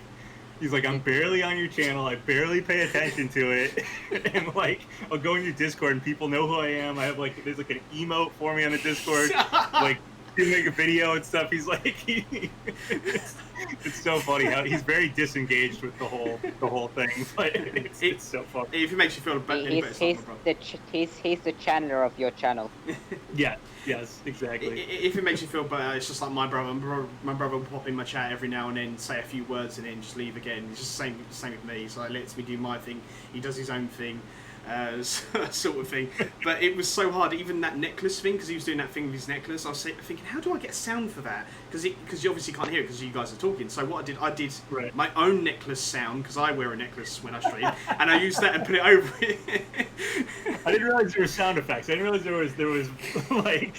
He's like, I'm barely on your channel. I barely pay attention to it. And like, I'll go in your Discord and people know who I am. I have like, there's like an emote for me on the Discord, like to make a video and stuff. He's like, it's so funny how he's very disengaged with the whole thing. But it's so funny. If it makes you feel better, He's the channeler of your channel. Yeah. Yes, exactly. If it makes you feel better, it's just like my brother. My brother will pop in my chat every now and then, say a few words, and then just leave again. It's just the same with me. So he lets me do my thing. He does his own thing, sort of thing. But it was so hard. Even that necklace thing, because he was doing that thing with his necklace. I was thinking, how do I get a sound for that? Because you obviously can't hear it because you guys are talking. So what I did Right. my own necklace sound, because I wear a necklace when I stream, and I used that and put it over it. I didn't realize there were sound effects. I didn't realize there was like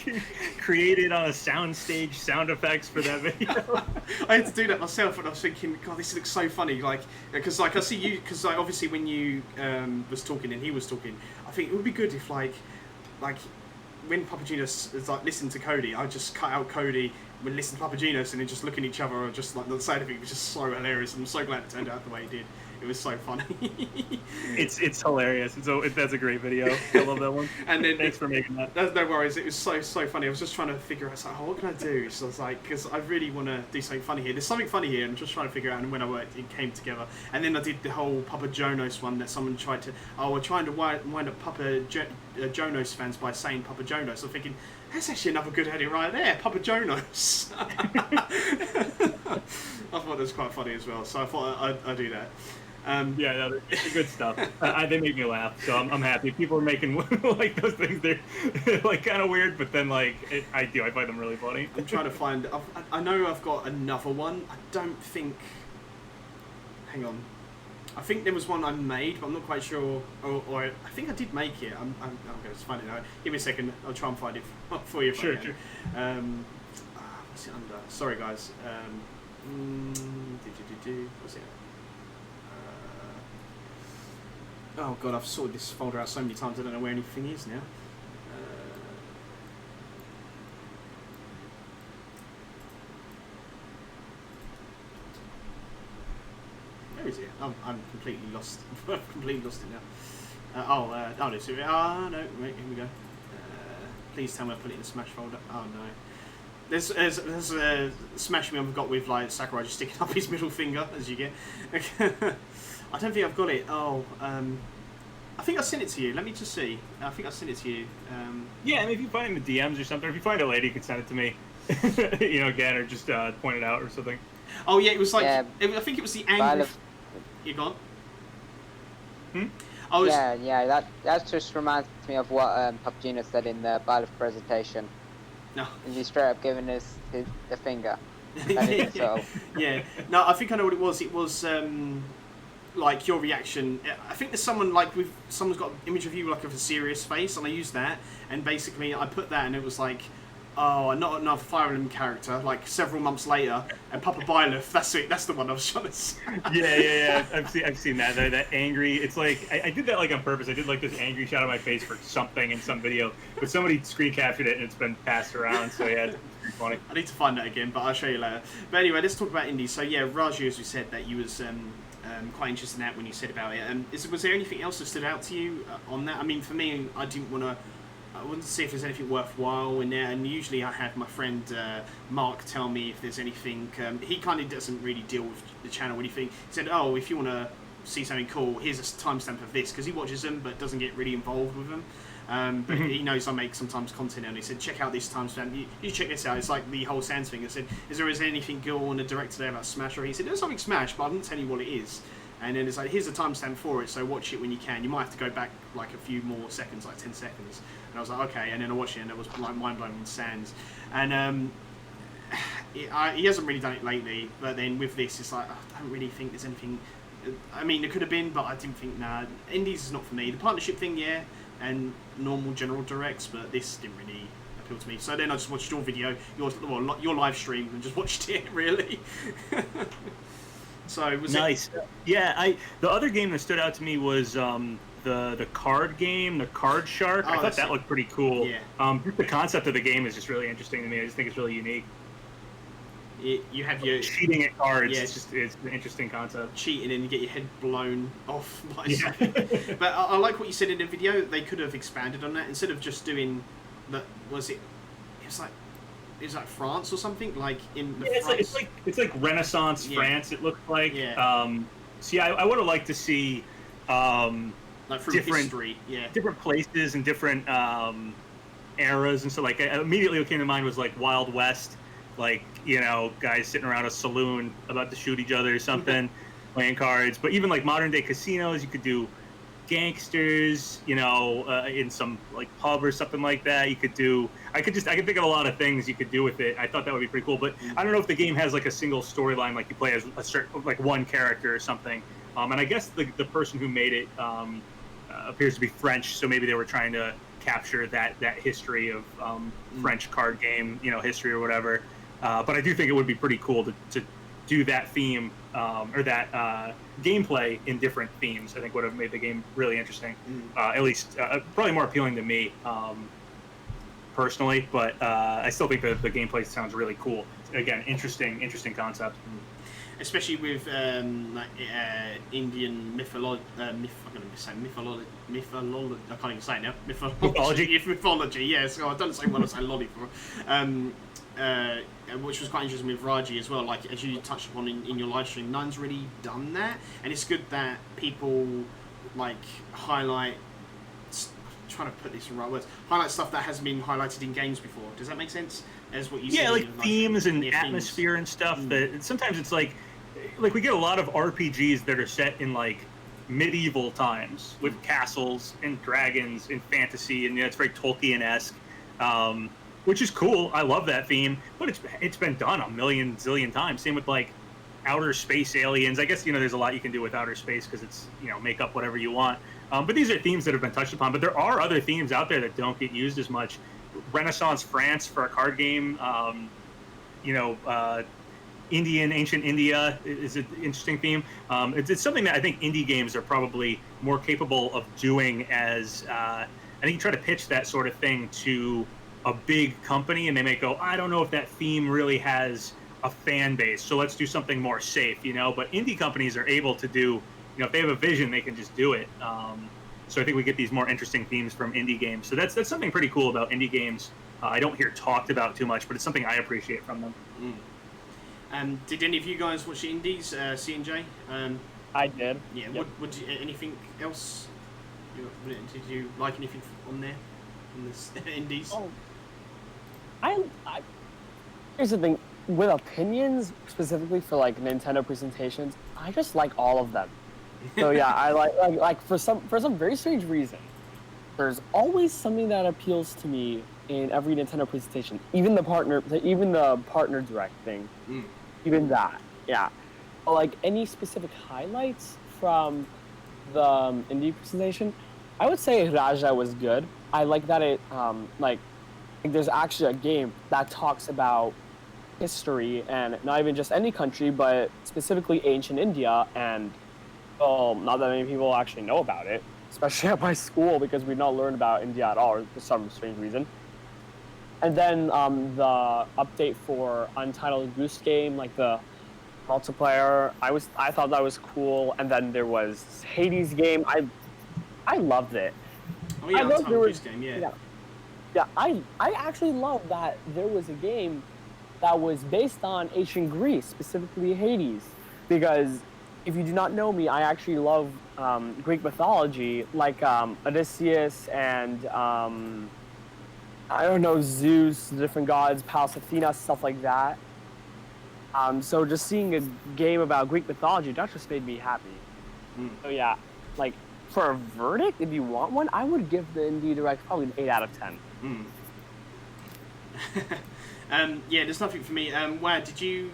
created on a soundstage sound effects for that video. I had to do that myself, and I was thinking, God, this looks so funny. Like, because like I see you, because like, obviously when you was talking and he was talking, I think it would be good if like when PapaGenos is like listen to Cody, I just cut out Cody, we listen to PapaGenos, and then just look at each other, or just like the side of it was just so hilarious. I'm so glad it turned out the way it did. It was so funny. It's hilarious. That's a great video. I love that one. And then thanks for making that. No worries. It was so funny. I was just trying to figure out, like, what can I do? So I was like, because I really want to do something funny here. There's something funny here, and I'm just trying to figure out. And when I worked, it came together. And then I did the whole PapaGenos one that someone tried to. Oh, we're trying to wind up PapaGenos fans by saying PapaGenos. I'm thinking that's actually another good heading right there, PapaGenos. I thought that was quite funny as well. So I thought I'd do that. Yeah, no, it's good stuff. They make me laugh, so I'm happy. People are making like those things. They're like kind of weird, but then like I find them really funny. I'm trying to find. I know I've got another one. I don't think. Hang on. I think there was one I made, but I'm not quite sure. Or I think I did make it. I'm going to find it now. Give me a second. I'll try and find it for you. Sure. What's it under? Sorry, guys. What's it? Oh god, I've sorted this folder out so many times I don't know where anything is now. Where is it? I'm completely lost. I've completely lost it now. There's it. No, wait, here we go. Please tell me I put it in the Smash folder. Oh no. There's a Smash meme I've got with like Sakurai just sticking up his middle finger, as you get. I don't think I've got it. I think I sent it to you. Let me just see. I think I sent it to you. Yeah, and if you find it in the DMs or something, if you find a lady, you can send it to me. Again, or just point it out or something. Oh yeah, it was like Yeah. I think it was the angry. You gone? That just reminds me of what PapaGenos said in the Balif presentation. No. And he's straight up giving us the finger. So. Yeah. No, I think I know what it was. It was like your reaction. I think there's someone's got an image of you like with a serious face, and I used that, and basically I put that, and it was like, oh, not enough Fire Emblem character. Like several months later, and Papa Byleth. That's it. That's the one I was trying to say. Yeah. I've seen that. That angry. It's like I did that like on purpose. I did like this angry shot of my face for something in some video, but somebody screen captured it and it's been passed around. So yeah, it's pretty funny. I need to find that again, but I'll show you later. But anyway, let's talk about indies. So yeah, Raju, as we said, that you was quite interested in that when you said about it. Was there anything else that stood out to you on that? I mean, for me, I wanted to see if there's anything worthwhile in there, and usually I had my friend Mark tell me if there's anything. He kind of doesn't really deal with the channel or anything. He said, oh, if you want to see something cool, here's a timestamp of this, because he watches them but doesn't get really involved with them. But he knows I make sometimes content, and he said, check out this timestamp. You check this out. It's like the whole Sans thing. I said, is there anything good on the direct today about Smash? Or he said, there's something Smash, but I didn't tell you what it is. And then it's like, here's a timestamp for it, so watch it when you can. You might have to go back like a few more seconds, like 10 seconds. And I was like, okay. And then I watched it, and it was like mind-blowing in Sans. And he hasn't really done it lately, but then with this, it's like, I don't really think there's anything. I mean, it could have been, but I didn't think, nah, indies is not for me. The partnership thing, yeah, and normal general directs, but this didn't really appeal to me. So then I just watched your video, your live stream, and just watched it, really. So was nice. it? Yeah, the other game that stood out to me was the card game, the Card Shark. I thought that looked pretty cool. Yeah. Just the concept of the game is just really interesting to me. I just think it's really unique. You have your cheating at cards. Yeah. It's an interesting concept. Cheating and you get your head blown off by Yeah. something. But I like what you said in the video. They could have expanded on that instead of just doing that. It was like France or something, like in the it's like Renaissance France. It looks like. Yeah. I would have liked to see like from history, different places and different eras and so like immediately what came to mind was like Wild West, like guys sitting around a saloon about to shoot each other or something, playing cards. But even like modern day casinos, you could do gangsters, in some like pub or something like that. I could think of a lot of things you could do with it. I thought that would be pretty cool, but I don't know if the game has like a single storyline, like you play as a certain, like one character or something. And I guess the person who made it appears to be French, so maybe they were trying to capture that history of French card game, history or whatever. But I do think it would be pretty cool to do that theme or that gameplay in different themes. I think would have made the game really interesting, at least probably more appealing to me personally. But I still think the gameplay sounds really cool. Again, interesting concept. Especially with Indian mythology. I'm going to say mythology. I can't even say it now. Mythology. Yes, I don't say what I say lolly for. Which was quite interesting with Raji as well. Like as you touched upon in your live stream, none's really done that, and it's good that people like highlight. Trying to put this in the right words. Highlight stuff that hasn't been highlighted in games before. Does that make sense? As what you said. Yeah, like themes and atmosphere and stuff. That sometimes it's like we get a lot of RPGs that are set in like medieval times with castles and dragons and fantasy, and it's very Tolkien-esque. Which is cool. I love that theme, but it's been done a million zillion times. Same with like outer space aliens. I guess there's a lot you can do with outer space because it's make up whatever you want. But these are themes that have been touched upon. But there are other themes out there that don't get used as much. Renaissance France for a card game. Ancient India is an interesting theme. It's something that I think indie games are probably more capable of doing. As I think you try to pitch that sort of thing to a big company and they may go, I don't know if that theme really has a fan base, so let's do something more safe, but indie companies are able to do, if they have a vision, they can just do it. So I think we get these more interesting themes from indie games. So that's something pretty cool about indie games. I don't hear talked about too much, but it's something I appreciate from them. Did any of you guys watch the indies, C&J? I did. Yeah. Yep. What anything else? Did you like anything on there in this indies? Oh. I here's the thing with opinions specifically for like Nintendo presentations. I just like all of them. So yeah, I like for some very strange reason. There's always something that appeals to me in every Nintendo presentation. Even the partner direct thing. Even that. Yeah. Like any specific highlights from the indie presentation, I would say Raja was good. I like that it there's actually a game that talks about history and not even just any country, but specifically ancient India. And not that many people actually know about it, especially at my school because we've not learned about India at all for some strange reason. And then the update for Untitled Goose Game, like the multiplayer, I thought that was cool. And then there was Hades game. I loved it. Oh yeah, Untitled Goose Game. Yeah, I actually love that there was a game that was based on ancient Greece, specifically Hades, because if you do not know me, I actually love Greek mythology, like Odysseus and Zeus, the different gods, Pallas Athena, stuff like that. So just seeing a game about Greek mythology, that just made me happy. So yeah, like for a verdict, if you want one, I would give the Indie Direct probably an 8 out of 10. Yeah, there's nothing for me. Where did you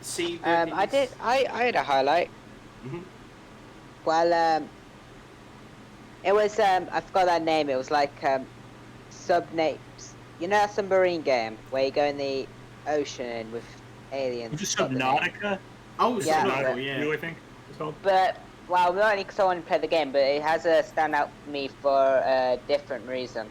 see? I did. I had a highlight. Well, it was I forgot that name. It was like Subnapes. You know, that submarine game where you go in the ocean with aliens. Just Subnautica. Oh, yeah, Subnautica. Yeah, I think it's called. But well, not only because I want to play the game, but it has a stand out for me for a different reason.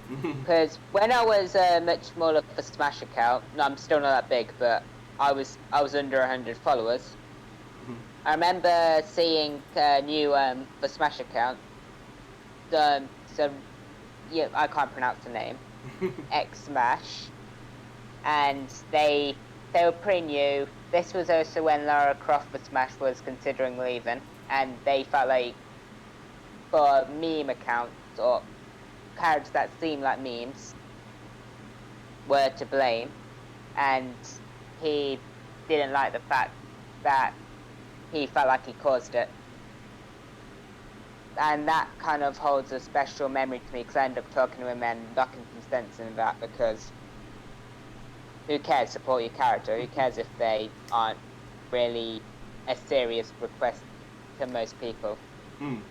Because when I was much smaller for Smash account, no, I'm still not that big, but I was under 100 followers. I remember seeing new for Smash account. Yeah, I can't pronounce the name. X Smash, and they were pretty new. This was also when Lara Croft for Smash was considering leaving, and they felt like for meme accounts or characters that seem like memes were to blame, and he didn't like the fact that he felt like he caused it. And that kind of holds a special memory to me because I ended up talking to him and knocking some sense in that, because who cares, support your character, who cares if they aren't really a serious request to most people. And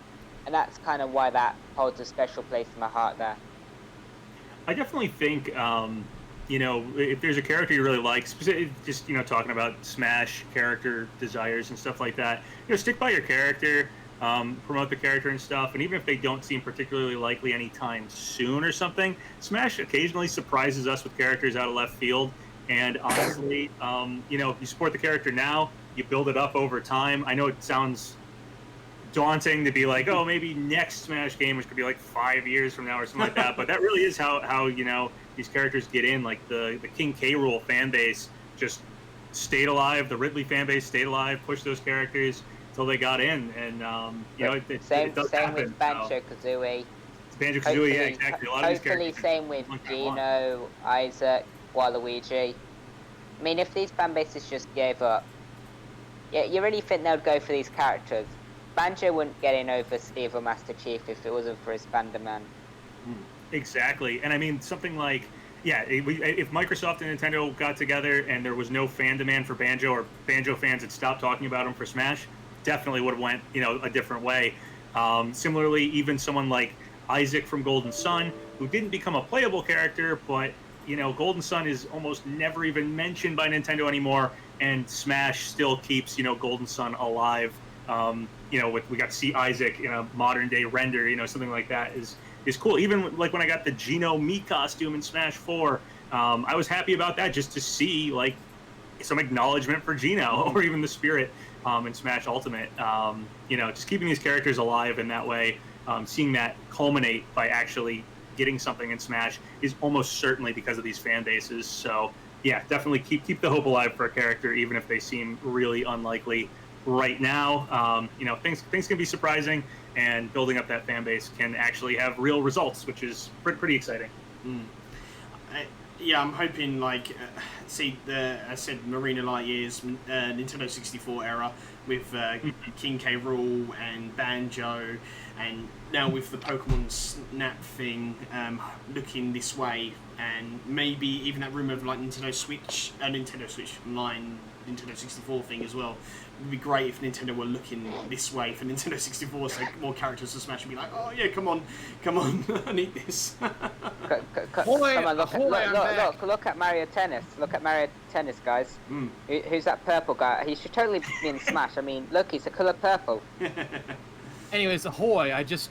that's kind of why that holds a special place in my heart there. I definitely think, you know, if there's a character you really like, just, you know, talking about Smash character desires and stuff like that, you know, stick by your character, promote the character and stuff, and even if they don't seem particularly likely anytime soon or something, Smash occasionally surprises us with characters out of left field, and honestly, you know, you support the character now, you build it up over time. I know it sounds daunting to be like, oh, maybe next Smash game, which could be like 5 years from now or something like that, but that really is how you know, these characters get in. Like the King K. Rool fan base just stayed alive, the Ridley fan base stayed alive, pushed those characters until they got in, and you know, it does happen. With Banjo-Kazooie. Banjo-Kazooie, yeah, exactly. A lot of these characters. Same with Gino, Isaac, Waluigi. I mean, if these fan bases just gave up, yeah, you really think they'd go for these characters? Banjo wouldn't get in over Steve or Master Chief if it wasn't for his Bandaman. Exactly, and I mean, something like, yeah, if Microsoft and Nintendo got together and there was no fan demand for Banjo, or Banjo fans had stopped talking about him for Smash, definitely would have went, you know, a different way. Similarly, even someone like Isaac from Golden Sun, who didn't become a playable character, but, you know, Golden Sun is almost never even mentioned by Nintendo anymore, and Smash still keeps, you know, Golden Sun alive. You know, we got to see Isaac in a modern day render, you know, something like that is cool. Even like when I got the Geno Mii costume in Smash 4, I was happy about that, just to see like some acknowledgement for Geno, or even the Spirit in Smash Ultimate. You know, just keeping these characters alive in that way, seeing that culminate by actually getting something in Smash is almost certainly because of these fan bases. So yeah, definitely keep the hope alive for a character, even if they seem really unlikely right now. You know, things can be surprising, and building up that fan base can actually have real results, which is pretty exciting. Yeah, I'm hoping, like, I said Marina Light Years, Nintendo 64 era with King K. Rool and Banjo, and now with the Pokemon Snap thing looking this way, and maybe even that rumour of like Nintendo Switch Online, Nintendo 64 thing as well. It would be great if Nintendo were looking this way for Nintendo 64, so more characters to Smash and be like, oh yeah, come on, I need this. Come on, look at Mario Tennis. Look at Mario Tennis, guys. Who's that purple guy? He should totally be in Smash. I mean, look, he's the colour purple. Anyways, ahoy! I just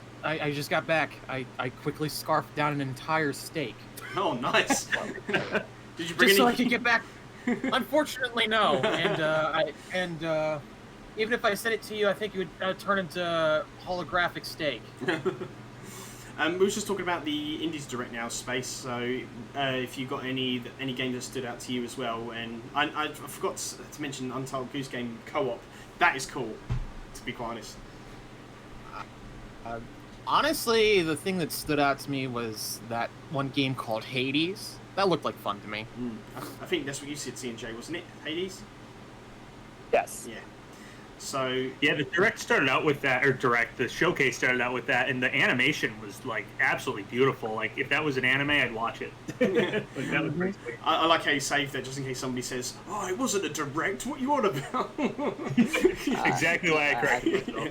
got back. I quickly scarfed down an entire steak. Oh, nice. Did you bring just any? So I could get back. Unfortunately, no. And even if I sent it to you, I think it would turn into holographic steak. We were just talking about the Indies Direct now, Space. So if you got any games that stood out to you as well, and I forgot to mention Untitled Goose Game Co-op. That is cool, to be quite honest. Honestly, the thing that stood out to me was that one game called Hades. That looked like fun to me. I think that's what you said, C&J, wasn't it? Hades? Yes. Yeah. So yeah, the direct started out with that, or the showcase started out with that, and the animation was like absolutely beautiful. Like if that was an anime, I'd watch it. Like, that was pretty sweet. I like how you saved that just in case somebody says, "Oh, it wasn't a direct." What you on about? Exactly why I corrected myself.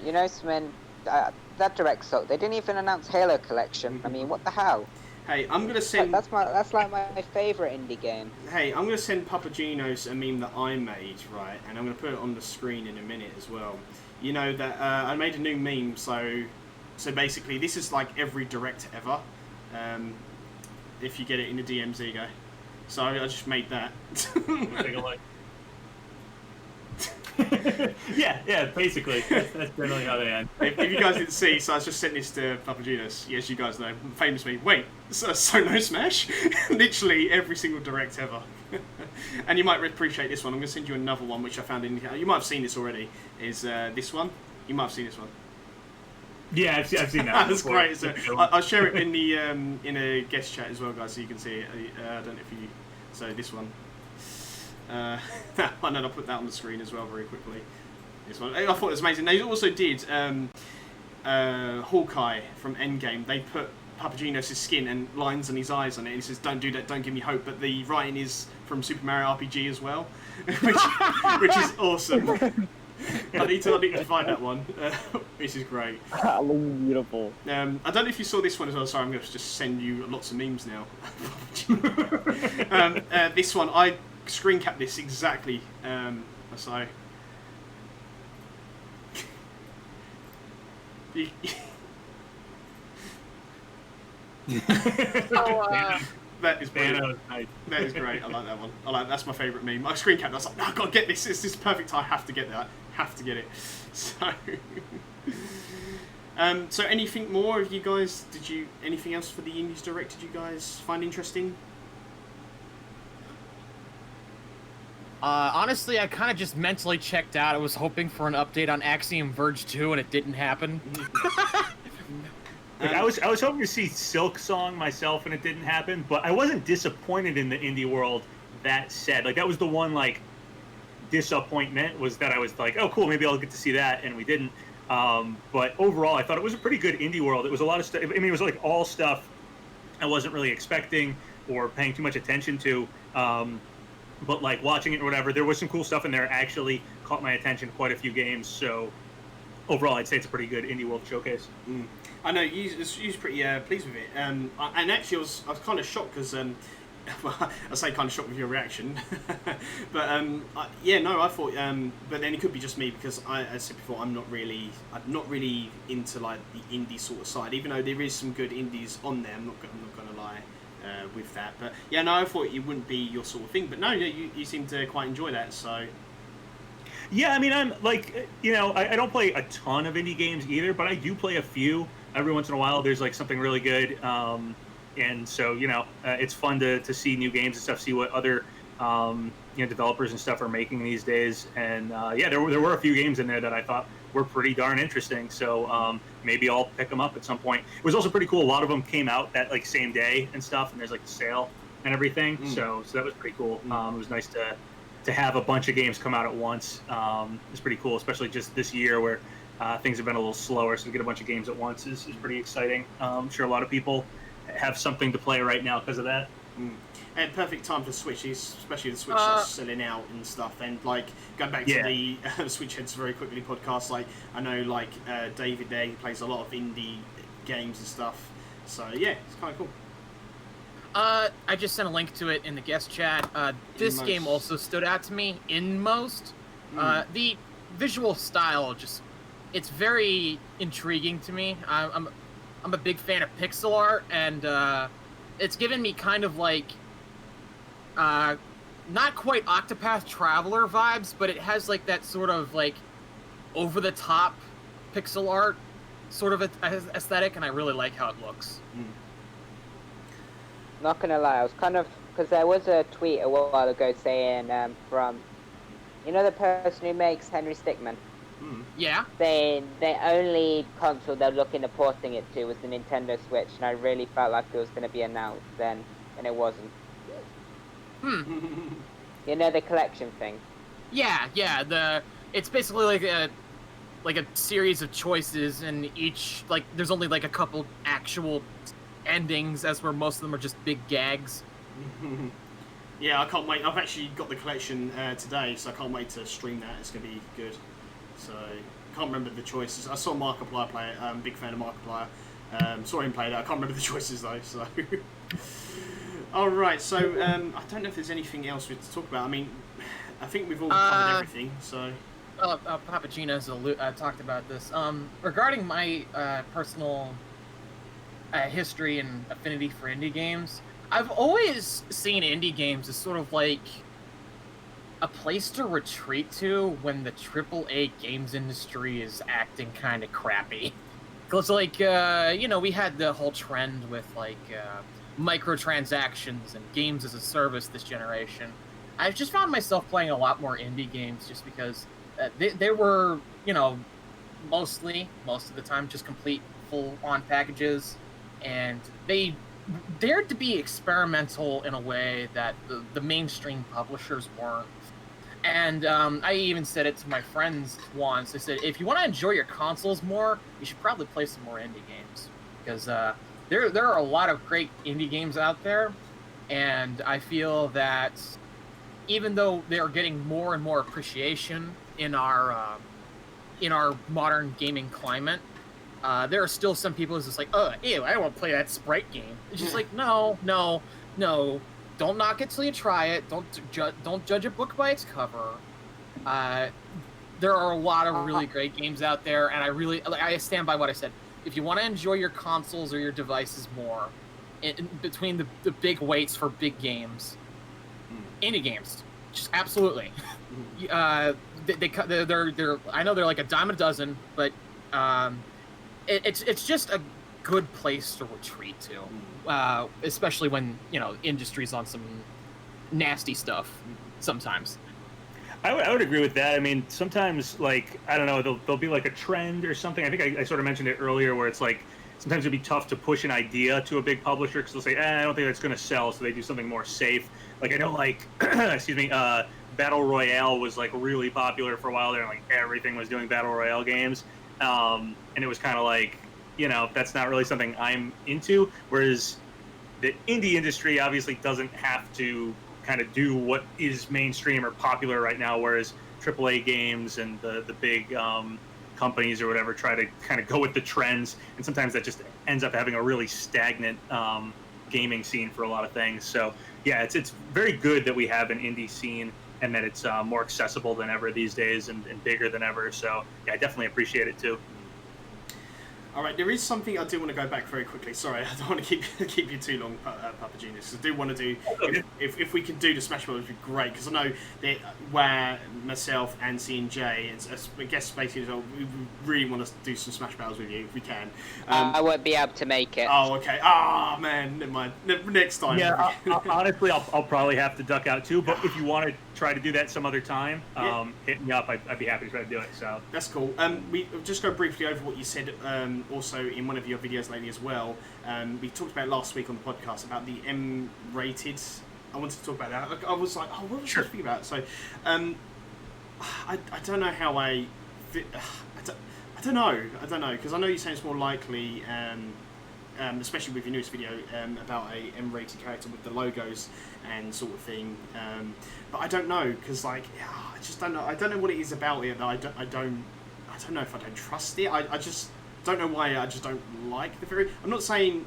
You know, Smin, that direct sucked. They didn't even announce Halo Collection. I mean, what the hell? Hey, I'm gonna send. That's like my favourite indie game. Hey, I'm gonna send PapaGenos a meme that I made, right? And I'm gonna put it on the screen in a minute as well. You know that I made a new meme, so basically this is like every direct ever. if you get it in the DMs, there you go. So I just made that. Take a look. yeah, basically. That's generally how they end. If you guys didn't see, so I just sent this to PapaGenos. Yes, you guys know, famously. Wait, so no Smash? Literally every single direct ever. And you might appreciate this one. I'm going to send you another one, which I found in. You might have seen this already. Is this one? You might have seen this one. Yeah, I've seen that. That's great. So I'll share it in the in a guest chat as well, guys, so you can see it. I don't know if you. So this one. And then I'll put that on the screen as well very quickly. This one, I thought it was amazing. They also did Hawkeye from Endgame. They put PapaGenos' skin and lines on his eyes on it. And he says, "Don't do that. Don't give me hope." But the writing is from Super Mario RPG as well, which is awesome. I need to find that one. This is great. Beautiful. I don't know if you saw this one as well. Sorry, I'm going to just send you lots of memes now. This one, I screen capped this exactly. So. That is brilliant. That is great. I like that one. That's my favourite meme. I screen capped. I was like, no, I gotta get this. This is perfect. I have to get that. Have to get it. So. So anything more? Have you guys? Anything else for the Indies Direct? Did you guys find interesting? Honestly, I kind of just mentally checked out. I was hoping for an update on Axiom Verge 2, and it didn't happen. I was hoping to see Silk Song myself, and it didn't happen. But I wasn't disappointed in the indie world. That said, that was the one disappointment was that I was like, oh cool, maybe I'll get to see that, and we didn't. But overall, I thought it was a pretty good indie world. It was a lot of stuff. I mean, it was all stuff I wasn't really expecting or paying too much attention to. But watching it or whatever, there was some cool stuff in there. Actually caught my attention, quite a few games. So overall, I'd say it's a pretty good indie world showcase. I know you was pretty pleased with it. And actually, I was kind of shocked because I say kind of shocked with your reaction, but I thought. But then it could be just me because I said before, I'm not really into the indie sort of side. Even though there is some good indies on there, I'm not gonna lie. With that, but I thought it wouldn't be your sort of thing, but no, you seem to quite enjoy that. So yeah, I mean, I'm I don't play a ton of indie games either, but I do play a few every once in a while. There's something really good, and so it's fun to see new games and stuff, see what other developers and stuff are making these days. And there were a few games in there that I thought were pretty darn interesting. So maybe I'll pick them up at some point. It was also pretty cool. A lot of them came out that same day and stuff, and there's a sale and everything. So that was pretty cool. It was nice to have a bunch of games come out at once. It's pretty cool, especially just this year where things have been a little slower. So to get a bunch of games at once is pretty exciting. I'm sure a lot of people have something to play right now because of that. And perfect time for Switch, especially the Switch that's selling out and stuff. And going back to the Switch Heads very quickly podcast, I know David there, he plays a lot of indie games and stuff. So yeah, it's kind of cool. I just sent a link to it in the guest chat. This game also stood out to me in most. The visual style it's very intriguing to me. I'm a big fan of pixel art, and it's given me kind of not quite Octopath Traveler vibes, but it has that sort of over the top pixel art sort of aesthetic, and I really like how it looks. Not gonna lie, I was kind of, because there was a tweet a while ago saying from the person who makes Henry Stickmin. Yeah. Saying the only console they're looking at porting it to was the Nintendo Switch, and I really felt like it was going to be announced then, and it wasn't. The collection thing. Yeah. It's basically like a series of choices, and each there's only a couple actual endings, as where most of them are just big gags. Yeah, I can't wait. I've actually got the collection today, so I can't wait to stream that. It's going to be good. So, I can't remember the choices. I saw Markiplier play it. I'm a big fan of Markiplier. Saw him play that. I can't remember the choices though. So, alright, so I don't know if there's anything else we have to talk about. I mean, I think we've all covered everything, so... PapaGenos talked about this. Regarding my personal history and affinity for indie games, I've always seen indie games as sort of like a place to retreat to when the AAA games industry is acting kind of crappy. Because, like, we had the whole trend with, like, microtransactions and games as a service this generation. I've just found myself playing a lot more indie games just because they were, most of the time, just complete full-on packages, and they dared to be experimental in a way that the mainstream publishers weren't. And I even said it to my friends once. I said, if you want to enjoy your consoles more, you should probably play some more indie games. Because there are a lot of great indie games out there, and I feel that even though they are getting more and more appreciation in our modern gaming climate, there are still some people who's just like, ew, I don't want to play that Sprite game. It's just like, no. Don't knock it till you try it. Don't judge a book by its cover. There are a lot of really great games out there, and I stand by what I said. If you want to enjoy your consoles or your devices more, in between the big weights for big games, indie games, just absolutely. They're I know they're like a dime a dozen, but it's just a good place to retreat to, especially when industry's on some nasty stuff sometimes. I would agree with that. I mean, sometimes, like, I don't know, there'll be like a trend or something. I think I sort of mentioned it earlier, where it's like sometimes it'd be tough to push an idea to a big publisher because they'll say, I don't think that's going to sell, so they do something more safe. Like, I know, like, excuse me, Battle Royale was like really popular for a while there, and like everything was doing Battle Royale games, and it was kind of like, that's not really something I'm into. Whereas the indie industry obviously doesn't have to kind of do what is mainstream or popular right now, whereas AAA games and the big companies or whatever try to kind of go with the trends, and sometimes that just ends up having a really stagnant gaming scene for a lot of things. So yeah, it's very good that we have an indie scene and that it's more accessible than ever these days and bigger than ever. So yeah, I definitely appreciate it too. All right, there is something I do want to go back very quickly. Sorry, I don't want to keep you too long, PapaGenos. I do want to do, if we can do the Smash Bros, would be great, because I know that where myself and C&J, I guess basically, we really want to do some Smash Bros with you if we can. I won't be able to make it. Oh, okay. Man, never mind. Next time. Yeah, honestly, I'll probably have to duck out too. But if you want to try to do that some other time, hit me up. I'd be happy to try to do it. So that's cool. We just go briefly over what you said. Also in one of your videos lately as well, we talked about last week on the podcast about the M-rated. I wanted to talk about that. I was like, what was I thinking about? So, I don't know how I don't know, because I know you're saying it's more likely, especially with your newest video about a M-rated character with the logos and sort of thing. But I don't know, because I just don't know. I don't know what it is about it that I don't know if I don't trust it. I just don't know why. I just don't like the theory. I'm not saying,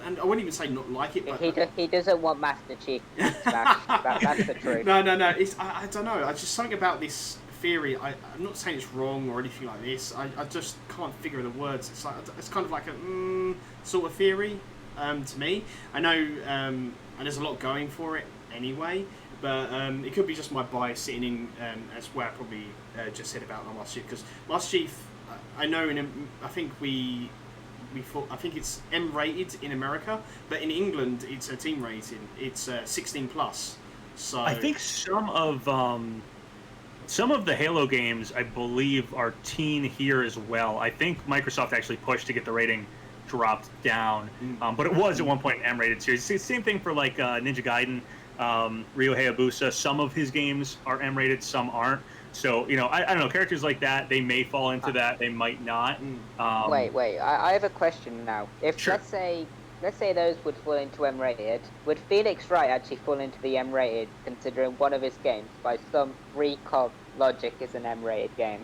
and I wouldn't even say not like it, but he doesn't want Master Chief to smash. That's the truth. No. It's I don't know. I just something about this theory. I'm not saying it's wrong or anything like this. I just can't figure the words. It's kind of like a sort of theory to me. I know, and there's a lot going for it anyway. But it could be just my bias sitting in as where I probably just said about Master Chief, because Master Chief, I know I think I think it's M-rated in America, but in England it's a teen rating. It's 16 plus. So I think some of the Halo games, I believe, are teen here as well. I think Microsoft actually pushed to get the rating dropped down, but it was at one point an M-rated series. It's the same thing for like Ninja Gaiden, Ryo Hayabusa. Some of his games are M-rated, some aren't. So, I don't know, characters like that, they may fall into that, they might not. Wait, I have a question now. If, sure. let's say those would fall into M-rated, would Felix Wright actually fall into the M-rated, considering one of his games, by some freak of logic, is an M-rated game?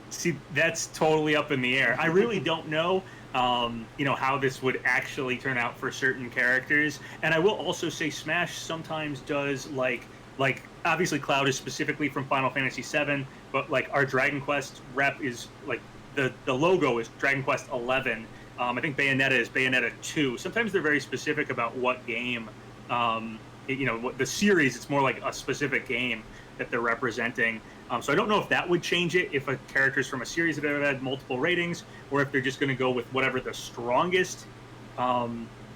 See, that's totally up in the air. I really don't know, how this would actually turn out for certain characters. And I will also say Smash sometimes does, like obviously Cloud is specifically from Final Fantasy VII, but like our Dragon Quest rep is like the logo is Dragon Quest 11, I think Bayonetta is Bayonetta 2. Sometimes they're very specific about what game, what the series. It's more like a specific game that they're representing. So I don't know if that would change it if a character's from a series that have had multiple ratings, or if they're just going to go with whatever the strongest,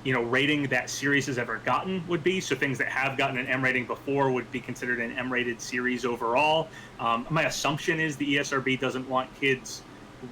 rating that series has ever gotten would be. So things that have gotten an M rating before would be considered an M-rated series overall. My assumption is the ESRB doesn't want kids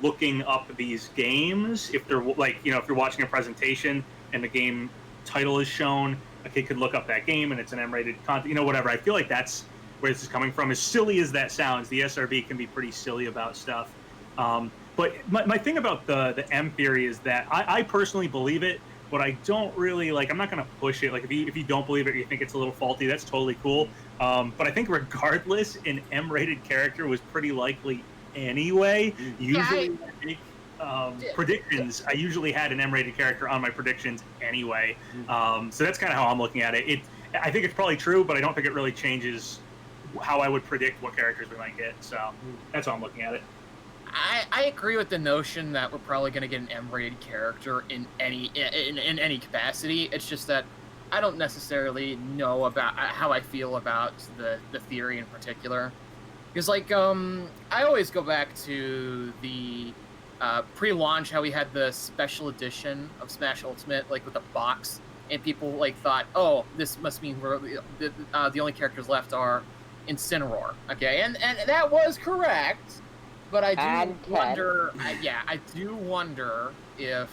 looking up these games. If they're if you're watching a presentation and the game title is shown, a kid could look up that game and it's an M-rated content, whatever. I feel like that's where this is coming from. As silly as that sounds, the SRB can be pretty silly about stuff. But my thing about the M theory is that I personally believe it, but I don't really I'm not going to push it. Like if you don't believe it or you think it's a little faulty, that's totally cool. But I think regardless, an M-rated character was pretty likely anyway. Usually predictions, I usually had an M-rated character on my predictions anyway. So that's kind of how I'm looking at it. I think it's probably true, but I don't think it really changes how I would predict what characters we might get. So that's how I'm looking at it. I agree with the notion that we're probably going to get an M-rated character in any capacity. It's just that I don't necessarily know about how I feel about the theory in particular. Because, I always go back to the pre-launch, how we had the special edition of Smash Ultimate, with a box, and people, thought, oh, this must mean the only characters left are Incineroar. Okay, and that was correct, but I do wonder, I do wonder if...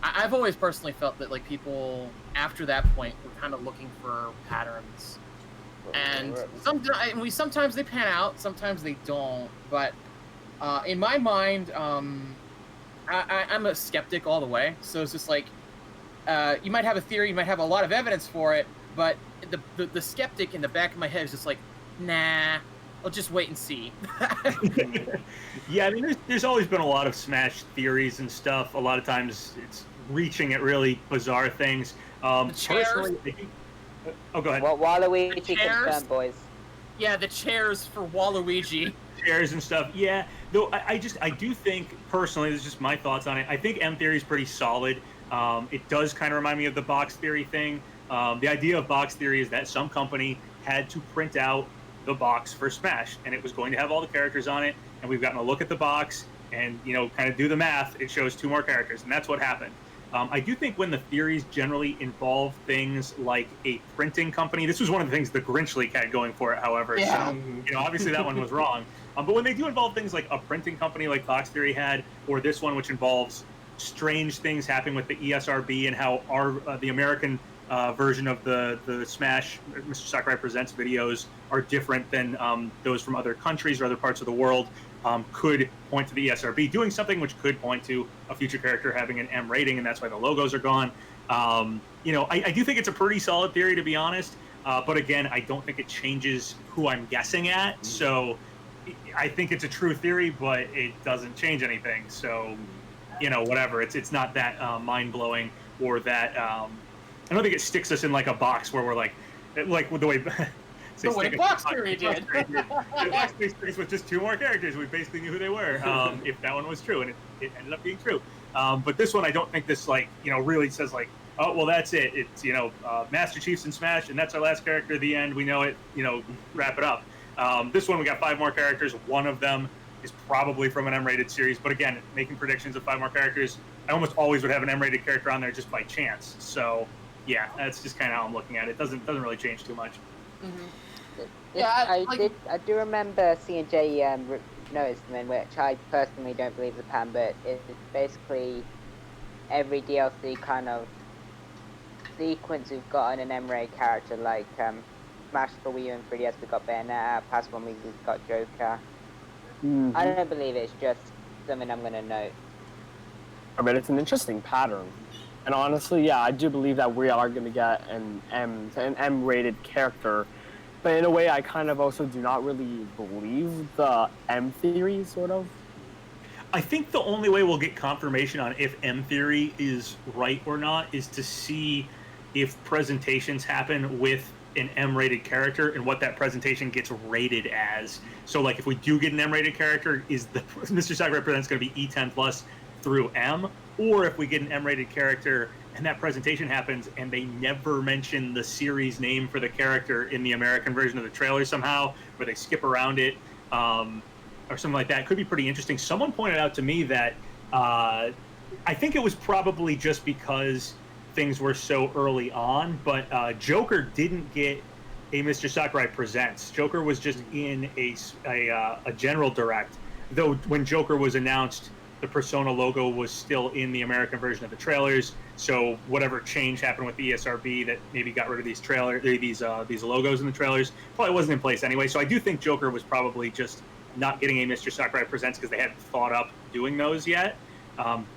I've always personally felt that, people, after that point, were kind of looking for patterns. And sometimes they pan out, sometimes they don't. But in my mind, I'm a skeptic all the way. So it's just you might have a theory, you might have a lot of evidence for it, but the skeptic in the back of my head is just nah, I'll just wait and see. Yeah, I mean, there's always been a lot of Smash theories and stuff. A lot of times it's reaching at really bizarre things. Personally, oh, go ahead. Well, Waluigi confirmed, boys. Yeah, the chairs for Waluigi. Chairs and stuff. Yeah, though I do think personally, this is just my thoughts on it. I think M theory is pretty solid. It does kind of remind me of the box theory thing. The idea of box theory is that some company had to print out the box for Smash, and it was going to have all the characters on it. And we've gotten a look at the box, and kind of do the math. It shows 2 more characters, and that's what happened. I do think when the theories generally involve things like a printing company, this was one of the things the Grinch leak had going for it, however. Yeah. So, obviously that one was wrong. But when they do involve things like a printing company like Box Theory had, or this one which involves strange things happening with the ESRB and how the American version of the Smash Mr. Sakurai Presents videos are different than those from other countries or other parts of the world, could point to the ESRB doing something which could point to a future character having an M rating, and that's why the logos are gone. I do think it's a pretty solid theory, to be honest. But again, I don't think it changes who I'm guessing at. So I think it's a true theory, but it doesn't change anything. So, whatever. It's not that mind-blowing or that... I don't think it sticks us in a box where we're like with the way... The way Box Theory did. Box Theory sticks with just 2 more characters. We basically knew who they were, if that one was true, and it ended up being true. But this one, I don't think this really says oh, well, that's it. It's Master Chief's in Smash, and that's our last character. The end. We know it. Wrap it up. This one, we got 5 more characters. One of them is probably from an M-rated series. But again, making predictions of 5 more characters, I almost always would have an M-rated character on there just by chance. So yeah, that's just kind of how I'm looking at it. Doesn't really change too much. Mm-hmm. Yeah, I do remember seeing Jay notice them, in which I personally don't believe the pan, but it's basically every DLC kind of sequence we've got on an M-rated character, Smash for Wii U and 3DS we got Bayonetta, past one we've got Joker. Mm-hmm. I don't believe it's just something I'm going to note. I mean, it's an interesting pattern. And honestly, yeah, I do believe that we are going to get an M-rated character. But in a way, I kind of also do not really believe the M theory, sort of. I think the only way we'll get confirmation on if M theory is right or not is to see if presentations happen with an M-rated character and what that presentation gets rated as. So, if we do get an M-rated character, is the Mr. Sakurai Presents going to be E10 plus through M, or if we get an M-rated character and that presentation happens and they never mention the series name for the character in the American version of the trailer somehow, or they skip around it, or something like that. It could be pretty interesting. Someone pointed out to me that I think it was probably just because things were so early on, but Joker didn't get a Mr. Sakurai Presents. Joker was just in a general direct, though when Joker was announced, the Persona logo was still in the American version of the trailers. So whatever change happened with the ESRB that maybe got rid of these logos in the trailers probably wasn't in place anyway. So I do think Joker was probably just not getting a Mr. Sakurai Presents because they hadn't thought up doing those yet.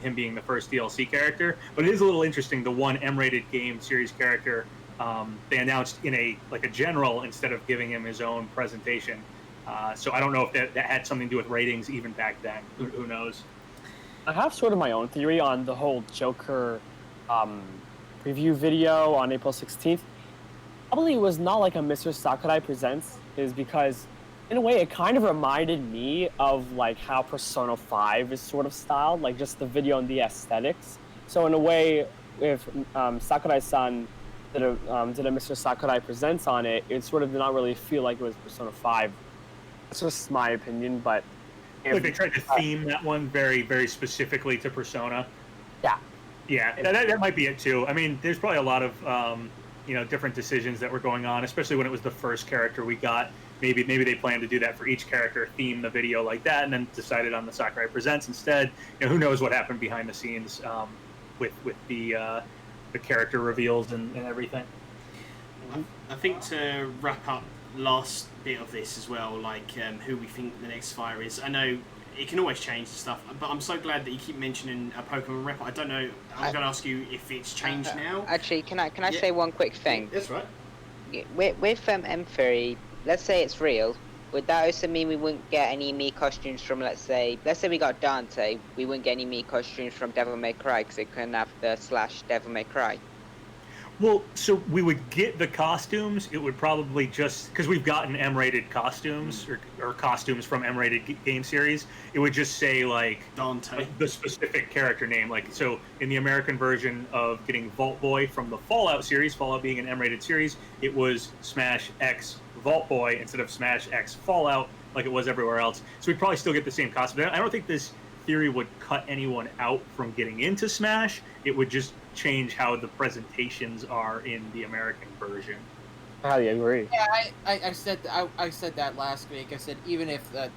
Him being the first DLC character, but it is a little interesting. The one M-rated game series character they announced in a general instead of giving him his own presentation. So I don't know if that had something to do with ratings even back then. Who knows? I have sort of my own theory on the whole Joker preview video on April 16th. Probably it was not like a Mr. Sakurai Presents, is because in a way it kind of reminded me of like how Persona 5 is sort of styled, like just the video and the aesthetics. So in a way, if Sakurai-san did a Mr. Sakurai Presents on it, it sort of did not really feel like it was Persona 5. That's just my opinion, but Like they tried to theme that one very, very specifically to Persona. Yeah. Yeah, that might be it too. I mean, there's probably a lot of different decisions that were going on, especially when it was the first character we got. Maybe they planned to do that for each character, theme the video like that, and then decided on the Sakurai Presents instead. Who knows what happened behind the scenes with the character reveals and everything. I think to wrap up last bit of this as well, like who we think the next fire is. I know it can always change and stuff, but I'm so glad that you keep mentioning a Pokemon rep. I don't know. I'm going to ask you if it's changed now. Actually, can I say one quick thing? That's right. With M3, let's say it's real. Would that also mean we wouldn't get any Mii costumes from, let's say we got Dante, we wouldn't get any Mii costumes from Devil May Cry because it couldn't have the / Devil May Cry? Well, so we would get the costumes. It would probably just, because we've gotten M-rated costumes or costumes from M-rated game series, it would just say like Dante, the specific character name. Like, so in the American version of getting Vault Boy from the Fallout series, Fallout being an M-rated series, it was Smash X Vault Boy instead of Smash X Fallout like it was everywhere else. So we'd probably still get the same costume. I don't think this theory would cut anyone out from getting into Smash. It would just change how the presentations are in the American version. I highly agree. Yeah, I said that last week. I said even if the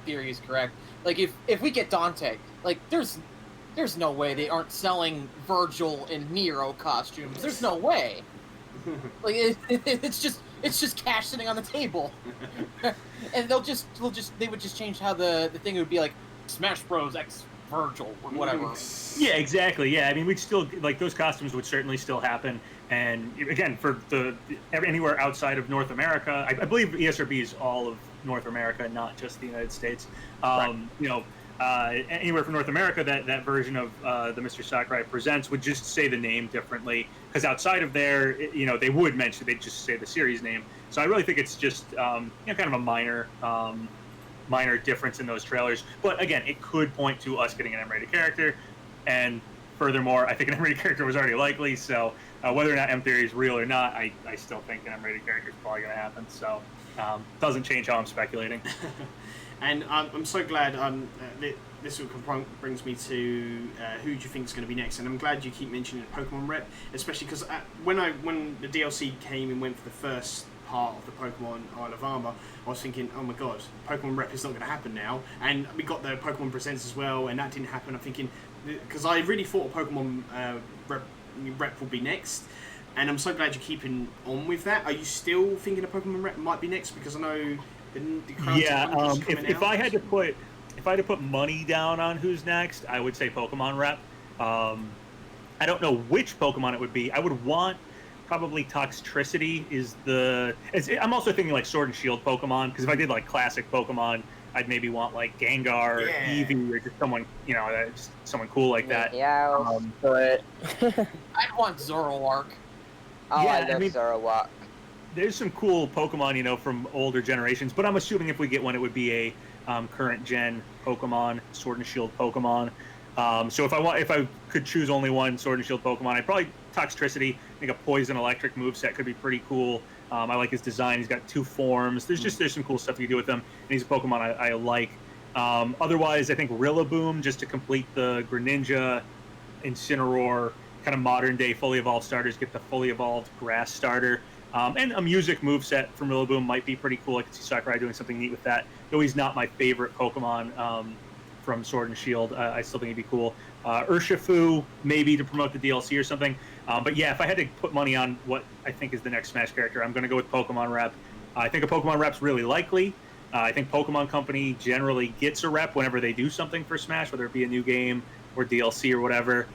theory is correct, like if we get Dante, like there's no way they aren't selling Virgil and Nero costumes. There's no way. Like it's just cash sitting on the table, and they would just change how the thing would be like Smash Bros. X Virgil or whatever. Yeah, exactly. Yeah, I mean, we'd still like those costumes would certainly still happen. And again, for anywhere outside of North America, I believe ESRB is all of North America, not just the United States. Right. Anywhere from North America, that version of the Mr. Sakurai Presents would just say the name differently. Because outside of there, they would mention, they'd just say the series name. So I really think it's just kind of a minor difference in those trailers. But again, it could point to us getting an M-rated character. And furthermore, I think an M-rated character was already likely. So whether or not M-Theory is real or not, I still think an M-rated character is probably going to happen. So doesn't change how I'm speculating. And I'm so glad this brings me to who do you think is going to be next. And I'm glad you keep mentioning a Pokemon rep, especially because when the DLC came and went for the first part of the Pokemon Isle of Armor, I was thinking, oh my god, Pokemon rep is not going to happen now. And we got the Pokemon Presents as well, and that didn't happen. I'm thinking, because I really thought a Pokemon rep would be next, and I'm so glad you're keeping on with that. Are you still thinking a Pokemon rep might be next? Because I know the crowds if I had to put money down on who's next, I would say Pokemon rep. I don't know which Pokemon it would be. I would want probably Toxtricity I'm also thinking like Sword and Shield Pokemon, because if I did like classic Pokemon, I'd maybe want like Gengar or Eevee or just someone, just someone cool like that. Yeah. But I'd want Zoroark. Oh, yeah, I love Zoroark. There's some cool Pokemon, from older generations, but I'm assuming if we get one, it would be a current gen Pokemon, Sword and Shield Pokemon. So if I could choose only one Sword and Shield Pokemon, I'd probably Toxtricity. I think a Poison Electric moveset could be pretty cool. I like his design. He's got 2 forms. There's some cool stuff you can do with him, and he's a Pokemon I like. Otherwise, I think Rillaboom, just to complete the Greninja, Incineroar, kind of modern day fully evolved starters, get the fully evolved Grass starter. And a music moveset from Rillaboom might be pretty cool. I could see Sakurai doing something neat with that. Though he's not my favorite Pokemon from Sword and Shield. I still think he'd be cool. Urshifu, maybe to promote the DLC or something. But yeah, if I had to put money on what I think is the next Smash character, I'm going to go with Pokemon Rep. I think a Pokemon Rep's really likely. I think Pokemon Company generally gets a rep whenever they do something for Smash, whether it be a new game or DLC or whatever.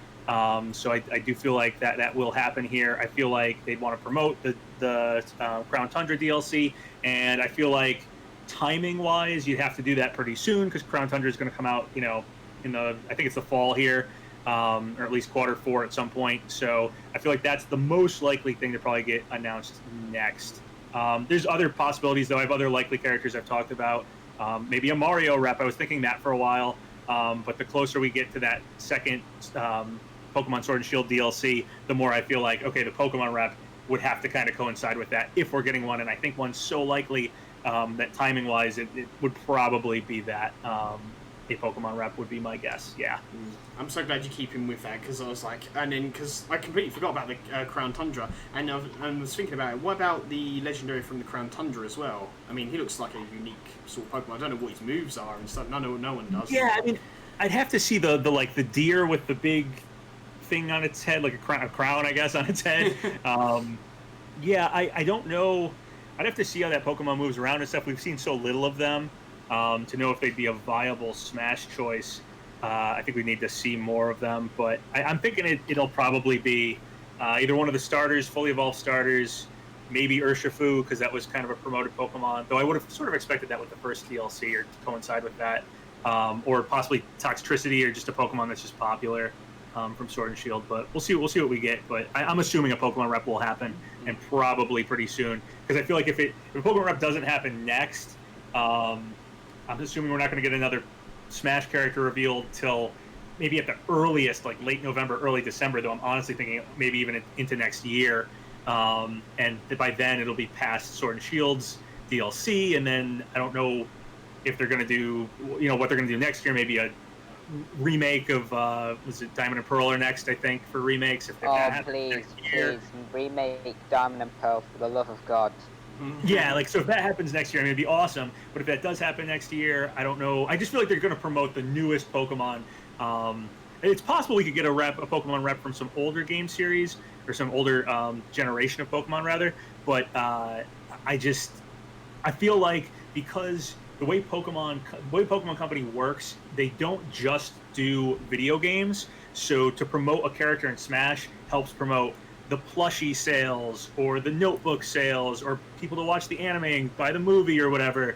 So I do feel like that will happen here. I feel like they'd want to promote the Crown Tundra DLC, and I feel like timing-wise, you'd have to do that pretty soon because Crown Tundra is going to come out, in I think it's the fall here, or at least Q4 at some point. So I feel like that's the most likely thing to probably get announced next. There's other possibilities, though. I have other likely characters I've talked about. Maybe a Mario rep. I was thinking that for a while. But the closer we get to that second Pokemon Sword and Shield DLC, the more I feel like, okay, the Pokemon rep would have to kind of coincide with that if we're getting one. And I think one's so likely that timing-wise, it would probably be that. A Pokemon rep would be my guess, yeah. I'm so glad you keep him with that, because I was like, and then, because I completely forgot about the Crown Tundra, and I was thinking about it, what about the legendary from the Crown Tundra as well? I mean, he looks like a unique sort of Pokemon. I don't know what his moves are and stuff, no one does. Yeah, I mean, I'd have to see the deer with the big thing on its head, like a crown, I guess, on its head. Yeah, I don't know. I'd have to see how that Pokemon moves around and stuff. We've seen so little of them to know if they'd be a viable Smash choice. I think we need to see more of them, but I'm thinking it'll probably be either one of the starters, fully evolved starters, maybe Urshifu, because that was kind of a promoted Pokemon, though I would have sort of expected that with the first DLC or to coincide with that, or possibly Toxtricity or just a Pokemon that's just popular from Sword and Shield, but we'll see what we get. But I'm assuming a Pokemon rep will happen, and probably pretty soon, because I feel like if a Pokemon rep doesn't happen next, I'm assuming we're not going to get another Smash character revealed till maybe at the earliest, like late November, early December, though I'm honestly thinking maybe even into next year. And by then it'll be past Sword and Shield's DLC, and then I don't know if they're going to do, what they're going to do next year, maybe a remake of, was it Diamond and Pearl are next, I think, for remakes. If please remake Diamond and Pearl, for the love of God. Yeah, so if that happens next year, I mean, it'd be awesome. But if that does happen next year, I don't know. I just feel like they're going to promote the newest Pokemon. It's possible we could get a Pokemon rep from some older game series or some older generation of Pokemon, rather. But I feel like because the way Pokemon Company works, they don't just do video games. So to promote a character in Smash helps promote the plushie sales or the notebook sales or people to watch the anime and buy the movie or whatever.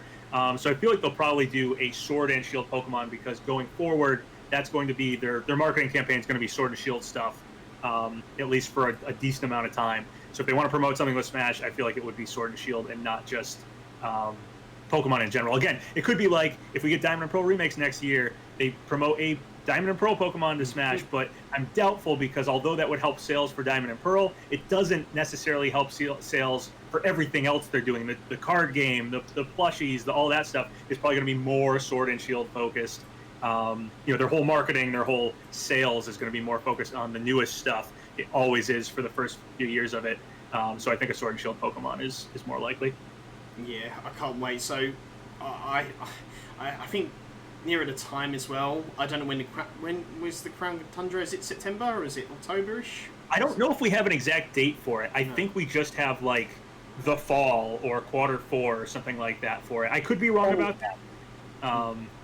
So I feel like they'll probably do a Sword and Shield Pokemon, because going forward, that's going to be their marketing campaign is going to be Sword and Shield stuff, at least for a decent amount of time. So if they want to promote something with Smash, I feel like it would be Sword and Shield and not just Pokemon in general. Again, it could be like if we get Diamond and Pearl remakes next year, they promote a Diamond and Pearl Pokemon to Smash, but I'm doubtful, because although that would help sales for Diamond and Pearl, it doesn't necessarily help sales for everything else they're doing. The card game, the plushies, all that stuff is probably going to be more Sword and Shield focused. Their whole marketing, their whole sales is going to be more focused on the newest stuff. It always is for the first few years of it. So I think a Sword and Shield Pokemon is more likely. Yeah, I can't wait. So I think nearer the time as well. I don't know when was the Crown Tundra? Is it September or is it October-ish? I don't know if we have an exact date for it. I think we just have the fall or Q4 or something like that for it. I could be wrong about that.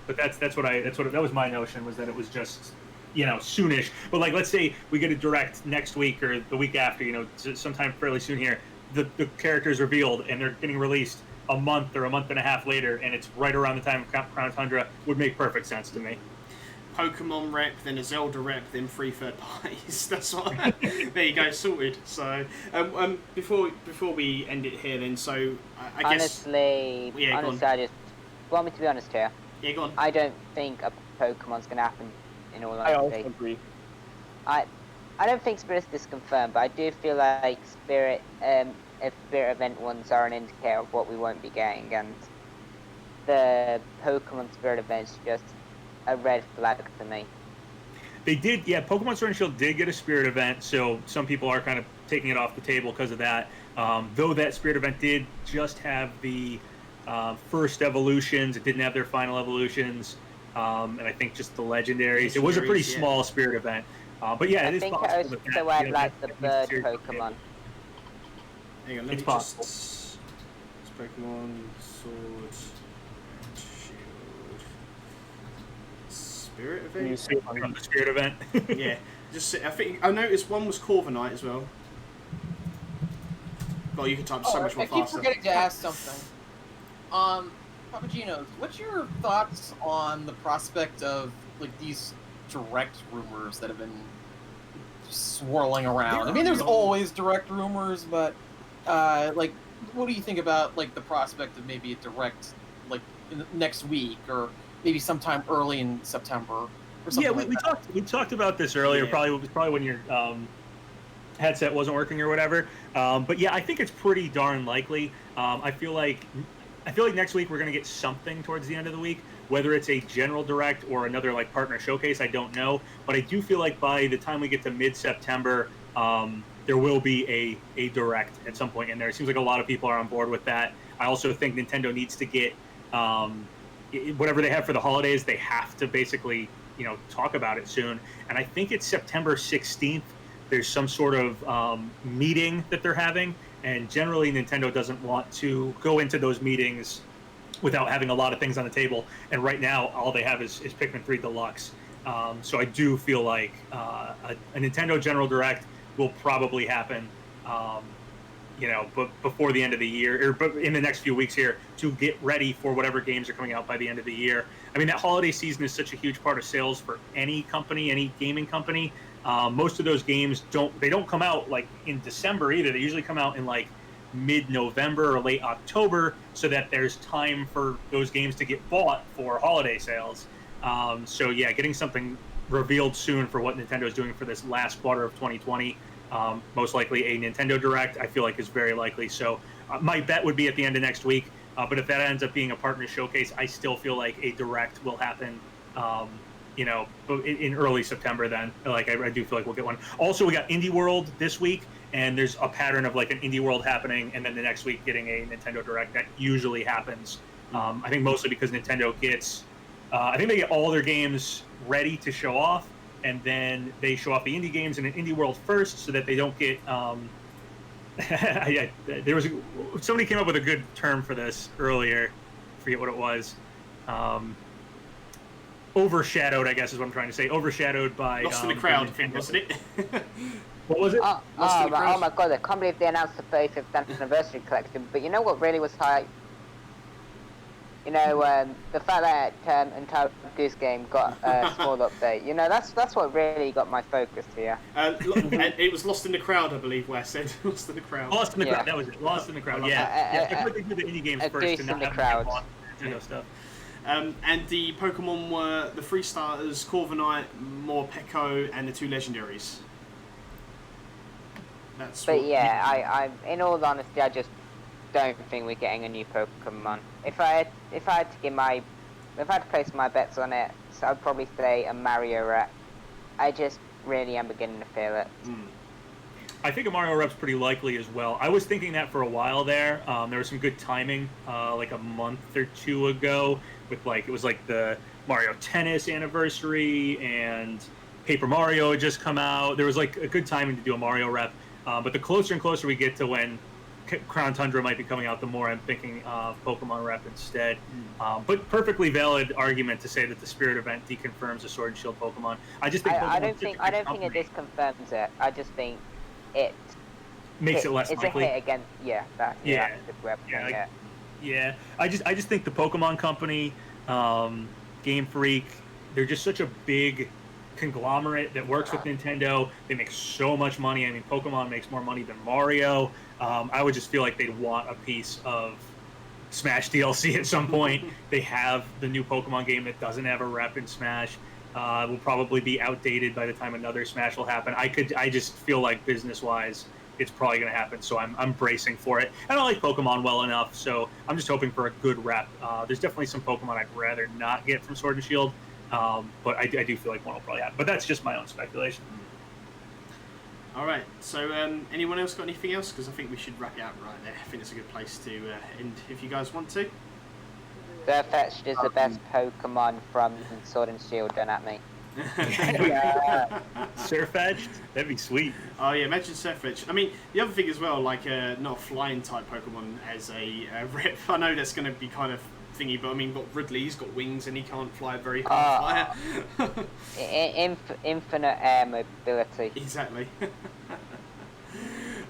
But that was my notion, was that it was just soonish. But let's say we get a direct next week or the week after, sometime fairly soon here. The character is revealed and they're getting released a month or a month and a half later, and it's right around the time of Crown Tundra, would make perfect sense to me. Pokemon rep, then a Zelda rep, then 3 third parties. That's what. There you go, sorted. So, before we end it here, then, so I guess. Honestly, I just want me to be honest here. Yeah, go on. I don't think a Pokemon's gonna happen In all I honesty, also agree. I don't think Spirit is confirmed, but I do feel like Spirit, if Spirit event ones are an indicator of what we won't be getting, and the Pokemon Spirit event's just a red flag to me. They did, yeah. Pokemon Sword and Shield did get a Spirit event, so some people are kind of taking it off the table because of that. Though that Spirit event did just have the first evolutions, it didn't have their final evolutions, and I think just the legendaries. It was a pretty small Spirit event, but yeah, it is possible. I think it also had like the bird Pokemon. Hang on, let It's me possible. just... It's Pokemon Sword and Shield. Spirit event? You see From the Spirit event. Yeah, just I think I noticed one was Corviknight as well. Well, you can type so much more I keep faster. forgetting to ask something. PapaGenos, what's your thoughts on the prospect of like these direct rumors that have been swirling around? I mean, there's always direct rumors, but like, what do you think about like the prospect of maybe a direct like in the next week or maybe sometime early in September or something? Yeah, like that? we talked about this earlier. Yeah. Probably when your headset wasn't working or whatever. But yeah, I think it's pretty darn likely. I feel like next week we're gonna get something towards the end of the week. Whether it's a general direct or another like partner showcase, I don't know. But I do feel like by the time we get to mid-September, there will be a direct at some point in there. It seems like a lot of people are on board with that. I also think Nintendo needs to get whatever they have for the holidays. They have to basically talk about it soon. And I think it's September 16th. There's some sort of meeting that they're having, and generally Nintendo doesn't want to go into those meetings without having a lot of things on the table. And right now, all they have is Pikmin 3 Deluxe. So I do feel like a Nintendo General Direct will probably happen, but before the end of the year, or in the next few weeks here, to get ready for whatever games are coming out by the end of the year. I mean, that holiday season is such a huge part of sales for any company, any gaming company. Most of those games don't come out like in December either. They usually come out in like mid-November or late October, so that there's time for those games to get bought for holiday sales. So yeah, getting something revealed soon for what Nintendo is doing for this last quarter of 2020, most likely a Nintendo Direct, I feel like is very likely. So my bet would be at the end of next week. But if that ends up being a partner showcase, I still feel like a Direct will happen. In early September, then like I do feel like we'll get one. Also, we got Indie World this week, and there's a pattern of like an Indie World happening, and then the next week getting a Nintendo Direct. That usually happens. I think mostly because Nintendo gets, I think they get all their games ready to show off, and then they show off the indie games in an Indie World first, so that they don't get. There was somebody came up with a good term for this earlier. I forget what it was. Overshadowed, I guess is what I'm trying to say. Overshadowed by Lost in the crowd, I think, wasn't it? What was it? Oh my god, I can't believe they announced the 35th anniversary collection, but you know what really was hype? The fact that entire Goose Game got a small update. That's what really got my focus here. It was Lost in the Crowd, I believe, where I said Lost in the Crowd. Lost in the Yeah. Crowd, that was it. Lost in the Crowd, yeah. I thought they did the indie games first Goose and in not the have Crowd. Nintendo stuff. And the Pokemon were the 3 starters, Corviknight, Morpeko, and the 2 legendaries. But yeah, I in all honesty, I just don't think we're getting a new Pokemon. If I had to place my bets on it, so I'd probably say a Mario rep. I just really am beginning to feel it. I think a Mario rep's pretty likely as well. I was thinking that for a while there. There was some good timing, like a month or two ago, with it was like the Mario Tennis anniversary and Paper Mario had just come out. There was like a good timing to do a Mario rep. But the closer and closer we get to when Crown Tundra might be coming out, the more I'm thinking of Pokemon rep instead. But perfectly valid argument to say that the Spirit event deconfirms the Sword and Shield Pokemon. I just think I don't think it disconfirms it. I just think it makes it less it's likely. A hit against that's a good way of putting it. Yeah, I just think the Pokemon Company, Game Freak, they're just such a big conglomerate that works with Nintendo. They make so much money. I mean, Pokemon makes more money than Mario. I would just feel like they'd want a piece of Smash DLC at some point. They have the new Pokemon game that doesn't have a rep in Smash. will probably be outdated by the time another Smash will happen. I just feel like business-wise, it's probably going to happen, so I'm bracing for it. And I like Pokemon well enough, so I'm just hoping for a good rep. There's definitely some Pokemon I'd rather not get from Sword and Shield, but I do feel like one will probably happen. But that's just my own speculation. All right. So, anyone else got anything else? Because I think we should wrap it up right there. I think it's a good place to end if you guys want to. Surfetch'd is the best Pokemon from Sword and Shield, don't at me. Surfetch'd? That'd be sweet. Oh yeah, imagine Surfetch'd. I mean, the other thing as well, like not a flying type Pokemon as a rep. I know that's going to be kind of thingy, but I mean, got Ridley, he's got wings and he can't fly very high. Infinite air mobility. Exactly.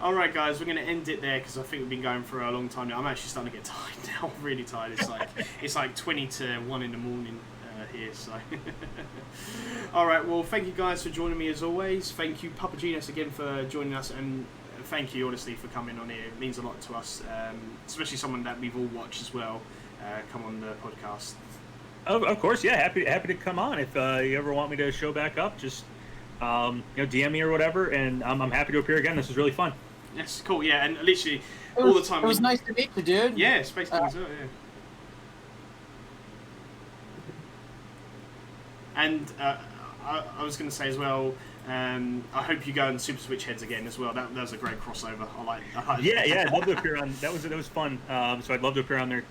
All right, guys, we're going to end it there because I think we've been going for a long time now. I'm actually starting to get tired now. I'm really tired. It's like 20 to 1 in the morning here. So, all right. Well, thank you guys for joining me as always. Thank you, PapaGenos, again for joining us, and thank you honestly for coming on here. It means a lot to us, especially someone that we've all watched as well. Come on the podcast. Of course, yeah. Happy to come on. If you ever want me to show back up, just DM me or whatever, and I'm happy to appear again. This was really fun. Yes, cool. Yeah, and literally all the time. It was nice to meet you, dude. Yeah, SpaceKing as well. Yeah. And I was going to say as well. I hope you go and Super Switch Heads again as well. That was a great crossover. I like Yeah, I'd love to appear on. That was fun. So I'd love to appear on their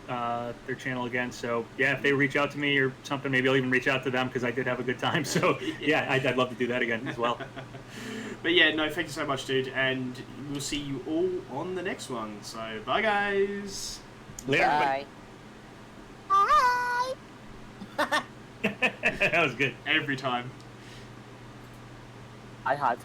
channel again. So yeah, if they reach out to me or something, maybe I'll even reach out to them because I did have a good time. So yeah, I'd love to do that again as well. But yeah, no, thank you so much, dude, and we'll see you all on the next one. So bye, guys. Later. Bye. That was good every time. I had to.